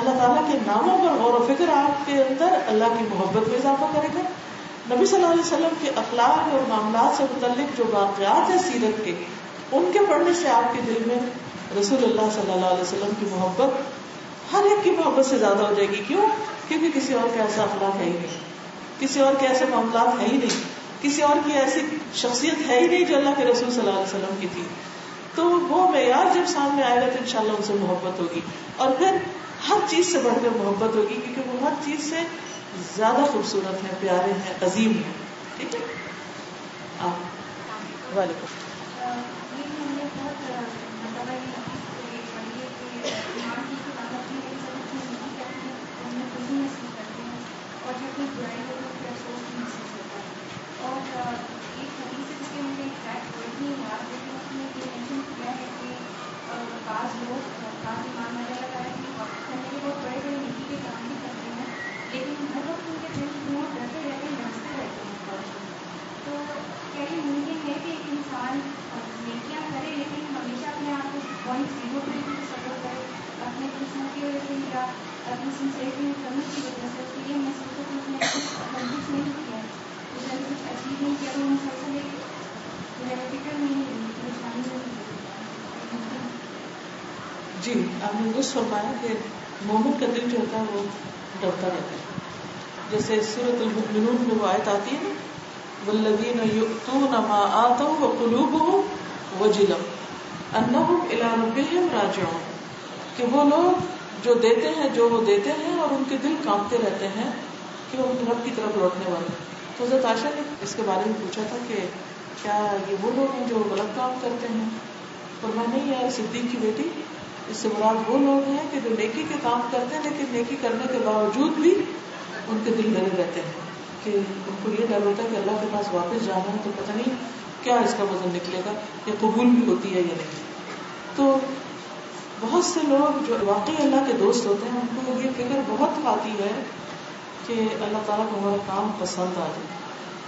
اللہ تعالیٰ کے ناموں پر غور و فکر آپ کے اندر اللہ کی محبت میں اضافہ کرے گا. نبی صلی اللہ علیہ وسلم کے اخلاق اور معاملات سے متعلق جو واقعات ہیں سیرت کے, ان کے پڑھنے سے آپ کے دل میں رسول اللہ صلی اللہ علیہ وسلم کی محبت ہر ایک کی محبت سے زیادہ ہو جائے گی. کیوں؟ کیونکہ کسی اور کا ایسا اخلاق ہے ہی نہیں, کسی اور کے ایسے معاملات ہے ہی نہیں, کسی اور کی ایسی شخصیت ہے ہی نہیں جو اللہ کے رسول صلی اللہ علیہ وسلم کی تھی. تو وہ معیار جب سامنے آئے گا تو انشاءاللہ ان سے محبت ہوگی, اور پھر ہر چیز سے بڑھ کر محبت ہوگی, کیونکہ وہ ہر چیز سے زیادہ خوبصورت ہیں, پیارے ہیں, عظیم ہیں. ٹھیک ہے. وعلیکم. جی, آپ نے درست فرمایا کہ مومن کا دل جو ہوتا ہے وہ ڈرتا رہتا ہے. جیسے سورۃ المؤمنون میں وہ آیت آتی ہے, والذین یؤتون ما آتوا وقلوبهم وجلة انہم الی ربہم راجعون, کہ وہ لوگ جو دیتے ہیں, جو وہ دیتے ہیں اور ان کے دل کانپتے رہتے ہیں کہ وہ اپنے رب کی طرف لوٹنے والے. تو حضرت عائشہ نے اس کے بارے میں پوچھا تھا کہ کیا یہ وہ لوگ ہیں جو غلط کام کرتے ہیں؟ فرمایا نہیں یار صدیق کی بیٹی, اس سے مراد وہ لوگ ہیں کہ جو نیکی کے کام کرتے ہیں لیکن نیکی کرنے کے باوجود بھی ان کے دل ڈرے رہتے ہیں کہ ان کو یہ ڈر ہوتا ہے کہ اللہ کے پاس واپس جانا ہے تو پتہ نہیں کیا اس کا وزن نکلے گا, یہ قبول بھی ہوتی ہے یا نہیں. تو بہت سے لوگ جو واقعی اللہ کے دوست ہوتے ہیں ان کو یہ فکر بہت کھاتی ہے کہ اللہ تعالیٰ کو ہمارا کام پسند آ جائے.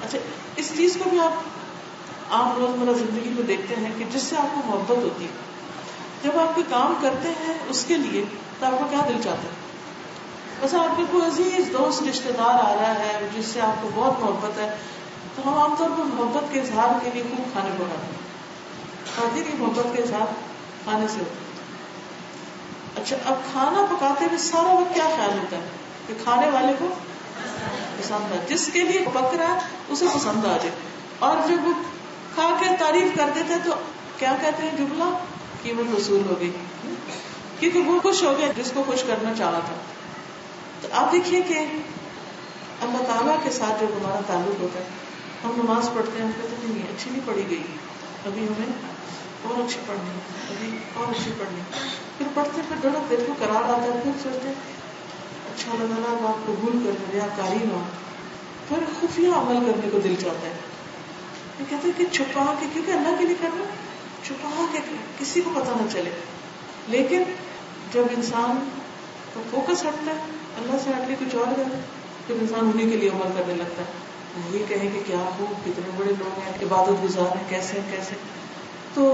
اچھا, اس چیز کو بھی آپ عام روزمرہ زندگی میں دیکھتے ہیں کہ جس سے آپ کو محبت ہوتی ہے, جب آپ کے کام کرتے ہیں اس کے لیے تو آپ کو کیا دل چاہتا ہے؟ بس آپ کے کوئی عزیز دوست رشتے دار آ رہا ہے جس سے آپ کو بہت محبت ہے, تو ہم عام طور پر محبت کے اظہار کے لیے خوب کھانے پکاتے ہیں. کھاتے کی محبت کے اظہار کھانے سے ہوتا ہے. اچھا, اب کھانا پکاتے ہوئے سارا وقت کیا خیال ہوتا ہے کہ کھانے والے کو پسند آئے, جس کے لیے پک رہا ہے اسے پسند آ جائے. اور جب وہ کھا کے تعریف کرتے تھے تو کیا کہتے ہیں جملہ, قیمت وصول ہو گئی, کیونکہ وہ خوش ہو گیا جس کو خوش کرنا چاہا تھا. تو آپ دیکھیے کہ اللہ تعالیٰ کے ساتھ جب ہمارا تعلق ہوتا ہے, ہم نماز پڑھتے ہیں, ہم کہتے ہیں نہیں اچھی نہیں پڑھی گئی, ابھی ہمیں اور اچھی پڑھنی ہے, ابھی اور اچھی پڑھنی ہے. پھر پڑھتے پھر تھوڑا دل کو قرار آتا ہے, پھر سوچتے اچھا اللہ تعالیٰ آپ قبول کر لیں, ریاکاری نہ ہو. پھر خفیہ عمل کرنے کو دل چاہتا ہے. یہ کہتے ہیں کہ چھپا کے, کیونکہ اللہ کے لیے کرنا, چھپا کے کسی کو پتہ نہ چلے. لیکن جب انسان کا فوکس ہٹتا ہے, اللہ سے ہٹ کے کچھ اور کرتا ہے, پھر انسان انہیں کے لیے عمل کرنے لگتا ہے. یہ کہیں کہ کیا ہو, کتنے بڑے لوگ ہیں, عبادت گزار ہیں, کیسے کیسے. تو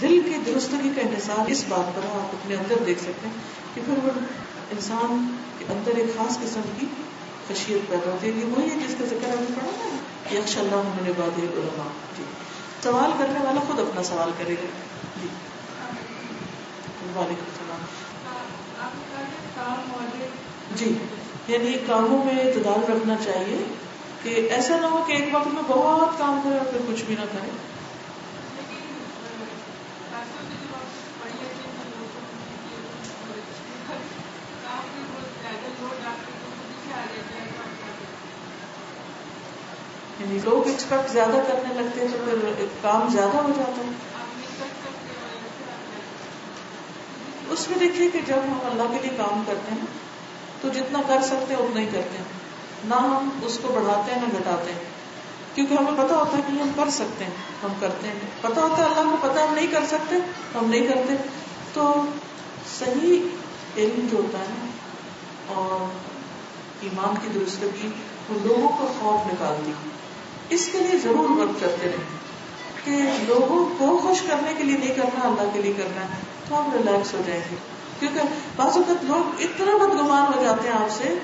دل کی درستگی کا انحصار اس بات پر آپ اپنے اندر دیکھ سکتے ہیں کہ پھر وہ انسان کے اندر ایک خاص قسم کی خشیت پیدا ہوتی ہے. یہ وہی ہے جس کا ذکر ہم نے پڑھا نا, یخشی اللہ من عبادہ العلماء. جی, سوال کرنے والا خود اپنا سوال کرے گا. جی, وعلیکم السلام. جی, یعنی کاموں میں اعتدال رکھنا چاہیے کہ ایسا نہ ہو کہ ایک وقت میں بہت کام کرے اور پھر کچھ بھی نہ کرے. یعنی لوگ ایکسپیکٹ زیادہ کرنے لگتے ہیں تو پھر کام زیادہ ہو جاتا ہے. اس میں دیکھیے کہ جب ہم اللہ کے لیے کام کرتے ہیں تو جتنا کر سکتے ہیں اتنا ہی کرتے ہیں, نہ ہم اس کو بڑھاتے ہیں نہ گھٹاتے ہیں. کیونکہ ہمیں پتا ہوتا ہے کہ ہم کر سکتے ہیں، ہم کرتے ہیں. پتا ہوتا ہے اللہ کو پتا ہم نہیں کر سکتے، ہم نہیں کرتے. تو صحیح علم جو ہوتا ہے اور ایمان کی درستگی وہ لوگوں کا خوف نکالتی. اس کے لیے ضرور ورک کرتے رہیں کہ لوگوں کو خوش کرنے کے لیے نہیں کرنا، اللہ کے لیے کرنا ہے، تو ہم ریلیکس ہو جائیں گے. کیونکہ بعض اوقات لوگ اتنا بدگمان ہو جاتے ہیں آپ سے،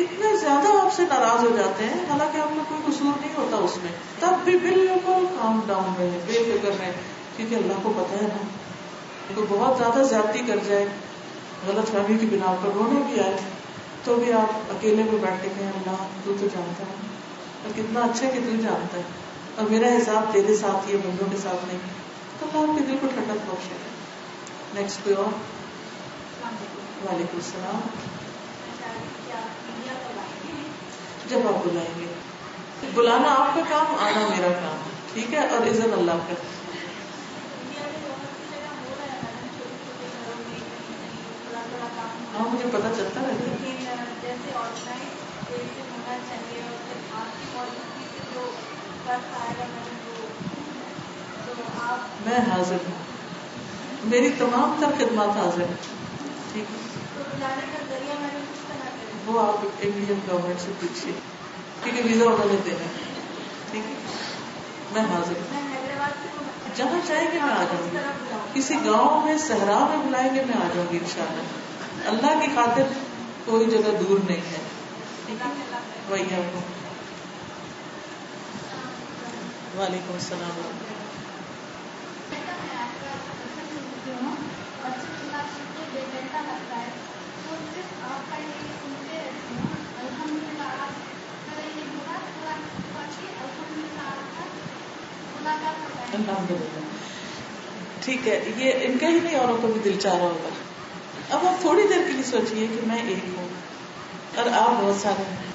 اتنے زیادہ آپ سے ناراض ہو جاتے ہیں، حالانکہ آپ کا کوئی قصور نہیں ہوتا اس میں، تب بھی بالکل کام ڈاؤن رہے، بے فکر رہے، کیونکہ اللہ کو پتا ہے نا. تو بہت زیادہ زیادتی کر جائے غلط فہمی کی بنا پر رونے بھی آئے تو بھی آپ اکیلے میں بیٹھ کے کہیں اللہ تو جانتا ہے اور کتنا اچھا کہ تو جانتا ہے اور میرا حساب تیرے ساتھ ہی ہے، بندوں کے ساتھ نہیں. تو اللہ آپ کے دل کو ٹھنڈک بخشے. نیکسٹ کوئی اور. وعلیکم السلام. جب آپ بلائیں گے، بلانا آپ کا کام، آنا میرا کام، ٹھیک ہے، اور عزت اللہ کا. ہاں مجھے پتا چلتا ہے جیسے آرگنائز ہونا چاہیے اور آپ کی موجودگی سے جو فرق آئے گا تو آپ. میں حاضر ہوں، میری تمام تر خدمات حاضر ہیں. ٹھیک ہے، تو بلانے کا ذریعہ میں نے کس طرح کریں؟ وہ آپ انڈین گورنمنٹ سے پوچھیے کیونکہ ویزا انہوں نے دینا ہے. ٹھیک ہے، میں حاضر ہوں، میں حیدرآباد سے جہاں چاہیں گے میں آ جاؤں گی. کسی گاؤں میں صحرا میں بلائیں گے میں آ جاؤں گی انشاءاللہ. اللہ کی خاطر کوئی جگہ دور نہیں ہے. ٹھیک ہے، وہی آپ کو. وعلیکم السلام. الحمدللہ ٹھیک ہے، یہ ان کا ہی نہیں اوروں کو بھی دل چاہ رہا ہوگا. اب آپ تھوڑی دیر کے لیے سوچئے کہ میں ایک ہوں اور آپ بہت سارے ہیں.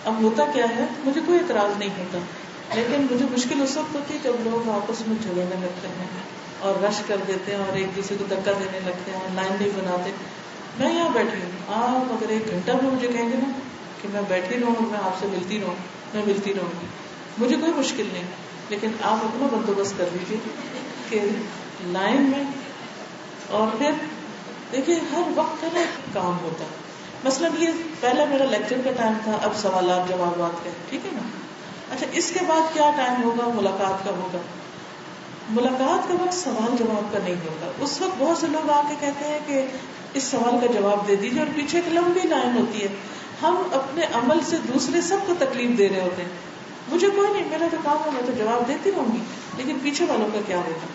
اب ہوتا کیا ہے، مجھے کوئی اعتراض نہیں ہوتا، لیکن مجھے مشکل اس وقت ہوتی ہے جب لوگ آپس میں جھگڑنے لگتے ہیں اور رش کر دیتے ہیں اور ایک دوسرے کو دھکا دینے لگتے ہیں، لائن نہیں بناتے. میں یہاں بیٹھی ہوں، آپ اگر 1 گھنٹہ میں مجھے کہیں گے نا کہ میں بیٹھی رہوں، میں آپ سے ملتی رہوں، میں ملتی رہوں گی، مجھے کوئی مشکل نہیں. لیکن آپ اپنا بندوبست کر لیجیے کہ لائن میں. اور پھر دیکھیے ہر وقت کا نا ایک کام ہوتا ہے. مثلاً یہ پہلا میرا لیکچر کا ٹائم تھا، اب سوالات جوابات کا، ٹھیک ہے نا. اچھا اس کے بعد کیا ٹائم ہوگا، ملاقات کا ہوگا. ملاقات کا وقت سوال جواب کا نہیں ہوگا. اس وقت بہت سے لوگ آ کے کہتے ہیں کہ اس سوال کا جواب دے دیجیے اور پیچھے ایک لمبی لائن ہوتی ہے. ہم اپنے عمل سے دوسرے سب کو تکلیف دے رہے ہوتے ہیں. مجھے کوئی نہیں، میرا تو کام ہے، میں تو جواب دیتی رہوں گی، لیکن پیچھے والوں کا کیا ہوگا.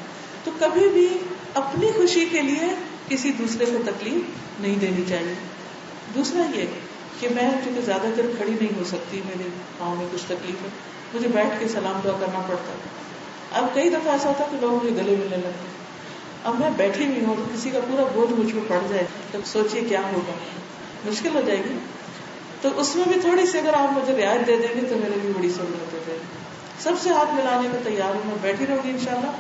تو کبھی بھی اپنی خوشی کے لیے کسی دوسرے کو تکلیف نہیں دینی چاہیے. دوسرا یہ کہ میں چونکہ زیادہ دیر کھڑی نہیں ہو سکتی، میرے پاؤں میں کچھ تکلیف ہے، مجھے بیٹھ کے سلام دعا کرنا پڑتا ہے. اب کئی دفعہ ایسا ہوتا ہے کہ لوگ مجھے گلے ملنے لگتے ہیں. اب میں بیٹھی ہوئی ہوں تو کسی کا پورا بوجھ مجھ پہ پڑ جائے تب سوچئے کیا ہوگا، مشکل ہو جائے گی. تو اس میں بھی تھوڑی سی اگر آپ مجھے رعایت دے دیں گے تو میرے بھی بڑی سہولت ہو جائے گی. سب سے ہاتھ ملانے کو تیار ہوں، میں بیٹھی رہوں گی انشاءاللہ،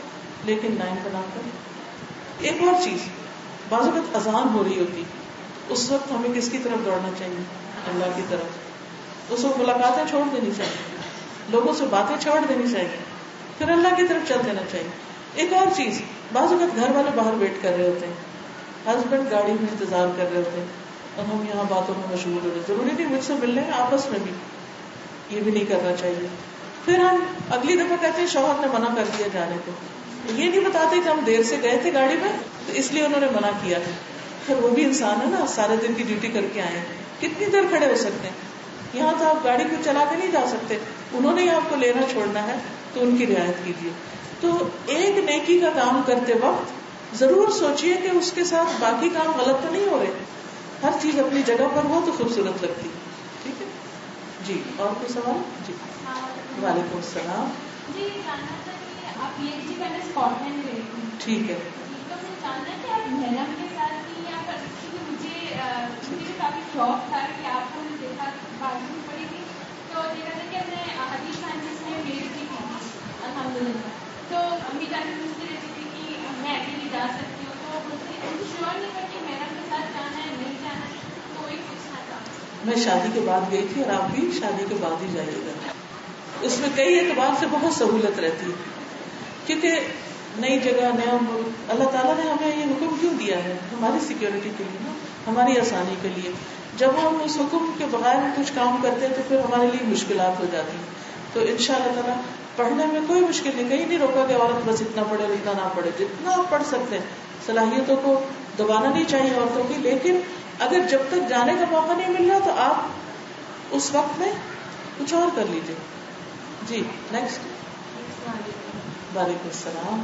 لیکن لائن بنا کر. ایک اور چیز، بعض وقت اذان ہو رہی ہوتی، اس وقت ہمیں کس کی طرف دوڑنا چاہیے؟ اللہ کی طرف. اس وقت ملاقاتیں چھوڑ دینی چاہیے، لوگوں سے باتیں چھوڑ دینی چاہیے، پھر اللہ کی طرف چل دینا چاہیے. ایک اور چیز، بعض وقت گھر والے باہر ویٹ کر رہے ہوتے ہیں، ہسبینڈ گاڑی میں انتظار کر رہے ہوتے ہیں اور ہم یہاں باتوں میں مشغول ہو رہے ہیں. ضروری نہیں مجھ سے ملنے میں، آپس میں بھی یہ بھی نہیں کرنا چاہیے. پھر ہم اگلی دفعہ کہتے ہیں شوہر نے منع کر دیا جانے کو، یہ نہیں بتاتے کہ ہم دیر سے گئے تھے گاڑی میں تو اس لیے انہوں نے منع کیا ہے. پھر وہ بھی انسان ہے نا، سارے دن کی ڈیوٹی کر کے آئے ہیں، کتنی دیر کھڑے ہو سکتے ہیں؟ یہاں تو آپ گاڑی کو چلا کے نہیں جا سکتے، انہوں نے ہی آپ کو لینا چھوڑنا ہے تو ان کی رعایت کیجیے. تو ایک نیکی کا کام کرتے وقت ضرور سوچئے کہ اس کے ساتھ باقی کام غلط تو نہیں ہو رہے. ہر چیز اپنی جگہ پر ہو تو خوبصورت لگتی. ٹھیک ہے جی. اور کوئی سوال؟ جی وعلیکم السلام. جی جاننا تھا کہ آپ یہ جی پہلے اسکاٹ لینڈ گئے تھے. ٹھیک ہے. تو مجھے جاننا ہے کہ آپ محرم کے ساتھ تھی یا پھر مجھے بھی کافی شوق تھا کہ آپ کو دیکھا بازو پڑی تھی تو دیکھا تھا کہ میں حدیث سائنس میں میری بھی تھی الحمدللہ. تو امی جان بھی مجھے رہتی تھی کہ میں اکیلی جا سکتی ہوں، تو مجھے شیور نہیں تھا کہ محرم کے ساتھ جانا ہے نہیں جانا ہے، تو وہی پوچھنا تھا. میں شادی کے بعد گئی تھی اور آپ بھی شادی کے بعد ہی جائیے گا. اس میں کئی اعتبار سے بہت سہولت رہتی ہے، کیونکہ نئی جگہ نیا ملک اللہ تعالیٰ نے ہمیں یہ حکم کیوں دیا ہے؟ ہماری سیکیورٹی کے لیے نا، ہماری آسانی کے لیے. جب ہم اس حکم کے بغیر کچھ کام کرتے ہیں تو پھر ہمارے لیے مشکلات ہو جاتی ہیں. تو انشاءاللہ تعالیٰ پڑھنے میں کوئی مشکل نہیں، کہیں نہیں روکا کہ عورت بس اتنا پڑھے اور اتنا نہ پڑھے، جتنا آپ پڑھ سکتے ہیں. صلاحیتوں کو دبانا نہیں چاہیے عورتوں کی، لیکن اگر جب تک جانے کا موقع نہیں مل رہا تو آپ اس وقت میں کچھ اور کر لیجیے. جی نیکسٹ. وعلیکم السلام.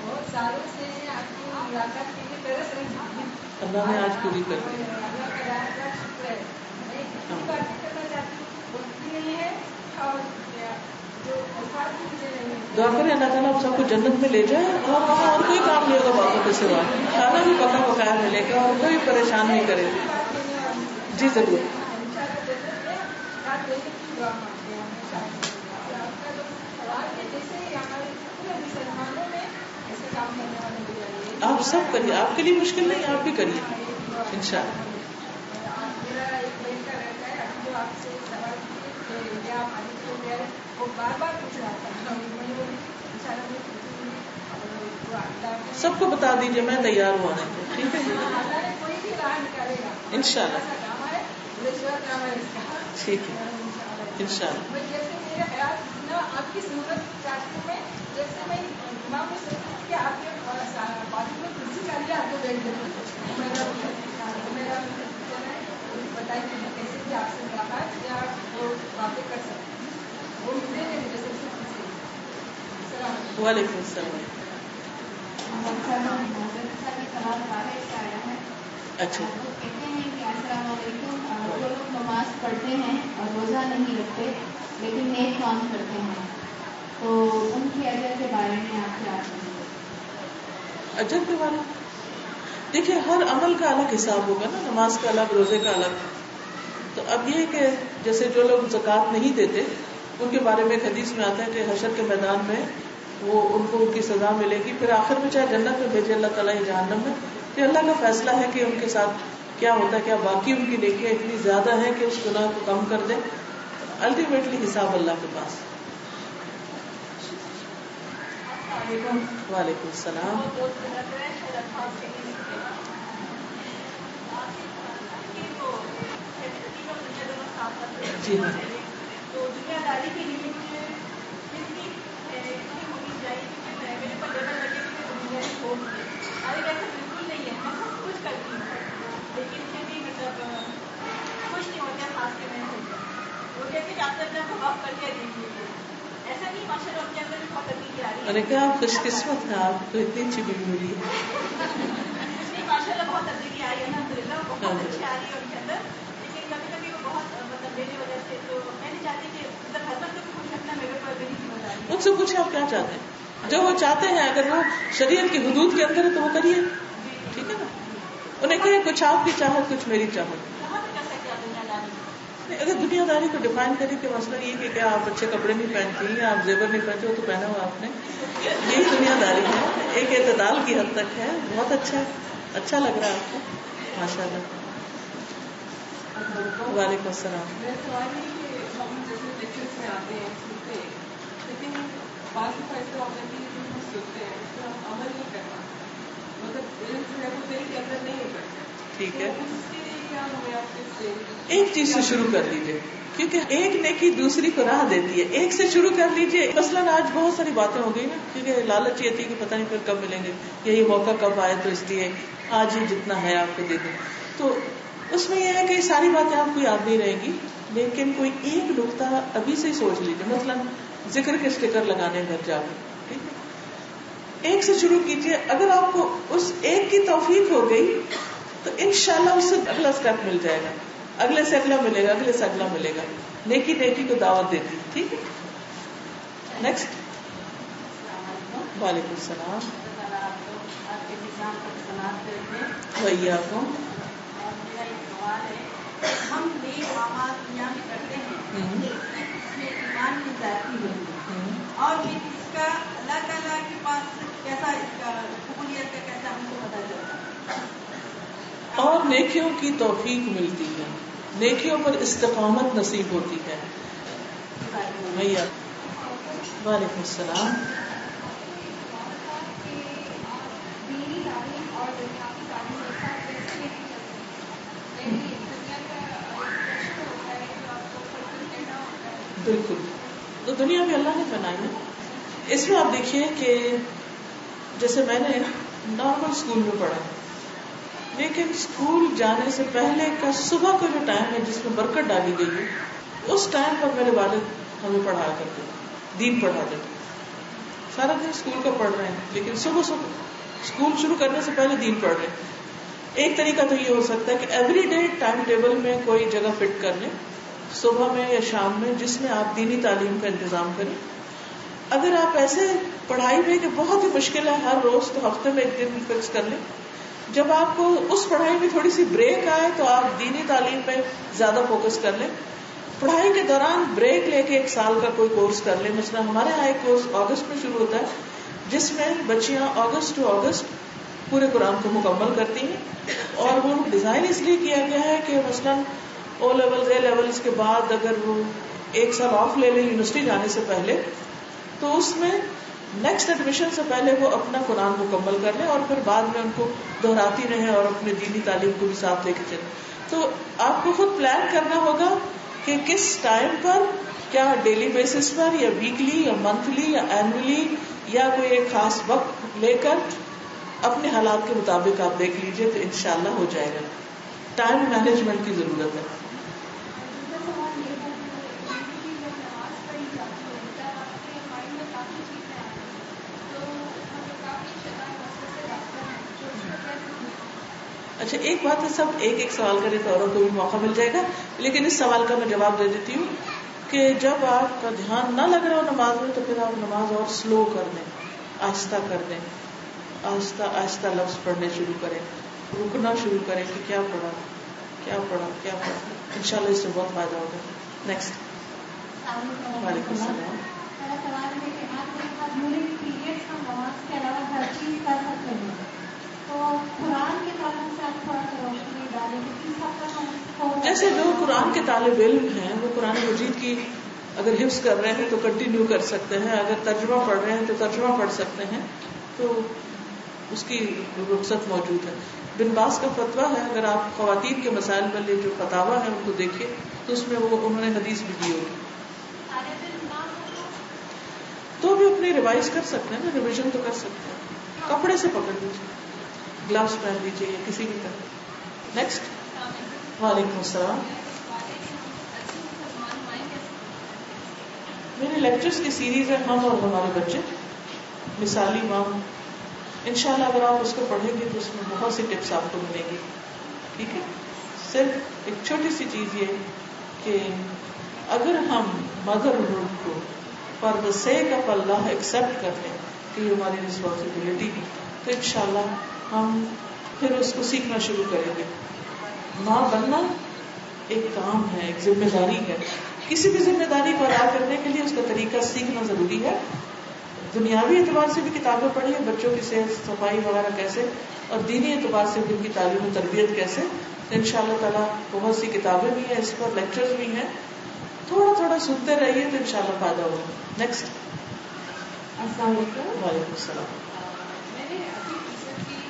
بہت سالوں سے آپ کی ملاقات کے لیے ترس رہی تھی، اللہ نے آج پوری کر دی. اللہ کا لاکھ شکر ہے. میں اتنی باتیں کرنا چاہتی ہوں، بولتی نہیں ہے، اور جو الفاظ بھی مجھے نہیں ملتے. دعا کریں اللہ تعالیٰ آپ سب کو جنت میں لے جائے، اور وہاں اور کوئی کام نہیں ہوگا باتوں کے سوا، کھانا بھی پکا پکایا ملے گا اور کوئی پریشان نہیں کرے. جی ضرور. آپ سب کریے، آپ کے لیے مشکل نہیں، آپ بھی کریے انشاءاللہ. سب کو بتا دیجیے، میں تیار ہوں آنے کو. ٹھیک ہے انشاءاللہ. ٹھیک ہے انشاءاللہ. آپ کی ضرورت چاہتی ہوں میں، جیسے میں دماغ میں سوچتی ہوں کہ آپ کے بازو میں کرسی چاہیے، آپ کو بیٹھ جائے میرا بتائیے کیسے بھی آپ سے ملاقات یا وہ باتیں کر سکتے ہیں، وہ ملے ہیں مجھے سب سے پوچھے. وعلیکم السلام. اچھا وہ کہتے ہیں کہ السلام علیکم، جو لوگ نماز پڑھتے ہیں اور روزہ نہیں رکھتے لیکن نیک کام کرتے ہیں، تو ان کی اجر کے بارے میں آپ کیا کہیں گے؟ اجر کے بارے میں دیکھیے، ہر عمل کا الگ حساب ہوگا نا، نماز کا الگ، روزے کا الگ. تو اب یہ کہ جیسے جو لوگ زکوٰۃ نہیں دیتے ان کے بارے میں ایک حدیث میں آتا ہے کہ حشر کے میدان میں وہ ان کو ان کی سزا ملے گی، پھر آخر میں چاہے جنت میں بھیجے اللہ تعالیٰ یا جہنم میں، تو اللہ کا فیصلہ ہے کہ ان کے ساتھ کیا ہوتا ہے. کیا باقی ان کی نیکیاں اتنی زیادہ ہیں کہ اس گناہ کو کم کر دیں؟ الٹیمیٹلی حساب اللہ کے پاس. وعلیکم السلام. جی ہاں. تو دنیا داری کے لیے مجھے کتنی ہونی چاہیے کہ میرے پر ڈر لگے کہ میں دنیا سے چھوڑ دوں. ارے ایسا بالکل نہیں ہے، میں سب کچھ کرتی ہوں لیکن پھر بھی مطلب خوش نہیں ہوتے، خاص کے میں وہ کہتے کہ آپ نے اپنا معاف کر کے دیکھیے. ایسا نہیں، ماشاء اللہ ان کے اندر بھی بہت تبدیلی آ رہی ہے. میں نے کہا آپ خوش قسمت ہیں، آپ کو اتنی اچھی بیوی ملی ہے. نہیں ماشاء اللہ بہت تبدیلی آئی ہے، الحمدللہ بہت اچھی آ رہی ہے ان کے اندر. لیکن کبھی کبھی وہ بہت مطلب میری وجہ سے، تو میں نہیں چاہتی کہ مطلب ہسبینڈ کو بھی خوش رکھنا میرے پر میری ذمہ داری ہے. ان سے پوچھیں آپ کیا چاہتے ہیں، جو وہ چاہتے ہیں اگر وہ شریعت کی حدود کے اندر ہے تو وہ کریے. ٹھیک ہے نا، انہیں کہیں کچھ آپ کی چاہت کچھ میری چاہت. کہاں پہ کر سکتے ہیں دنیا داری؟ اگر دنیا داری کو ڈیفائن کریں کہ مسئلہ یہ کہ کیا آپ اچھے کپڑے نہیں پہنتی ہیں، آپ زیور نہیں پہنتے ہو تو پہنا ہوا آپ نے، یہی دنیا داری ہے. ایک اعتدال کی حد تک ہے. بہت اچھا، اچھا لگ رہا ہے آپ کو ماشاء اللہ. وعلیکم السلام. میرا سوال ہے کہ ہم جیسے لیکچرس میں آتے ہیں سنتے ہیں، لیکن بعض دفعہ ایسا ہوتا ہے کہ جو ہم سنتے ہیں اس پر ہم عمل نہیں کرنا، مطلب علم جو ہے وہ دل کے اندر نہیں اترتا. ٹھیک ہے، اس کے لیے کیا ہمیں آپ سے ایک چیز سے شروع کر لیجیے، کیونکہ ایک نیکی دوسری کو راہ دیتی ہے. ایک سے شروع کر لیجیے. مثلاً آج بہت ساری باتیں ہو گئی نا، کیونکہ لالچ یہ تھی کہ پتہ نہیں پھر کب ملیں گے، یہی موقع کب آئے، تو اس لیے آج ہی جتنا ہے آپ کو دے دیں. تو اس میں یہ ہے کہ ساری باتیں آپ کو یاد نہیں رہیں گی، لیکن کوئی ایک نقطہ ابھی سے ہی سوچ لیجیے. مثلاً ذکر کے اسٹیکر لگانے گھر جا کے، ٹھیک ہے، ایک سے شروع کیجیے. اگر آپ کو اس ایک کی توفیق ہو گئی تو انشاءاللہ اس سے اگلا اسٹیپ مل جائے گا، اگلے سے اگلا ملے گا، اگلے سے اگلا ملے گا. نیکی نیکی کو دعوت دیتی. ٹھیک ہے، نیکسٹ. وعلیکم السلام. وہی آپ کو ہم نیک اعمال دنیا میں کرتے ہیں، اس میں ایمان کی ذاتی ہے، اور یہ اس کا اللہ تعالیٰ کے پاس کیسا اس کا قبولیت کا کیسا ہم کو پتہ چلتا ہے. اور نیکیوں کی توفیق ملتی ہے، نیکیوں پر استقامت نصیب ہوتی ہے. سمیہ. وعلیکم السلام. بالکل. تو دنیا بھی اللہ نے بنائی ہے. اس میں آپ دیکھیے کہ جیسے میں نے نارمل اسکول میں پڑھا، لیکن اسکول جانے سے پہلے کا صبح کا جو ٹائم ہے جس میں برکت ڈالی گئی ہے، اس ٹائم پر میرے والد ہمیں پڑھایا کرتے، دین پڑھاتے تھے. سارا دن اسکول کا پڑھ رہے ہیں لیکن صبح اسکول شروع کرنے سے پہلے دین پڑھ رہے ہیں. ایک طریقہ تو یہ ہو سکتا ہے کہ ایوری ڈے ٹائم ٹیبل میں کوئی جگہ فٹ کر لیں، صبح میں یا شام میں، جس میں آپ دینی تعلیم کا انتظام کریں. اگر آپ ایسے پڑھائی میں کہ بہت ہی مشکل ہے ہر روز، تو ہفتے میں ایک دن فکس کر لیں. جب آپ کو اس پڑھائی میں تھوڑی سی بریک آئے تو آپ دینی تعلیم پہ زیادہ فوکس کر لیں. پڑھائی کے دوران بریک لے کے 1 سال کا کوئی کورس کر لیں. مثلا ہمارے یہاں ایک کورس اگست میں شروع ہوتا ہے جس میں بچیاں اگست ٹو اگست پورے قرآن کو مکمل کرتی ہیں، اور وہ ڈیزائن اس لیے کیا گیا ہے کہ مثلاً او لیول اے لیولس کے بعد اگر وہ 1 سال آف لے لیں یونیورسٹی جانے سے پہلے، تو اس میں نیکسٹ ایڈمیشن سے پہلے وہ اپنا قرآن مکمل کر لیں اور پھر بعد میں ان کو دہراتی رہیں اور اپنے دینی تعلیم کو بھی ساتھ لے کے چلیں. تو آپ کو خود پلان کرنا ہوگا کہ کس ٹائم پر، کیا ڈیلی بیسس پر یا ویکلی یا منتھلی یا اینولی یا کوئی ایک خاص وقت لے کر اپنے حالات کے مطابق آپ دیکھ لیجئے تو انشاءاللہ ہو جائے گا. ٹائم مینجمنٹ کی ضرورت ہے. اچھا ایک بات ہے، سب ایک سوال کرے تو اوروں کو بھی موقع مل جائے گا، لیکن اس سوال کا میں جواب دے دیتی ہوں کہ جب آپ کا دھیان نہ لگ رہا ہو نماز میں تو پھر آپ نماز اور سلو کر دیں، آہستہ کر دیں، آہستہ آہستہ لفظ پڑھنے شروع کریں، رکنا شروع کریں کہ کیا پڑھا کیا پڑھا کیا پڑھا. انشاءاللہ اس سے بہت فائدہ ہوگا. نیکسٹ. وعلیکم السلام. میرا سوال ہے کہ آپ کے پاس یونٹ پیریڈ ہم نماز کے علاوہ ہر چیز کر سکتے ہیں، تو قرآن کے تعلق سے آپ تھوڑا سا روشنی ڈالیں کہ کس حد تک ہم اس کو، جیسے جو قرآن کے طالب علم ہیں وہ قرآن مجید کی اگر حفظ کر رہے ہیں تو کنٹینیو کر سکتے ہیں، اگر ترجمہ پڑھ رہے ہیں تو ترجمہ پڑھ سکتے ہیں، تو اس کی رخصت موجود ہے. بن باز کا فتویٰ ہے، اگر آپ خواتین کے مسائل والے جو فتاویٰ ہیں ان کو دیکھیں تو اس میں وہ انہوں نے حدیث بھی دی ہوگی. تو بھی اپنی ریوائز کر سکتے ہیں نا، ریویژن تو کر سکتے ہیں. کپڑے سے پکڑ لیجیے، گلوز پہن لیجیے یا کسی بھی طرح. نیکسٹ. وعلیکم السلام. میرے لیکچرز کی سیریز ہے ہم اور ہمارے بچے، مثالی مام. انشاءاللہ اگر آپ اس کو پڑھیں گے تو اس میں بہت سی ٹپس آپ کو ملیں گی. ٹھیک ہے. صرف ایک چھوٹی سی چیز یہ کہ اگر ہم مدرہڈ کو for the sake of Allah accept کر لیں کہ یہ ہماری رسپانسبلٹی ہے تو انشاءاللہ ہم پھر اس کو سیکھنا شروع کریں گے. ماں بننا ایک کام ہے، ایک ذمہ داری ہے. کسی بھی ذمہ داری کو ادا کرنے کے لیے اس کا طریقہ سیکھنا ضروری ہے. دنیاوی اعتبار سے بھی کتابیں پڑھیں، بچوں کی صحت صفائی وغیرہ کیسے، اور دینی اعتبار سے بھی ان کی تعلیم و تربیت کیسے. ان شاء اللہ تعالیٰ بہت سی کتابیں بھی ہیں، اس پر لیکچرز بھی ہیں. تھوڑا تھوڑا سنتے رہیے تو ان شاء اللہ فائدہ ہوگا. نیکسٹ. السلام علیکم. وعلیکم السلام. میں نے ابھی ریسنٹلی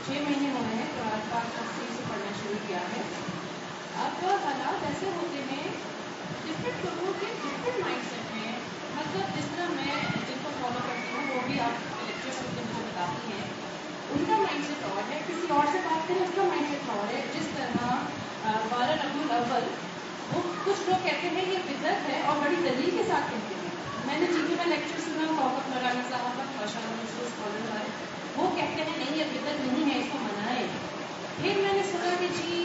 6 مہینے ہوئے ہیں قرآن پاک تفصیل سے پڑھنا شروع کیا ہے. اب حالات ایسے ہوتے ہیں، ڈفرینٹ لوگوں کے ڈفرینٹ مائنڈ سیٹ ہیں. مطلب جس طرح میں جن کو فالو کرتی ہوں وہ بھی آپ لیکچرس جن کو بتاتی ہیں، ان کا مائنڈ سیٹ اور ہے. کسی اور سے بات کریں اس کا مائنڈ سیٹ اور ہے. جس طرح 12 ربیع الاول وہ کچھ لوگ کہتے ہیں یہ بدعت ہے اور بڑی دلیل کے ساتھ کہتے ہیں. میں نے جن کے میں لیکچر سنا توفیق مولانا صاحب کا، ماشاء اللہ مشہور اسکالر ہے، وہ کہتے ہیں نہیں یہ بدعت نہیں ہے، اس کو منائیں. پھر میں نے سنا کہ جی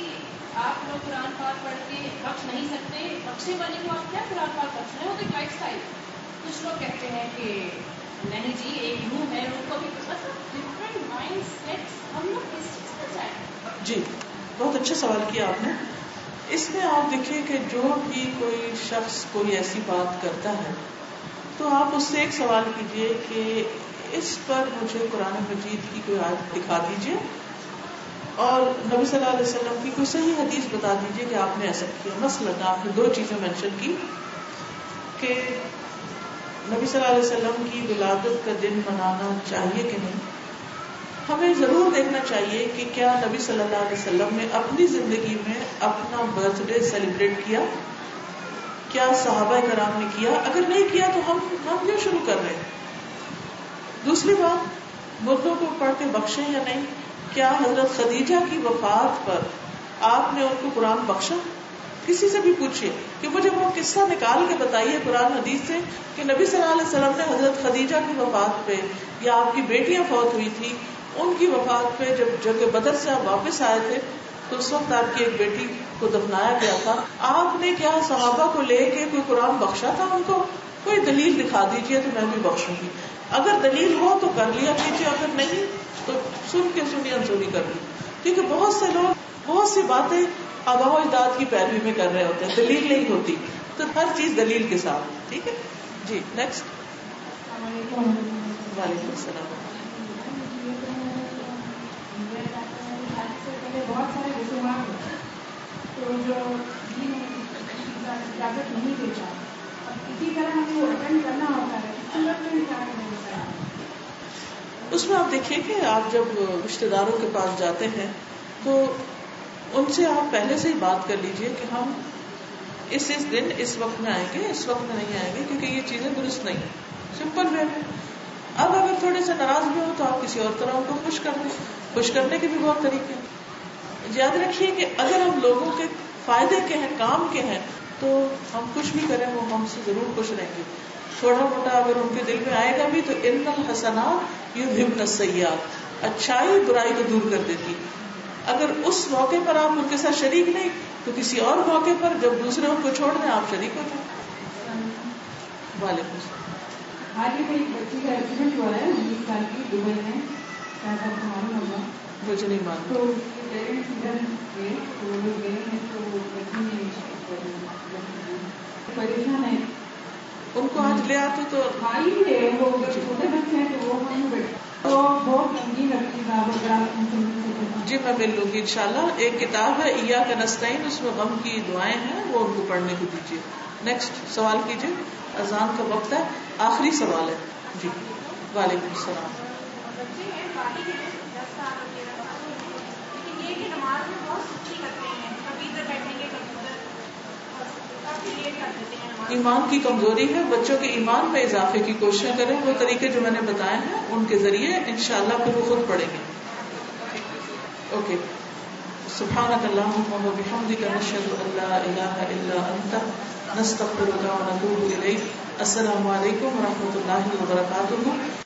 آپ لوگ قرآن پاک پڑھ کے بخش نہیں سکتے، بخشے والے کو آپ کیا قرآن پاک بخش رہے ہو، تو ایک لائف اسٹائل. کچھ لوگ کہتے ہیں کہ نہیں جی ایک منہ ہے ان کو بھی، مطلب ڈفرینٹ مائنڈ سیٹس. ہم لوگ کس چیز پر جائیں؟ جی بہت اچھا سوال کیا آپ نے. اس میں آپ دیکھیے کہ جو بھی کوئی شخص کوئی ایسی بات کرتا ہے تو آپ اس سے ایک سوال کیجئے کہ اس پر مجھے قرآن مجید کی کوئی آیت دکھا دیجئے اور نبی صلی اللہ علیہ وسلم کی کوئی صحیح حدیث بتا دیجئے کہ آپ نے ایسا کیا. مثلاً آپ نے 2 چیزیں مینشن کی کہ نبی صلی اللہ علیہ وسلم کی ولادت کا دن منانا چاہیے کہ نہیں؟ ہمیں ضرور دیکھنا چاہیے کہ کیا نبی صلی اللہ علیہ وسلم نے اپنی زندگی میں اپنا برتھ ڈے سیلیبریٹ کیا، کیا صحابہ کرام نے کیا؟ اگر نہیں کیا تو ہم کیوں شروع کر رہے ہیں؟ دوسری بات، مردوں کو پڑھ کے بخشیں یا نہیں؟ کیا حضرت خدیجہ کی وفات پر آپ نے ان کو قرآن بخشا؟ کسی سے بھی پوچھیے کہ مجھے وہ قصہ نکال کے بتائیے قرآن حدیث سے کہ نبی صلی اللہ علیہ وسلم نے حضرت خدیجہ کی وفات پہ یا آپ کی بیٹیاں فوت ہوئی تھی ان کی وفات پہ جب جنگ بدر سے آپ واپس آئے تھے تو اس وقت آپ کی ایک بیٹی کو دفنایا گیا تھا، آپ نے کیا صحابہ کو لے کے کوئی قرآن بخشا تھا ان کو؟ کوئی دلیل دکھا دیجیے تو میں بھی بخشوں گی. اگر دلیل ہو تو کر لیا کیجیے، اگر نہیں تو سن کے سنی انسونی کر لی. کیونکہ بہت سے لوگ بہت سی باتیں آباء و اجداد کی پیروی میں کر رہے ہوتے ہیں، دلیل نہیں ہوتی، تو ہر چیز دلیل کے ساتھ. ٹھیک ہے جی. نیکسٹ. وعلیکم السلام. بہت سارے رسومات ہیں تو جو دین اجازت نہیں دیتا، اسی طرح ہمیں وہ اٹینڈ کرنا ہوتا ہے، سنت میں کیا کرنا ہوتا ہے. اس میں آپ دیکھیے کہ آپ جب رشتے داروں کے پاس جاتے ہیں تو ان سے آپ پہلے سے ہی بات کر لیجئے کہ ہم اس دن اس وقت میں آئیں گے، اس وقت میں نہیں آئیں گے کیونکہ یہ چیزیں درست نہیں. سمپل وے میں. اب اگر تھوڑے سے ناراض بھی ہو تو آپ کسی اور طرح ان کو خوش کر دیں. خوش کرنے کے بھی بہت طریقے ہیں. یاد رکھیے کہ اگر ہم لوگوں کے فائدے کے ہیں، کام کے ہیں، تو ہم کچھ بھی کریں وہ ہم سے ضرور خوش رہیں گے. تھوڑا موٹا اگر ان کے دل میں آئے گا بھی تو ان الحسنات یذھبن السیئات، اچھائی برائی کو دور کر دیتی. اگر اس موقع پر آپ ان کے ساتھ شریک نہیں تو کسی اور موقع پر جب دوسرے ان کو چھوڑ دیں آپ شریک ہو جائیں. وعلیکم السلام. حال ہی میں ایک بچی کا ایکسیڈنٹ ہوا ہے 19 سال کی، دبئی میں، شاید آپ کو معلوم ہوگا. مجھے نہیں معلوم. تو اس کے پیرنٹس ادھر گئے تو وہ لوگ گئے ہیں تو بچی نے پریشان ہے. ان کو آج لے آتے تو بھائی تھے وہ، چھوٹے بچے ہیں تو وہ ہم بیٹھے تو بہت سنگین لگتی ہے. جی میں مل لوں گی انشاءاللہ. ایک کتاب ہے ایاک نستعین، اس میں غم کی دعائیں ہیں، وہ ان کو پڑھنے کو دیجیے. نیکسٹ سوال کیجیے. اذان کا وقت ہے، آخری سوال ہے. جی. وعلیکم السلام. بچے ہیں بالغ ہیں 10 سال 13 سال کے ہیں، لیکن یہ کہ نماز میں بہت سستی کرتے ہیں، کبھی ادھر بیٹھیں گے کبھی ادھر، کافی لیٹ کر دیتے ہیں نماز. ایمان کی کمزوری ہے، بچوں کے ایمان میں اضافے کی کوشش کریں. وہ طریقے جو میں نے بتائے ہیں ان کے ذریعے انشاءاللہ پھر وہ خود پڑھیں گے. اوکے. سبحانک اللہم و بحمدک نشہد ان لا الہ الا انت نستغفرک و نتوب الیک. السلام علیکم و رحمۃ اللہ وبرکاتہ.